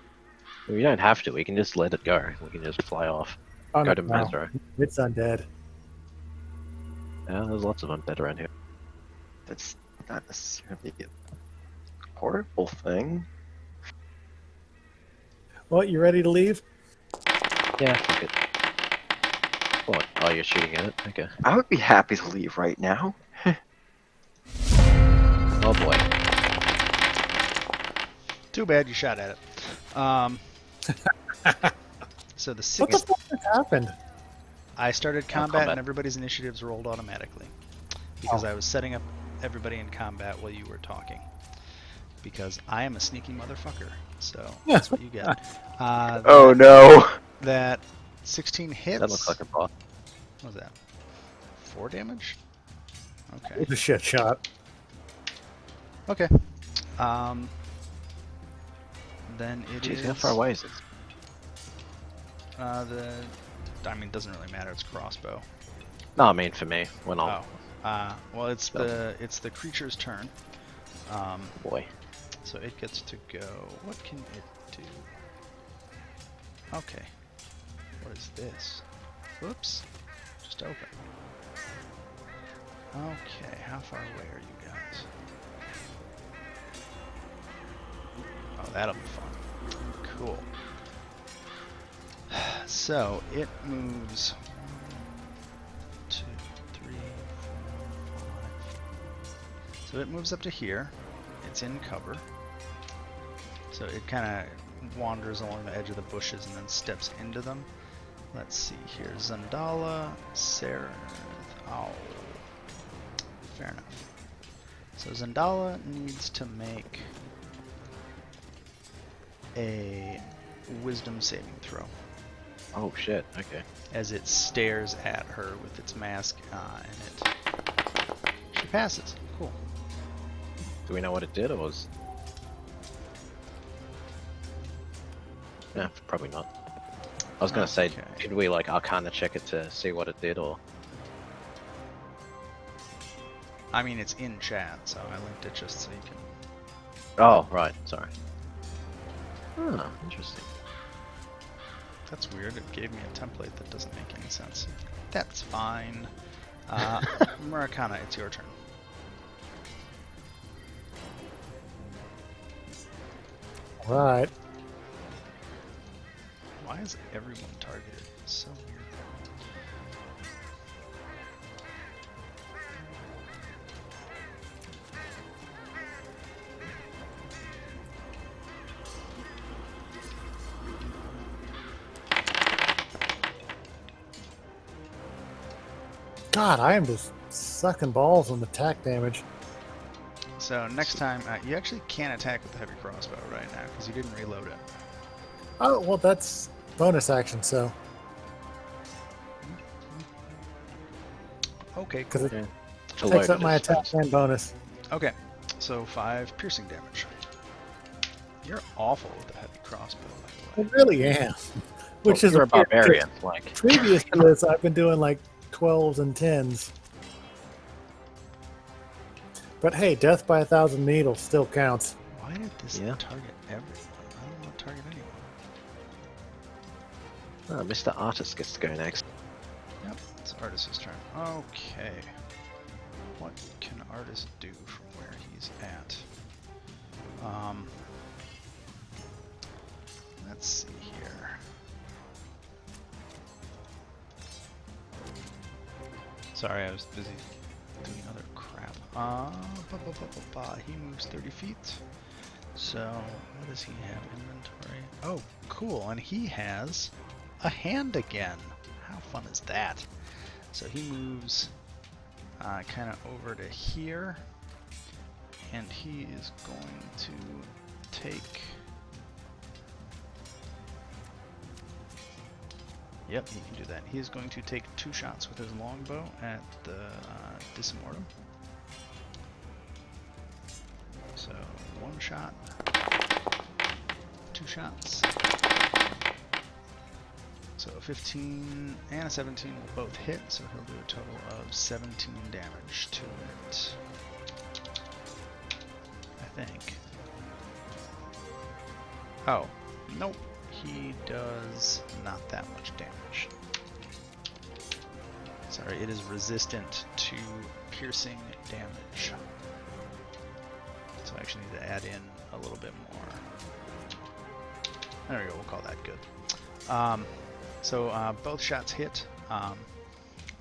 We don't have to. We can just let it go. We can just fly off. Oh, Go no, to no. Mazro. It's undead. Yeah, there's lots of undead around here. That's not necessarily a horrible thing. Well, you ready to leave? Yeah, fuck it. What? Oh, you're shooting at it? Okay. I would be happy to leave right now. Oh boy. Too bad you shot at it. So the What the sixth, fuck just happened? I started combat, combat. and everybody's initiatives rolled automatically because I was setting up everybody in combat while you were talking. Because I am a sneaky motherfucker, so that's what you get. Oh no! That 16 hits. That looks like a boss. What was that? 4 damage? Okay. It's a shit shot. Okay. Then it Jeez, is. how far away is it? I mean, it doesn't really matter. It's crossbow. No, I mean for me. When I'll... Well, it's So- the creature's turn. Boy. So it gets to go. What can it do? Okay. What is this? Whoops. Just open. Okay, how far away are you guys? Oh, that'll be fun. Cool. So it moves 1, 2, 3, 4, 5. So it moves up to here. It's in cover. So it kind of wanders along the edge of the bushes and then steps into them. Let's see here. Zandala, Sarah. Oh. Fair enough. So Zandala needs to make a wisdom saving throw Oh shit, okay. as it stares at her with its mask and she passes. Cool. Do we know what it did, or was... Yeah, probably not. I was gonna say, Okay. could we like Arcana check it to see what it did, or... I mean, it's in chat, so I linked it just so you can. Oh, right, sorry. Oh, interesting. That's weird. It gave me a template that doesn't make any sense. That's fine. Murakana, it's your turn. Right. Why is everyone targeted? It's so weird. God, I am just sucking balls on attack damage. So next time, you actually can't attack with the heavy crossbow right now because you didn't reload it. Oh, well, that's bonus action, so. Okay, Because cool. it For takes up loaded, my it's attack nice. and bonus. Okay, so 5 piercing damage. You're awful with the heavy crossbow, by I the way. really am. Which is You're a weird, 'cause barbarian, like. previous to this, I've been doing like 12s and 10s. But hey, death by 1,000 needles still counts. Why did this Yeah. target everyone? I don't want to target anyone. Oh, Mr. Artist gets to go next. Yep, it's Artist's turn. Okay. What can Artist do from where he's at? Let's see here. Sorry, I was busy doing other crap. He moves 30 feet. So, what does he have? Inventory. Oh, cool. And he has a hand again. How fun is that? So he moves kind of over to here. And he is going to take... Yep, he can do that. He is going to take 2 shots with his longbow at the Dismortem. So 1 shot, 2 shots. So a 15 and a 17 will both hit, so he'll do a total of 17 damage to it. I think. Oh, nope. He does not that much damage. Sorry, it is resistant to piercing damage. So I actually need to add in a little bit more. There we go, we'll call that good. So both shots hit.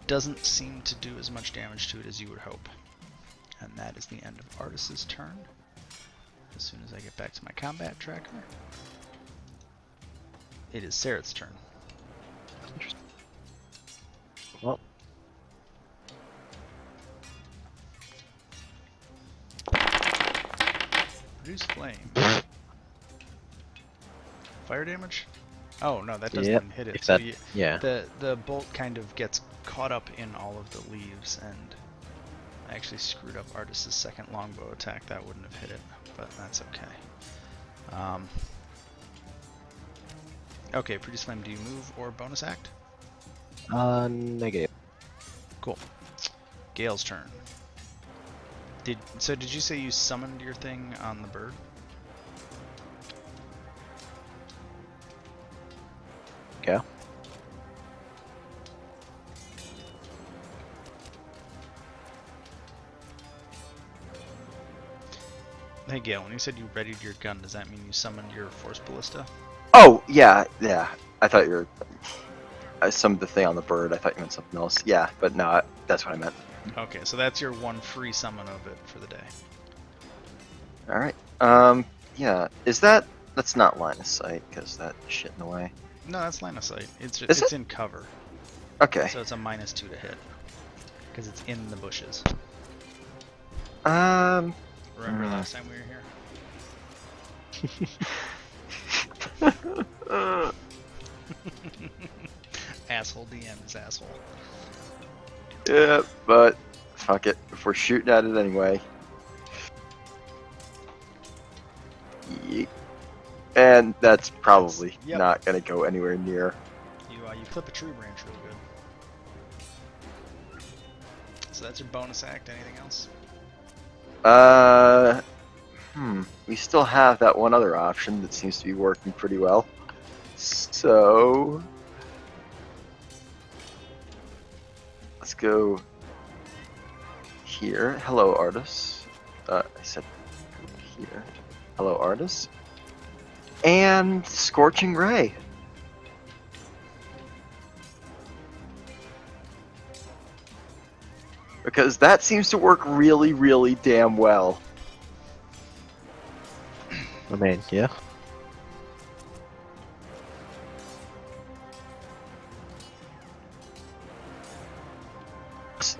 Doesn't seem to do as much damage to it as you would hope. And that is the end of Artis's turn. As soon as I get back to my combat tracker. It is Sareth's turn. Well, Produce flame. Fire damage? Oh no, that doesn't Yep, hit it. if So that- you, yeah. the bolt kind of gets caught up in all of the leaves, and I actually screwed up Artis's second longbow attack. That wouldn't have hit it, but that's okay. Okay, produce flame. Do you move or bonus act? Negative. Cool. Gale's turn. Did you say you summoned your thing on the bird? Okay. Hey Gale, when you said you readied your gun, does that mean you summoned your force ballista? Oh, yeah. I thought you were... I summoned the thing on the bird. I thought you meant something else. Yeah, but no, that's what I meant. Okay, so that's your one free summon of it for the day. Alright. Yeah. Is that... That's not line of sight, because that shit in the way. No, that's line of sight. It's Is it's it? in cover, Okay. so it's a -2 to hit because it's in the bushes. Remember last time we were here? Asshole DM is asshole. Yeah, but fuck it. If we're shooting at it anyway. Yeet. And that's probably Yep. not gonna go anywhere near. You clip a tree branch real good. So that's your bonus act. Anything else? We still have that one other option that seems to be working pretty well. So let's go here. Hello, artists. I said here. Hello, artists. And Scorching Ray. Because that seems to work really, really damn well. I mean, yeah.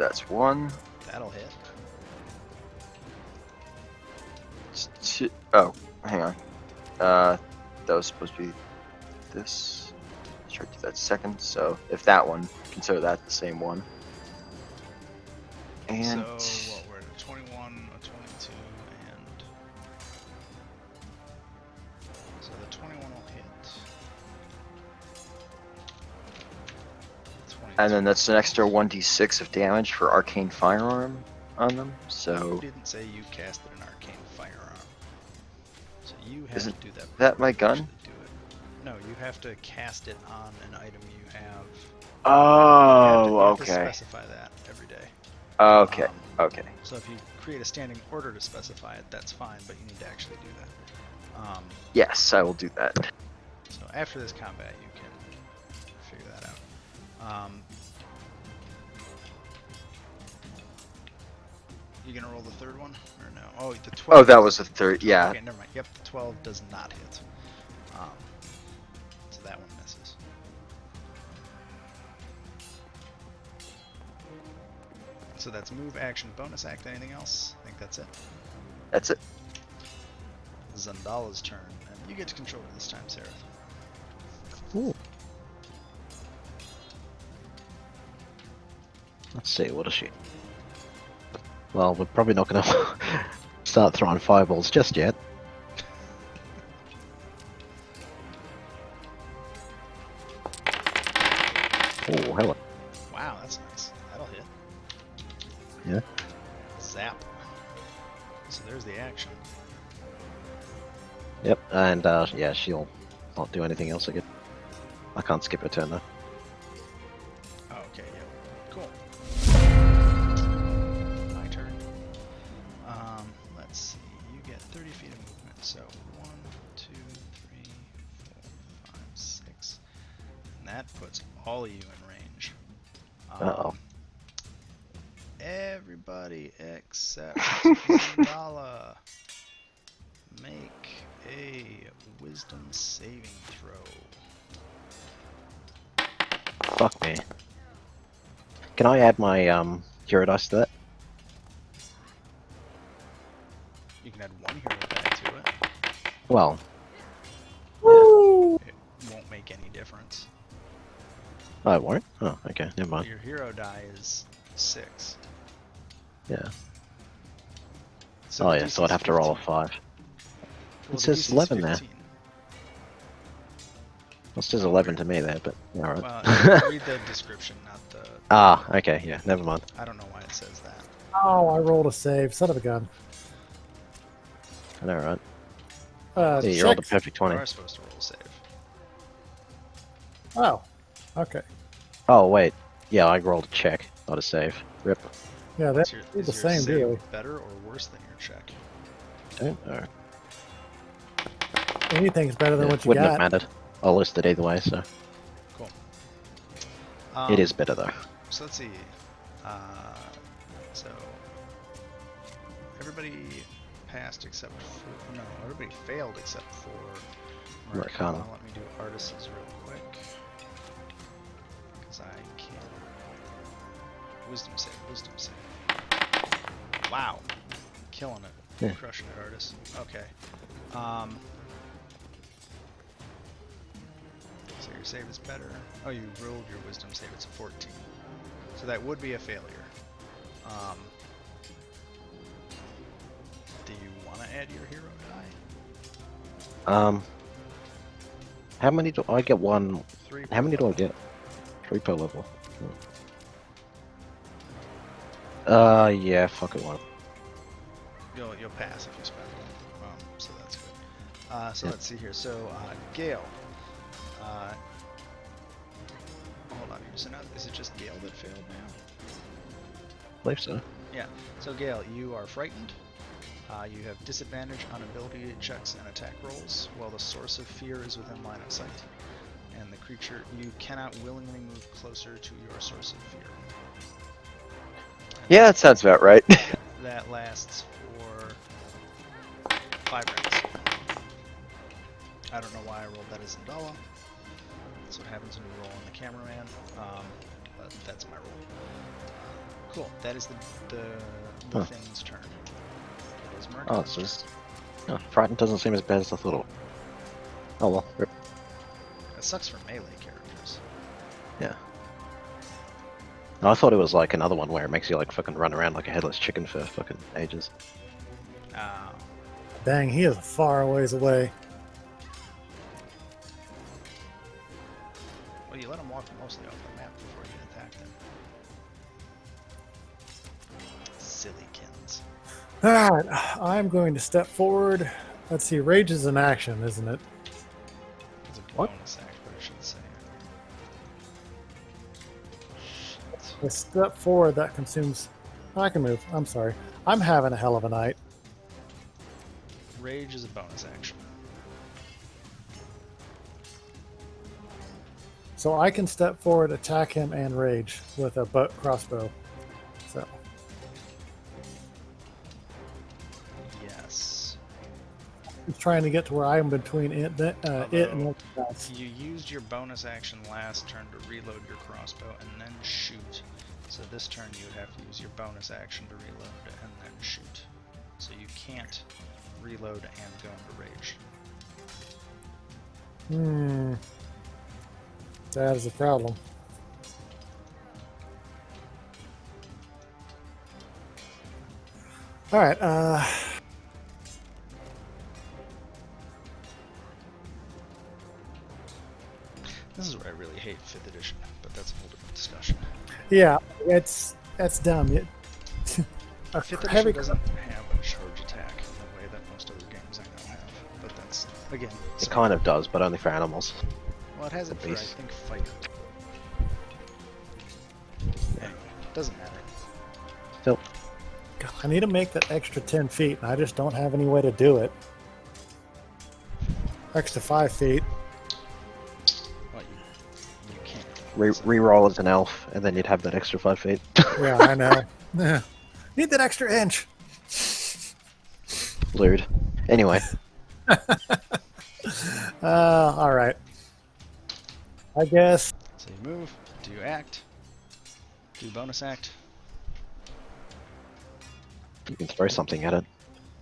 that's 1. That'll hit. It's 2. Oh, hang on. That was supposed to be this. Sure, do that second. So if that one, consider that the same one. And So what? We're at a 21, a 22, and so the 21 will hit. 22. and then that's an extra 1d6 of damage for arcane firearm on them. You So didn't say you casted an arcane firearm, so you have Isn't to do that. that before my you gun? actually do it. No, you have to cast it on an item you have. oh, You have to okay, specify that every day. okay, Um, okay. So if you create a standing order to specify it, that's fine, but you need to actually do that. Yes, I will do that. So after this combat, you can figure that out. You gonna roll the third one or no? Oh, the 12. Oh, that was the third. Yeah. Okay, never mind. Yep, the 12 does not hit. So that one misses. So that's move, action, bonus act. Anything else? I think that's it. That's it. Zandala's turn, and you get to control her this time, Sarah. Ooh. Let's see, what is she? Well, we're probably not going to start throwing fireballs just yet. Oh, hello. Wow, that's nice. That'll hit. Yeah. Zap. So there's the action. Yep, and yeah, she'll not do anything else again. I can't skip her turn though. Oh, okay, yeah. Cool. My turn. Let's see. You get 30 feet of movement. So 1, 2, 3, 4, 5, 6. And that puts all of you in range. Uh-oh. Everybody except Zandala. Make a wisdom saving throw. Fuck me. Can I add my hero dice to that? You can add one hero die to it. Well, It won't make any difference. oh, it won't? Oh, okay, never mind. Your hero die is 6. Yeah. So Oh the yeah, DC so I'd is have to roll a 15. 5. Well, It the says DC is 11 there. 15. Well, it says Oh, 11 weird. to me there, but alright. Well, read the description, not the. Ah, okay, yeah, never mind. I don't know why it says that. Oh, I rolled a save. Son of a gun. Alright. Uh, Yeah, you rolled a check. perfect You 20. are supposed to roll a save. Oh, okay. Oh, wait. Yeah, I rolled a check, not a save. Rip. Yeah, Is that's your, the is your same, save really. better or worse than your check? Don't know. Anything's better than Yeah, what you wouldn't have got. mattered. I'll list it either way, so. Cool. It is better though. So let's see. So everybody passed except for no, everybody failed except for Marcana. Let me do artists real quick because I can. Wisdom save. Wow, killing it, Yeah. crushing it, artists. Okay. So your save is better. Oh, you rolled your wisdom save. It's a 14. So that would be a failure. Do you want to add your hero die? How many do I get? One. 3. How many do I get? 3 per level. Yeah, fuck it, one. You'll pass if you spend one. So that's good. So Yeah. let's see here. So Gale. Hold on. So now is it just Gale that failed now? I believe so. Yeah. So Gale, you are frightened. You have disadvantage on ability checks and attack rolls, while the source of fear is within line of sight. And the creature, you cannot willingly move closer to your source of fear. And Yeah, that sounds about right. that lasts for 5 rounds. I don't know why I rolled that as Zandala. That's what happens when you roll on the cameraman. But that's my roll. Cool. That is the Huh. thing's turn. It is Oh, Murdoch's so it's turn. oh, Frightened doesn't seem as bad as I thought. Oh well. Rip. That sucks for melee characters. Yeah. No, I thought it was like another one where it makes you like fucking run around like a headless chicken for fucking ages. Ah, Dang, he is far a ways away. well, you let him walk mostly off the map before you attack them. Sillykins. All right, I'm going to step forward. Let's see, rage is an action, isn't it? It's a What? bonus act, but I should say. Shit. A step forward that consumes. I can move. I'm sorry. I'm having a hell of a night. Rage is a bonus action. So I can step forward, attack him, and rage with a crossbow. So Yes. I'm trying to get to where I'm between it and everything else. You used your bonus action last turn to reload your crossbow and then shoot. So this turn you would have to use your bonus action to reload and then shoot. So you can't reload and go into rage. That is a problem. All right. This is where I really hate 5th edition, but that's a whole different discussion. Yeah, that's dumb. 5th edition heavy doesn't have a charge attack in the way that most other games I know have. But that's, again, It kind of does, but only for animals. well, it has it for, I beast. think, fighter. Anyway, doesn't matter. Still, God, I need to make that extra 10 feet, and I just don't have any way to do it. Extra 5 feet. Well, you can't. re-roll as an elf, and then you'd have that extra 5 feet. Yeah, I know. Need that extra inch. Lewd. Anyway, All right. I guess. So you move, do you act, do bonus act. you can throw something at it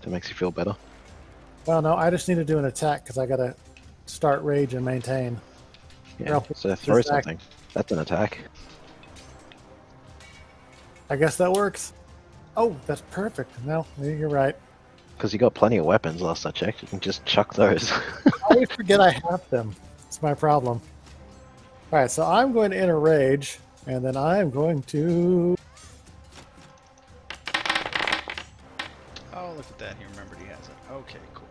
that makes you feel better. Well, no, I just need to do an attack because I got to start rage and maintain. Yeah. Well, So throw just act- something. That's an attack. I guess that works. Oh, that's perfect. No, you're right. Because you got plenty of weapons last I checked. You can just chuck those. I always forget I have them. It's my problem. All right, so I'm going to enter rage, and then I'm going to. Oh, look at that, he remembered he has it. Okay, cool.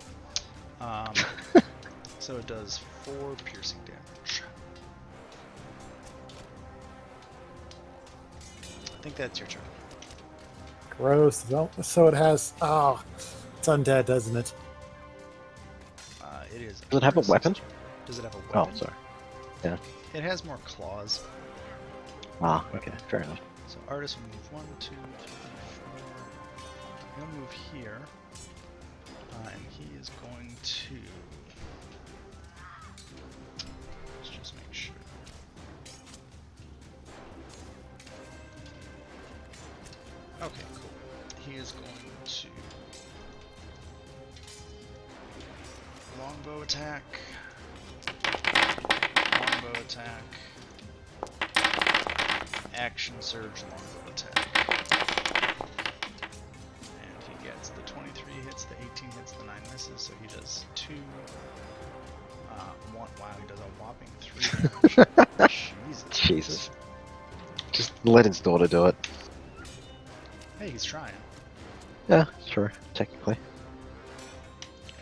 So it does 4 piercing damage. I think that's your turn. Gross. So it has. Oh, it's undead, doesn't it? It is. Does it have a Artis's weapon? turn. Does it have a Oh, weapon? sorry. It has more claws. Ah, okay, fair enough. So artist will move 1, 2, 3, 4. He'll move here, and he is going to. Let's just make sure. Okay, cool. He is going to longbow attack. Longbow attack. Action surge longbow attack. And he gets the 23 hits, the 18 hits, the 9 misses, so he does 2. Wow, he does a whopping 3 damage. Jesus. Jesus. Just let his daughter do it. Hey, he's trying. Yeah, sure, technically.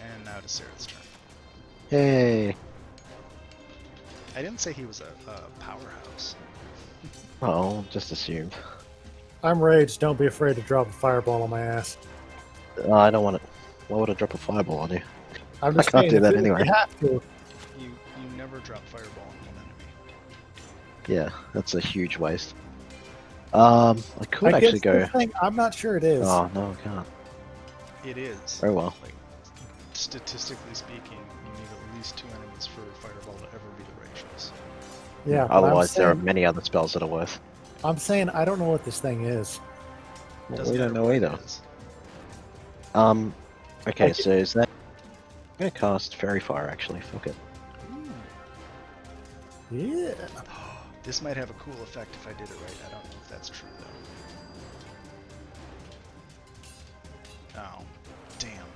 And now to Sarah's turn. Yay! I didn't say he was a powerhouse. Oh, just assumed. I'm rage. Don't be afraid to drop a fireball on my ass. I don't want it. Why would I drop a fireball on you? I'm I just can't saying, do that if anyway. You have to. You never drop fireball on an enemy. Yeah, that's a huge waste. I could I actually guess go. the thing, I'm not sure it is. Oh no, I can't. It is. Very well. Like, statistically speaking, you need at least 2 enemies for fireball to ever be the ratios. Yeah. but Otherwise, there are saying, many other spells that are worth. I'm saying I don't know what this thing is. Well, Doesn't we don't matter know what either. it is. Okay, so is that... I'm gonna cast Fairy Fire, actually. Fuck it. Yeah. This might have a cool effect if I did it right. I don't know if that's true though. Oh, damn.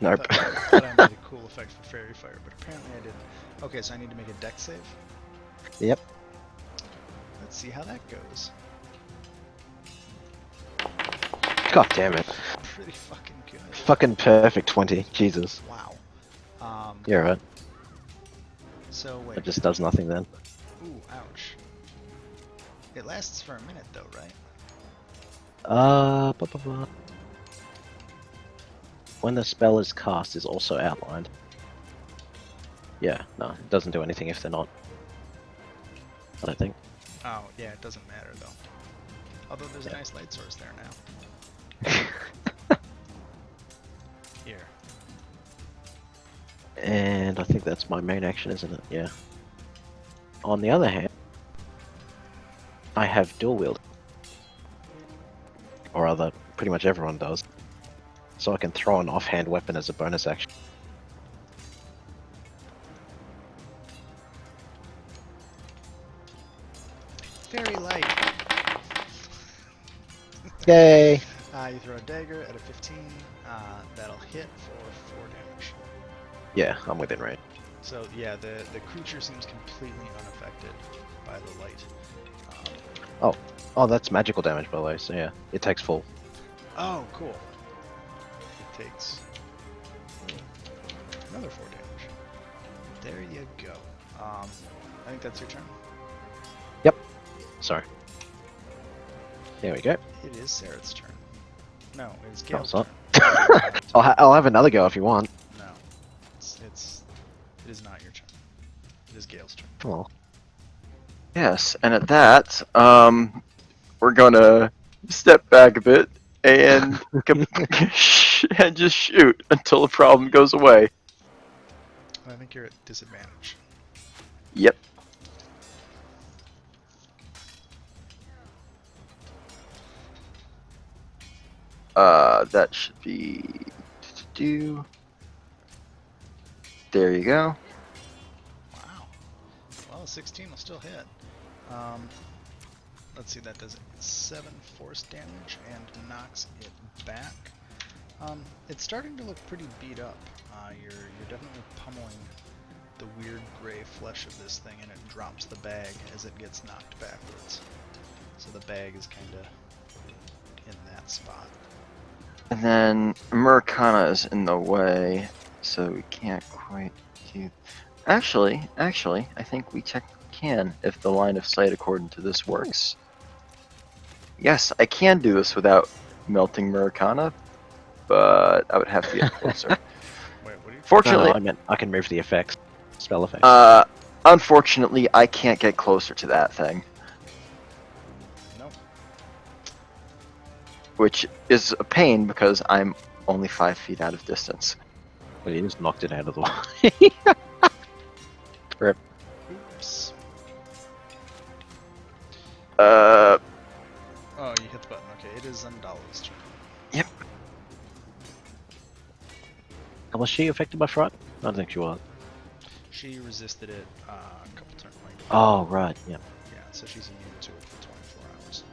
Nope. I thought I made a cool effect for Fairy Fire, but apparently I didn't. Okay, so I need to make a deck save. Yep. Let's see how that goes. God damn it. Pretty fucking good. Fucking perfect 20. Jesus. Wow. You're right. So wait. It just does nothing then. Ooh, ouch. It lasts for a minute though, right? Blah, blah, blah. When the spell is cast is also outlined. Yeah, no, it doesn't do anything if they're not. I don't think. Oh, yeah, it doesn't matter though. Although there's a Yeah. nice light source there now. Here. And I think that's my main action, isn't it? Yeah. On the other hand, I have dual wield. Or rather, pretty much everyone does. So I can throw an offhand weapon as a bonus action. Very light. Yay! You throw a dagger at a 15. That'll hit for 4 damage. Yeah, I'm within range. So yeah, the creature seems completely unaffected by the light. Oh, that's magical damage, by the way, so yeah, it takes full. Oh, cool. It takes another 4 damage. There you go. I think that's your turn. Sorry. There we go. It is Sarah's turn. No, it's No, Gale's it's turn. not. I'll have another go if you want. No, it is not your turn. It is Gale's turn. Oh. Yes, and at that, we're gonna step back a bit and and just shoot until the problem goes away. I think you're at disadvantage. Yep. That should be. There you go. Wow. Well, a 16 will still hit. Let's see, that does 7 force damage and knocks it back. It's starting to look pretty beat up. You're definitely pummeling the weird gray flesh of this thing, and it drops the bag as it gets knocked backwards. So the bag is kind of in that spot. And then Murkana is in the way, so we can't quite do. Actually, I think we technically can if the line of sight according to this works. Yes, I can do this without melting Murkana, but I would have to get closer. Wait, what do you? Fortunately, No, I meant I can move the effects. Spell effects. Unfortunately, I can't get closer to that thing, Nope. which is a pain because I'm only 5 feet out of distance. But he just knocked it out of the way. Rip. Oops. Uh, Oh, you hit the button. Okay, it is Zendala's turn. Was she affected by fright? I don't think she was. She resisted it a couple turns. Oh, right, yeah. Yeah, so she's immune to it for 24 hours.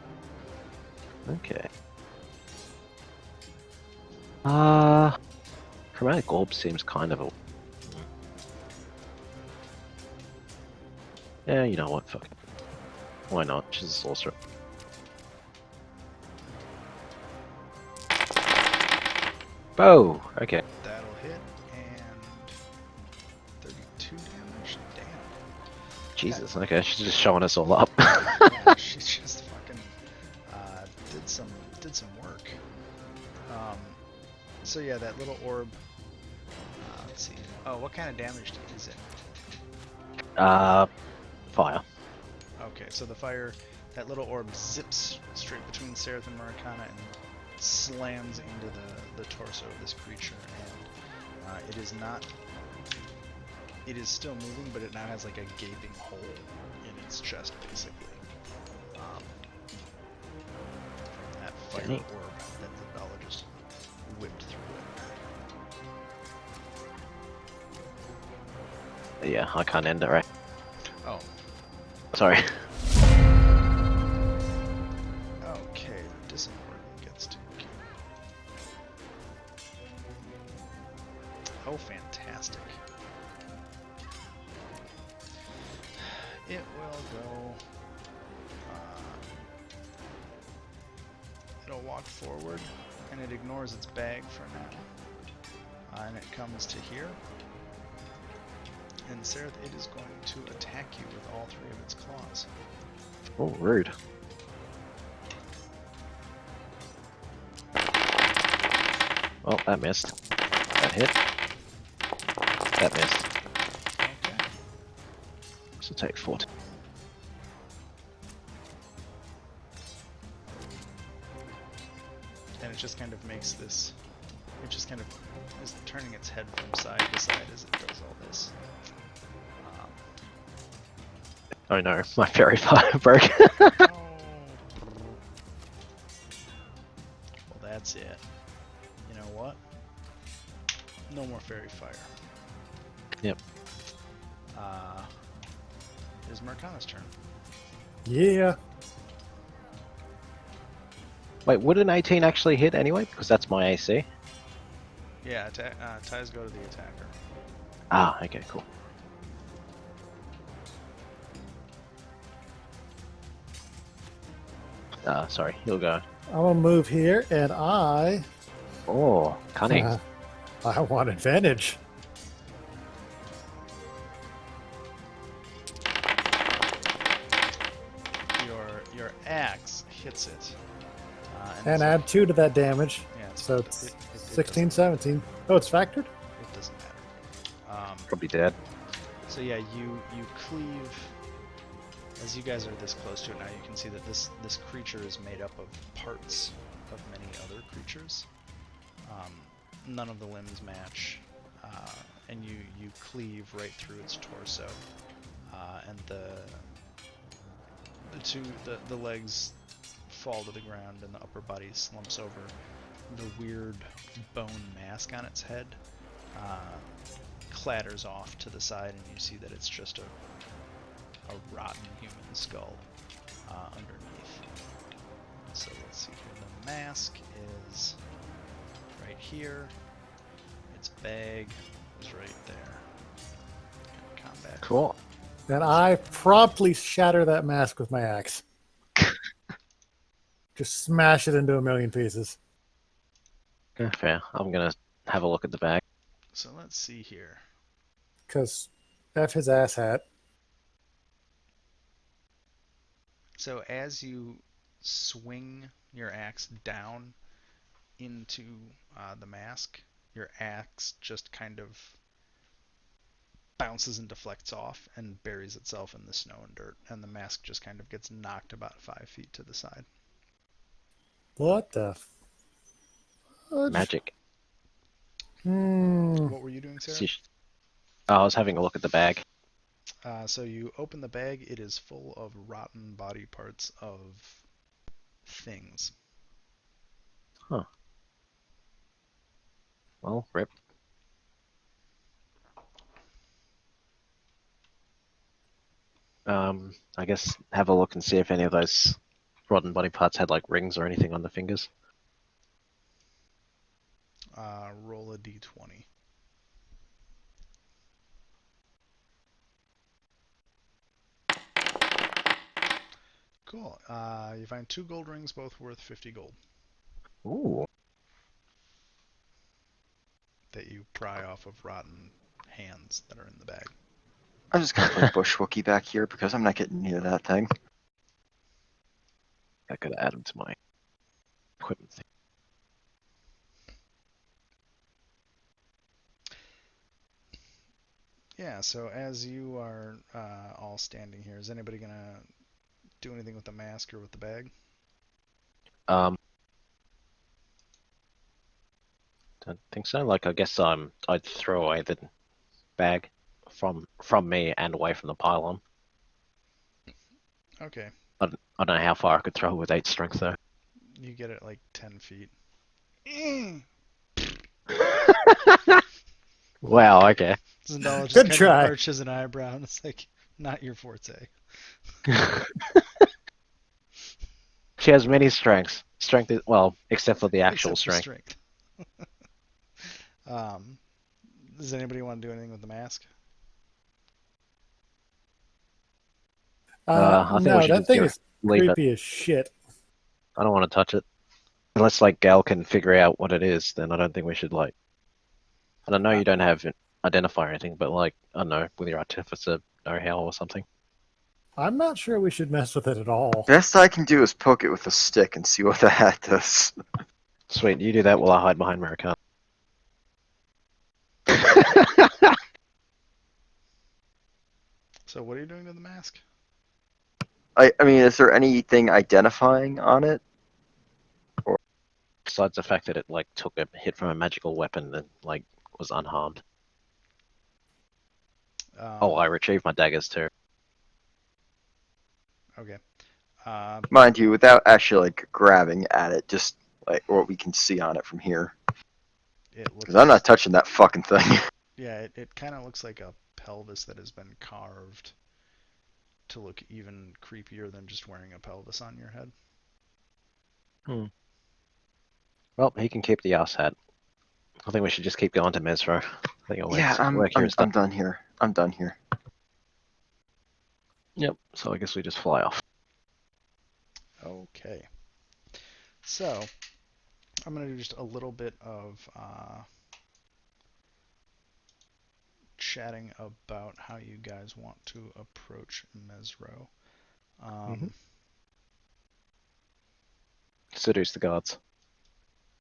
Okay. Chromatic Orb seems kind of a... Yeah, you know what, fuck it. Why not? She's a sorcerer. Oh, okay. That'll hit, and 32 damage. Damn. Jesus, okay, she's just showing us all up. Yeah, she's just fucking did some work. So yeah, that little orb. Let's see. Oh, what kind of damage is it? Fire. Okay, so the fire, that little orb zips straight between Seraph and Maracana and slams into the torso of this creature, and it is not. It is still moving, but it now has like a gaping hole in its chest, basically. From that fire Dang. orb that Zendala just whipped through it. Yeah, I can't end it, right? Oh, Sorry. okay. The Disinordant gets to keep. Oh, fantastic. It will go. It'll walk forward, and it ignores its bag for now. And it comes to here. And Sereth, it is going to attack you with all 3 of its claws. Oh, rude. Well, that missed. That hit. That missed. Okay. So take 40. And it just kind of makes this. It just kind of is turning its head from side to side as it does all this. Oh no, my fairy fire broke. Oh. Well, that's it. You know what? No more fairy fire. Yep. It is Marcana's turn. Yeah. Wait, would an 18 actually hit anyway? Because that's my AC. Yeah, ties go to the attacker. Ah, okay, cool. Sorry, you'll go. I'm gonna move here, and I Oh, cunning. I want advantage. Your axe hits it. And add 2 to that damage. Yeah, So it's it 16, doesn't, 17. Oh, it's factored? it doesn't matter. Probably dead. So yeah, you cleave. As you guys are this close to it now, you can see that this creature is made up of parts of many other creatures. None of the limbs match, and you cleave right through its torso, and the legs fall to the ground, and the upper body slumps over. The weird bone mask on its head clatters off to the side, and you see that it's just a rotten human skull underneath. So let's see here. The mask is right here. Its bag is right there. Combat. Cool. And I promptly shatter that mask with my axe. Just smash it into a million pieces. Yeah, fair. I'm gonna have a look at the bag. So let's see here. Because F his ass hat. So as you swing your axe down into the mask, your axe just kind of bounces and deflects off and buries itself in the snow and dirt, and the mask just kind of gets knocked about 5 feet to the side. What the fudge? Magic. Hmm. What were you doing, Sarah? Oh, I was having a look at the bag. So you open the bag. It is full of rotten body parts of things. Huh. Well, rip. I guess have a look and see if any of those rotten body parts had like rings or anything on the fingers. Roll a d20. Cool. You find 2 gold rings, both worth 50 gold, Ooh. that you pry off of rotten hands that are in the bag. I'm just gonna put Bushwookie back here because I'm not getting near that thing. I could add them to my equipment thing. Yeah, so as you are all standing here, is anybody going to do anything with the mask or with the bag? Don't think so. Like, I guess I'd throw away the bag from me and away from the pylon. Okay. I don't know how far I could throw with 8 strength though. You get it like 10 feet. Wow. Okay. Zendala just Good kind try. of arches an eyebrow and it's like, not your forte. She has many strengths. Strength is well, except for the actual Except for strength. strength. um, does anybody want to do anything with the mask? I think we No, should that just thing go is leave it. creepy as shit. I don't want to touch it unless like Gal can figure out what it is. Then I don't think we should like. I don't know. Uh, You don't have an identifier or anything, but like I don't know, with your artificer know-how or something. I'm not sure we should mess with it at all. Best I can do is poke it with a stick and see what the hat does. Sweet, you do that while I hide behind Marika. So what are you doing to the mask? I mean, is there anything identifying on it? Besides the fact that it like took a hit from a magical weapon and like was unharmed. Oh, I retrieved my daggers too. Okay. Mind you, without actually like grabbing at it, just like what we can see on it from here. It Because I'm not looks. touching that fucking thing. Yeah, it kind of looks like a pelvis that has been carved to look even creepier than just wearing a pelvis on your head. Well, he can keep the ass hat. I think we should just keep going to Mesro. I think Yeah, work here is I'm done. done here. I'm done here. Yep. So I guess we just fly off. Okay. So I'm gonna do just a little bit of chatting about how you guys want to approach Mesro. Mhm. Seduce the guards.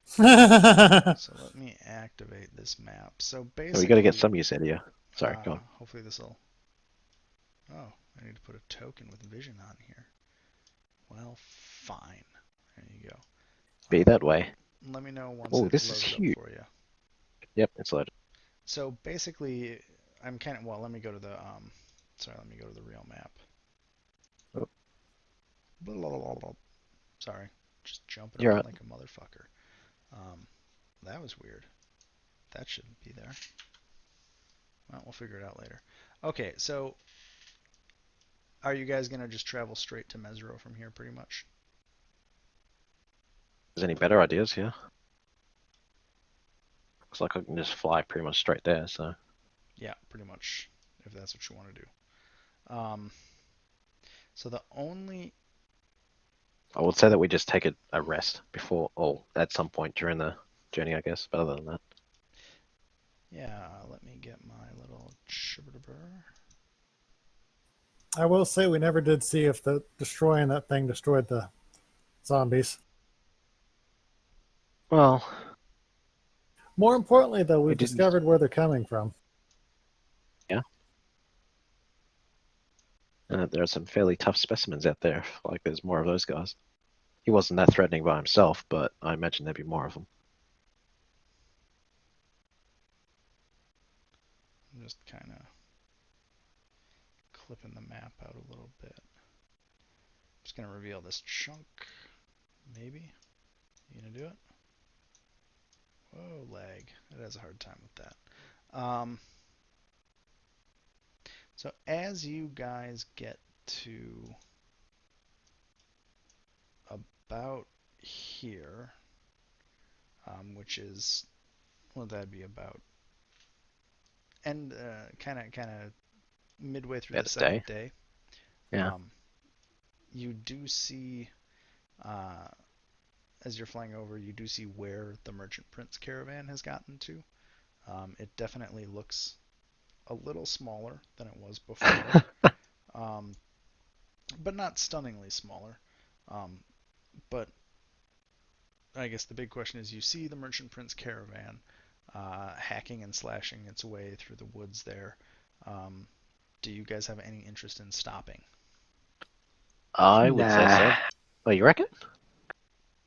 So let me activate this map. So Oh, we got to get basically, some use out of you. Sorry, go on. hopefully this will. Oh, I need to put a token with vision on here. Well, fine. There you go. Be that way. Let me know once Oh, it this is loads up huge. for you. Yep, it's loaded. So basically, I'm kind of well. Let me go to the Sorry, let me go to the real map. Oh. Blah, blah, blah, blah. Sorry, just jumping You're around right. like a motherfucker. That was weird. That shouldn't be there. Well, we'll figure it out later. Okay, so are you guys gonna just travel straight to Mesro from here, pretty much? There's any better ideas here? Looks like I can just fly pretty much straight there, so. Yeah, pretty much, if that's what you want to do. So the only I would say that we just take a rest before, or at some point during the journey, I guess. But other than that, Yeah, let me get my little chibber. I will say we never did see if the destroying that thing destroyed the zombies. well, More importantly, though, we we've didn't. discovered where they're coming from. Yeah. There are some fairly tough specimens out there. Like there's more of those guys. He wasn't that threatening by himself, but I imagine there'd be more of them. I'm just kind of clipping the map out a little bit. Just gonna reveal this chunk. Maybe. You gonna do it? Whoa, lag. It has a hard time with that. So as you guys get to about here, which is, well, that'd be about, and kind of midway through About the a second day. day, Yeah. you do see, uh, as you're flying over, you do see where the Merchant Prince caravan has gotten to. It definitely looks a little smaller than it was before, but not stunningly smaller. But I guess the big question is, you see the Merchant Prince caravan hacking and slashing its way through the woods there. Do you guys have any interest in stopping? I would say so. Nah. Oh, you reckon?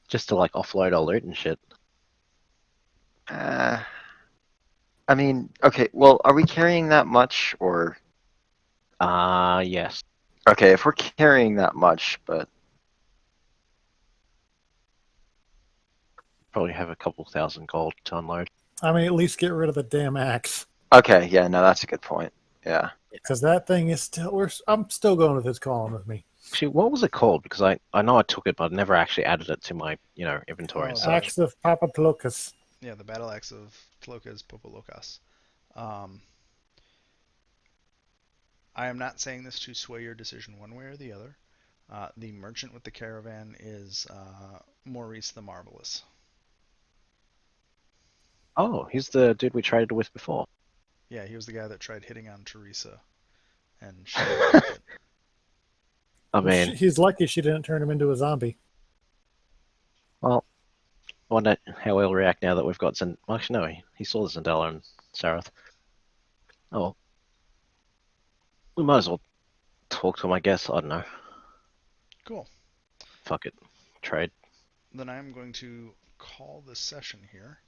Just to like offload our loot and shit. Uh, I mean, okay, well, are we carrying that much, or... Yes. Okay, if we're carrying that much, but... probably have a couple thousand gold to unload. I mean, at least get rid of the damn axe. Okay, yeah, no, that's a good point. Yeah. Because that thing is still. I'm still going with his calling with me. Actually, what was it called? Because I know I took it, but I never actually added it to my inventory and Oh, such. Axe of Papaplokas. Yeah, the battle axe of Tlokas Popolokas. Um, I am not saying this to sway your decision one way or the other. The merchant with the caravan is Maurice the Marvelous. Oh, he's the dude we traded with before. Yeah, he was the guy that tried hitting on Teresa, and she didn't like it. I mean, He's lucky she didn't turn him into a zombie. well, I wonder how he'll react now that we've got Zend. Well, actually, no, he saw Zendala and Sarath. Oh, well, we might as well talk to him, I guess. I don't know. Cool. Fuck it. Trade. Then I'm going to call this session here,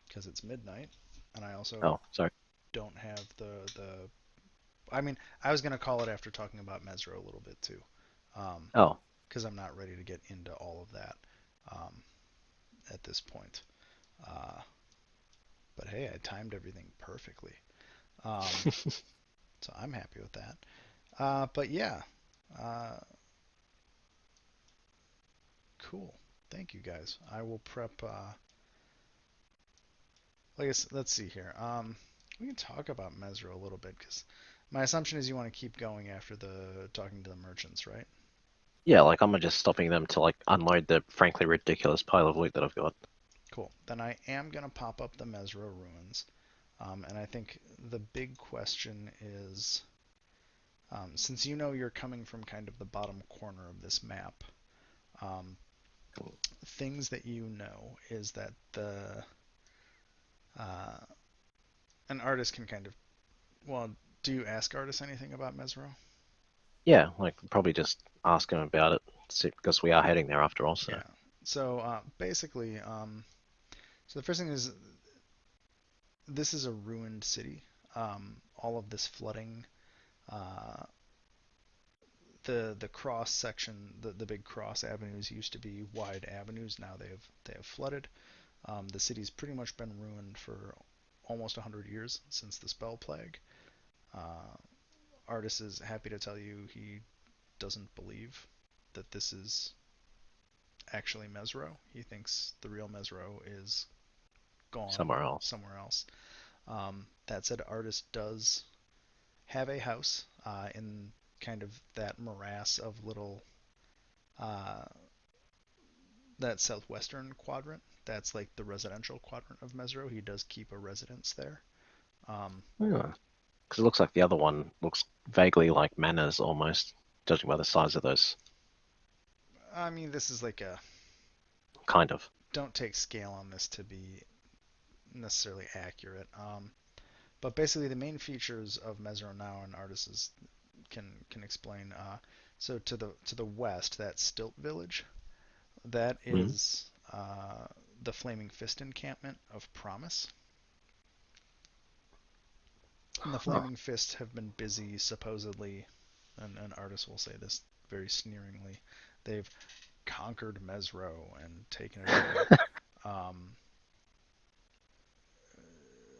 because it's midnight, and I also Oh, sorry. don't have the. I mean, I was gonna call it after talking about Mesro a little bit too, Oh, because I'm not ready to get into all of that at this point. But hey, I timed everything perfectly, so I'm happy with that. But yeah, uh, cool. Thank you guys. I will prep. I guess let's see here. We can talk about Mesro a little bit because my assumption is you want to keep going after the talking to the merchants, right? yeah, like I'm just stopping them to like unload the frankly ridiculous pile of loot that I've got. Cool. Then I am gonna pop up the Mesro ruins, and I think the big question is, since you know you're coming from kind of the bottom corner of this map, um, things that you know is that the uh, an artist can kind of, well, do you ask artists anything about Mesro? Yeah, like probably just ask him about it because we are heading there after all. So Yeah. So basically, so the first thing is this is a ruined city. All of this flooding, uh, the cross section, the big cross avenues used to be wide avenues. Now they have flooded. The city's pretty much been ruined for almost 100 years since the spell plague. Uh, Artis is happy to tell you he doesn't believe that this is actually Mesro. He thinks the real Mesro is gone somewhere else. somewhere else. That said, Artis does have a house in kind of that morass of little uh, that southwestern quadrant. That's like the residential quadrant of Mesro. He does keep a residence there. Um, Yeah. Because it looks like the other one looks vaguely like manors almost, judging by the size of those. I mean, this is like a Kind of. don't take scale on this to be necessarily accurate. But basically, the main features of Mesro now and artists can explain. So to the west, that Stilt Village, that Mm. is the Flaming Fist encampment of Promise. And the Huh. Flaming Fists have been busy, supposedly, and artists will say this very sneeringly. They've conquered Mesro and taken it over. Um,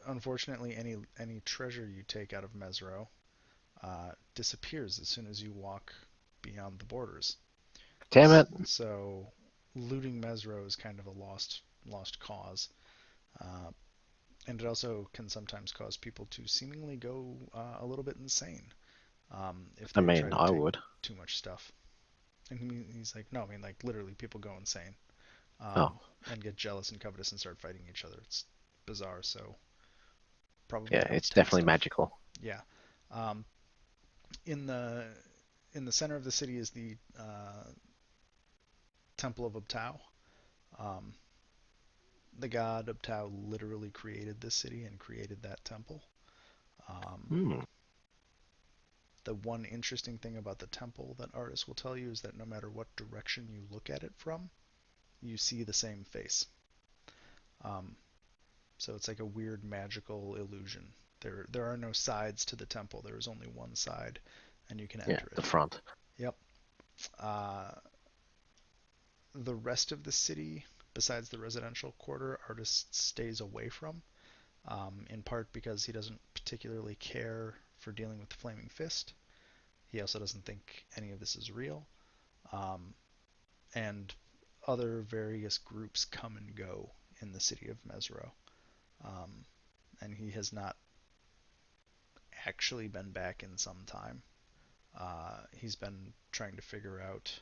Unfortunately, any treasure you take out of Mesro disappears as soon as you walk beyond the borders. Damn it. So looting Mesro is kind of a lost cause, uh, and it also can sometimes cause people to seemingly go a little bit insane if I they mean, try to I take would. too much stuff. And he's like, no, I mean like literally people go insane Oh, and get jealous and covetous and start fighting each other. It's bizarre. So probably yeah, don't it's take definitely stuff. magical. Yeah. Um, in the center of the city is the Temple of Ubtao. Um, the god Ubtao literally created this city and created that temple. Um, Hmm. the one interesting thing about the temple that artists will tell you is that no matter what direction you look at it from, you see the same face. Um, so it's like a weird magical illusion. There are no sides to the temple. There is only one side, and you can Yeah, enter the it. front. Yep. Uh, the rest of the city besides the residential quarter, Artist stays away from, in part because he doesn't particularly care for dealing with the Flaming Fist. He also doesn't think any of this is real. And other various groups come and go in the city of Mesro. And he has not actually been back in some time. He's been trying to figure out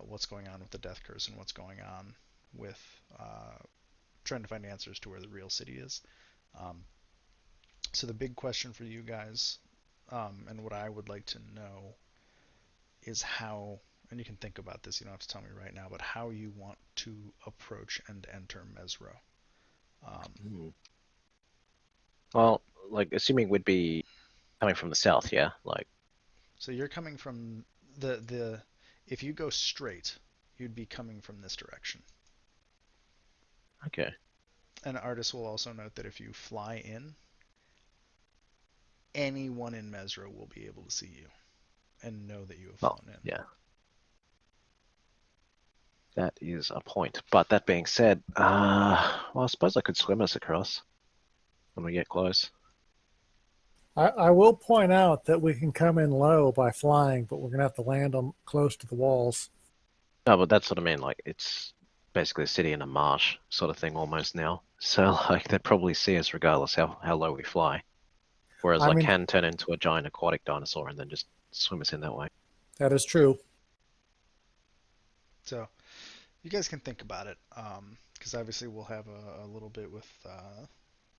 what's going on with the Death Curse and what's going on with trying to find answers to where the real city is. So the big question for you guys, and what I would like to know, is how, and you can think about this, you don't have to tell me right now, but how you want to approach and enter Mesro. Well, like assuming we'd be coming from the south, yeah. Like, So you're coming from the if you go straight, you'd be coming from this direction. okay, An artist will also note that if you fly in, anyone in Mesro will be able to see you and know that you have well, flown in. yeah, that is a point. But that being said, well, I suppose I could swim us across when we get close. I will point out that we can come in low by flying, but we're gonna have to land on close to the walls. No, but that's what I mean. Like, it's basically a city in a marsh sort of thing almost now. So, like, they'd probably see us regardless how low we fly. Whereas, I like, mean, can turn into a giant aquatic dinosaur and then just swim us in that way. that is true. So you guys can think about it, because obviously we'll have a little bit with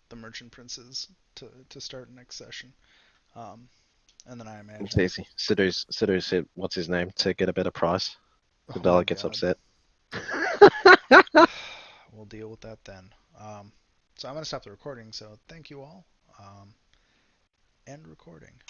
the merchant princes to start next session, and then I It's imagine. easy. Seduce it, what's his name, to get a better price. Oh my Gordella gets god. upset. We'll deal with that then. So I'm gonna stop the recording. So thank you all. End recording.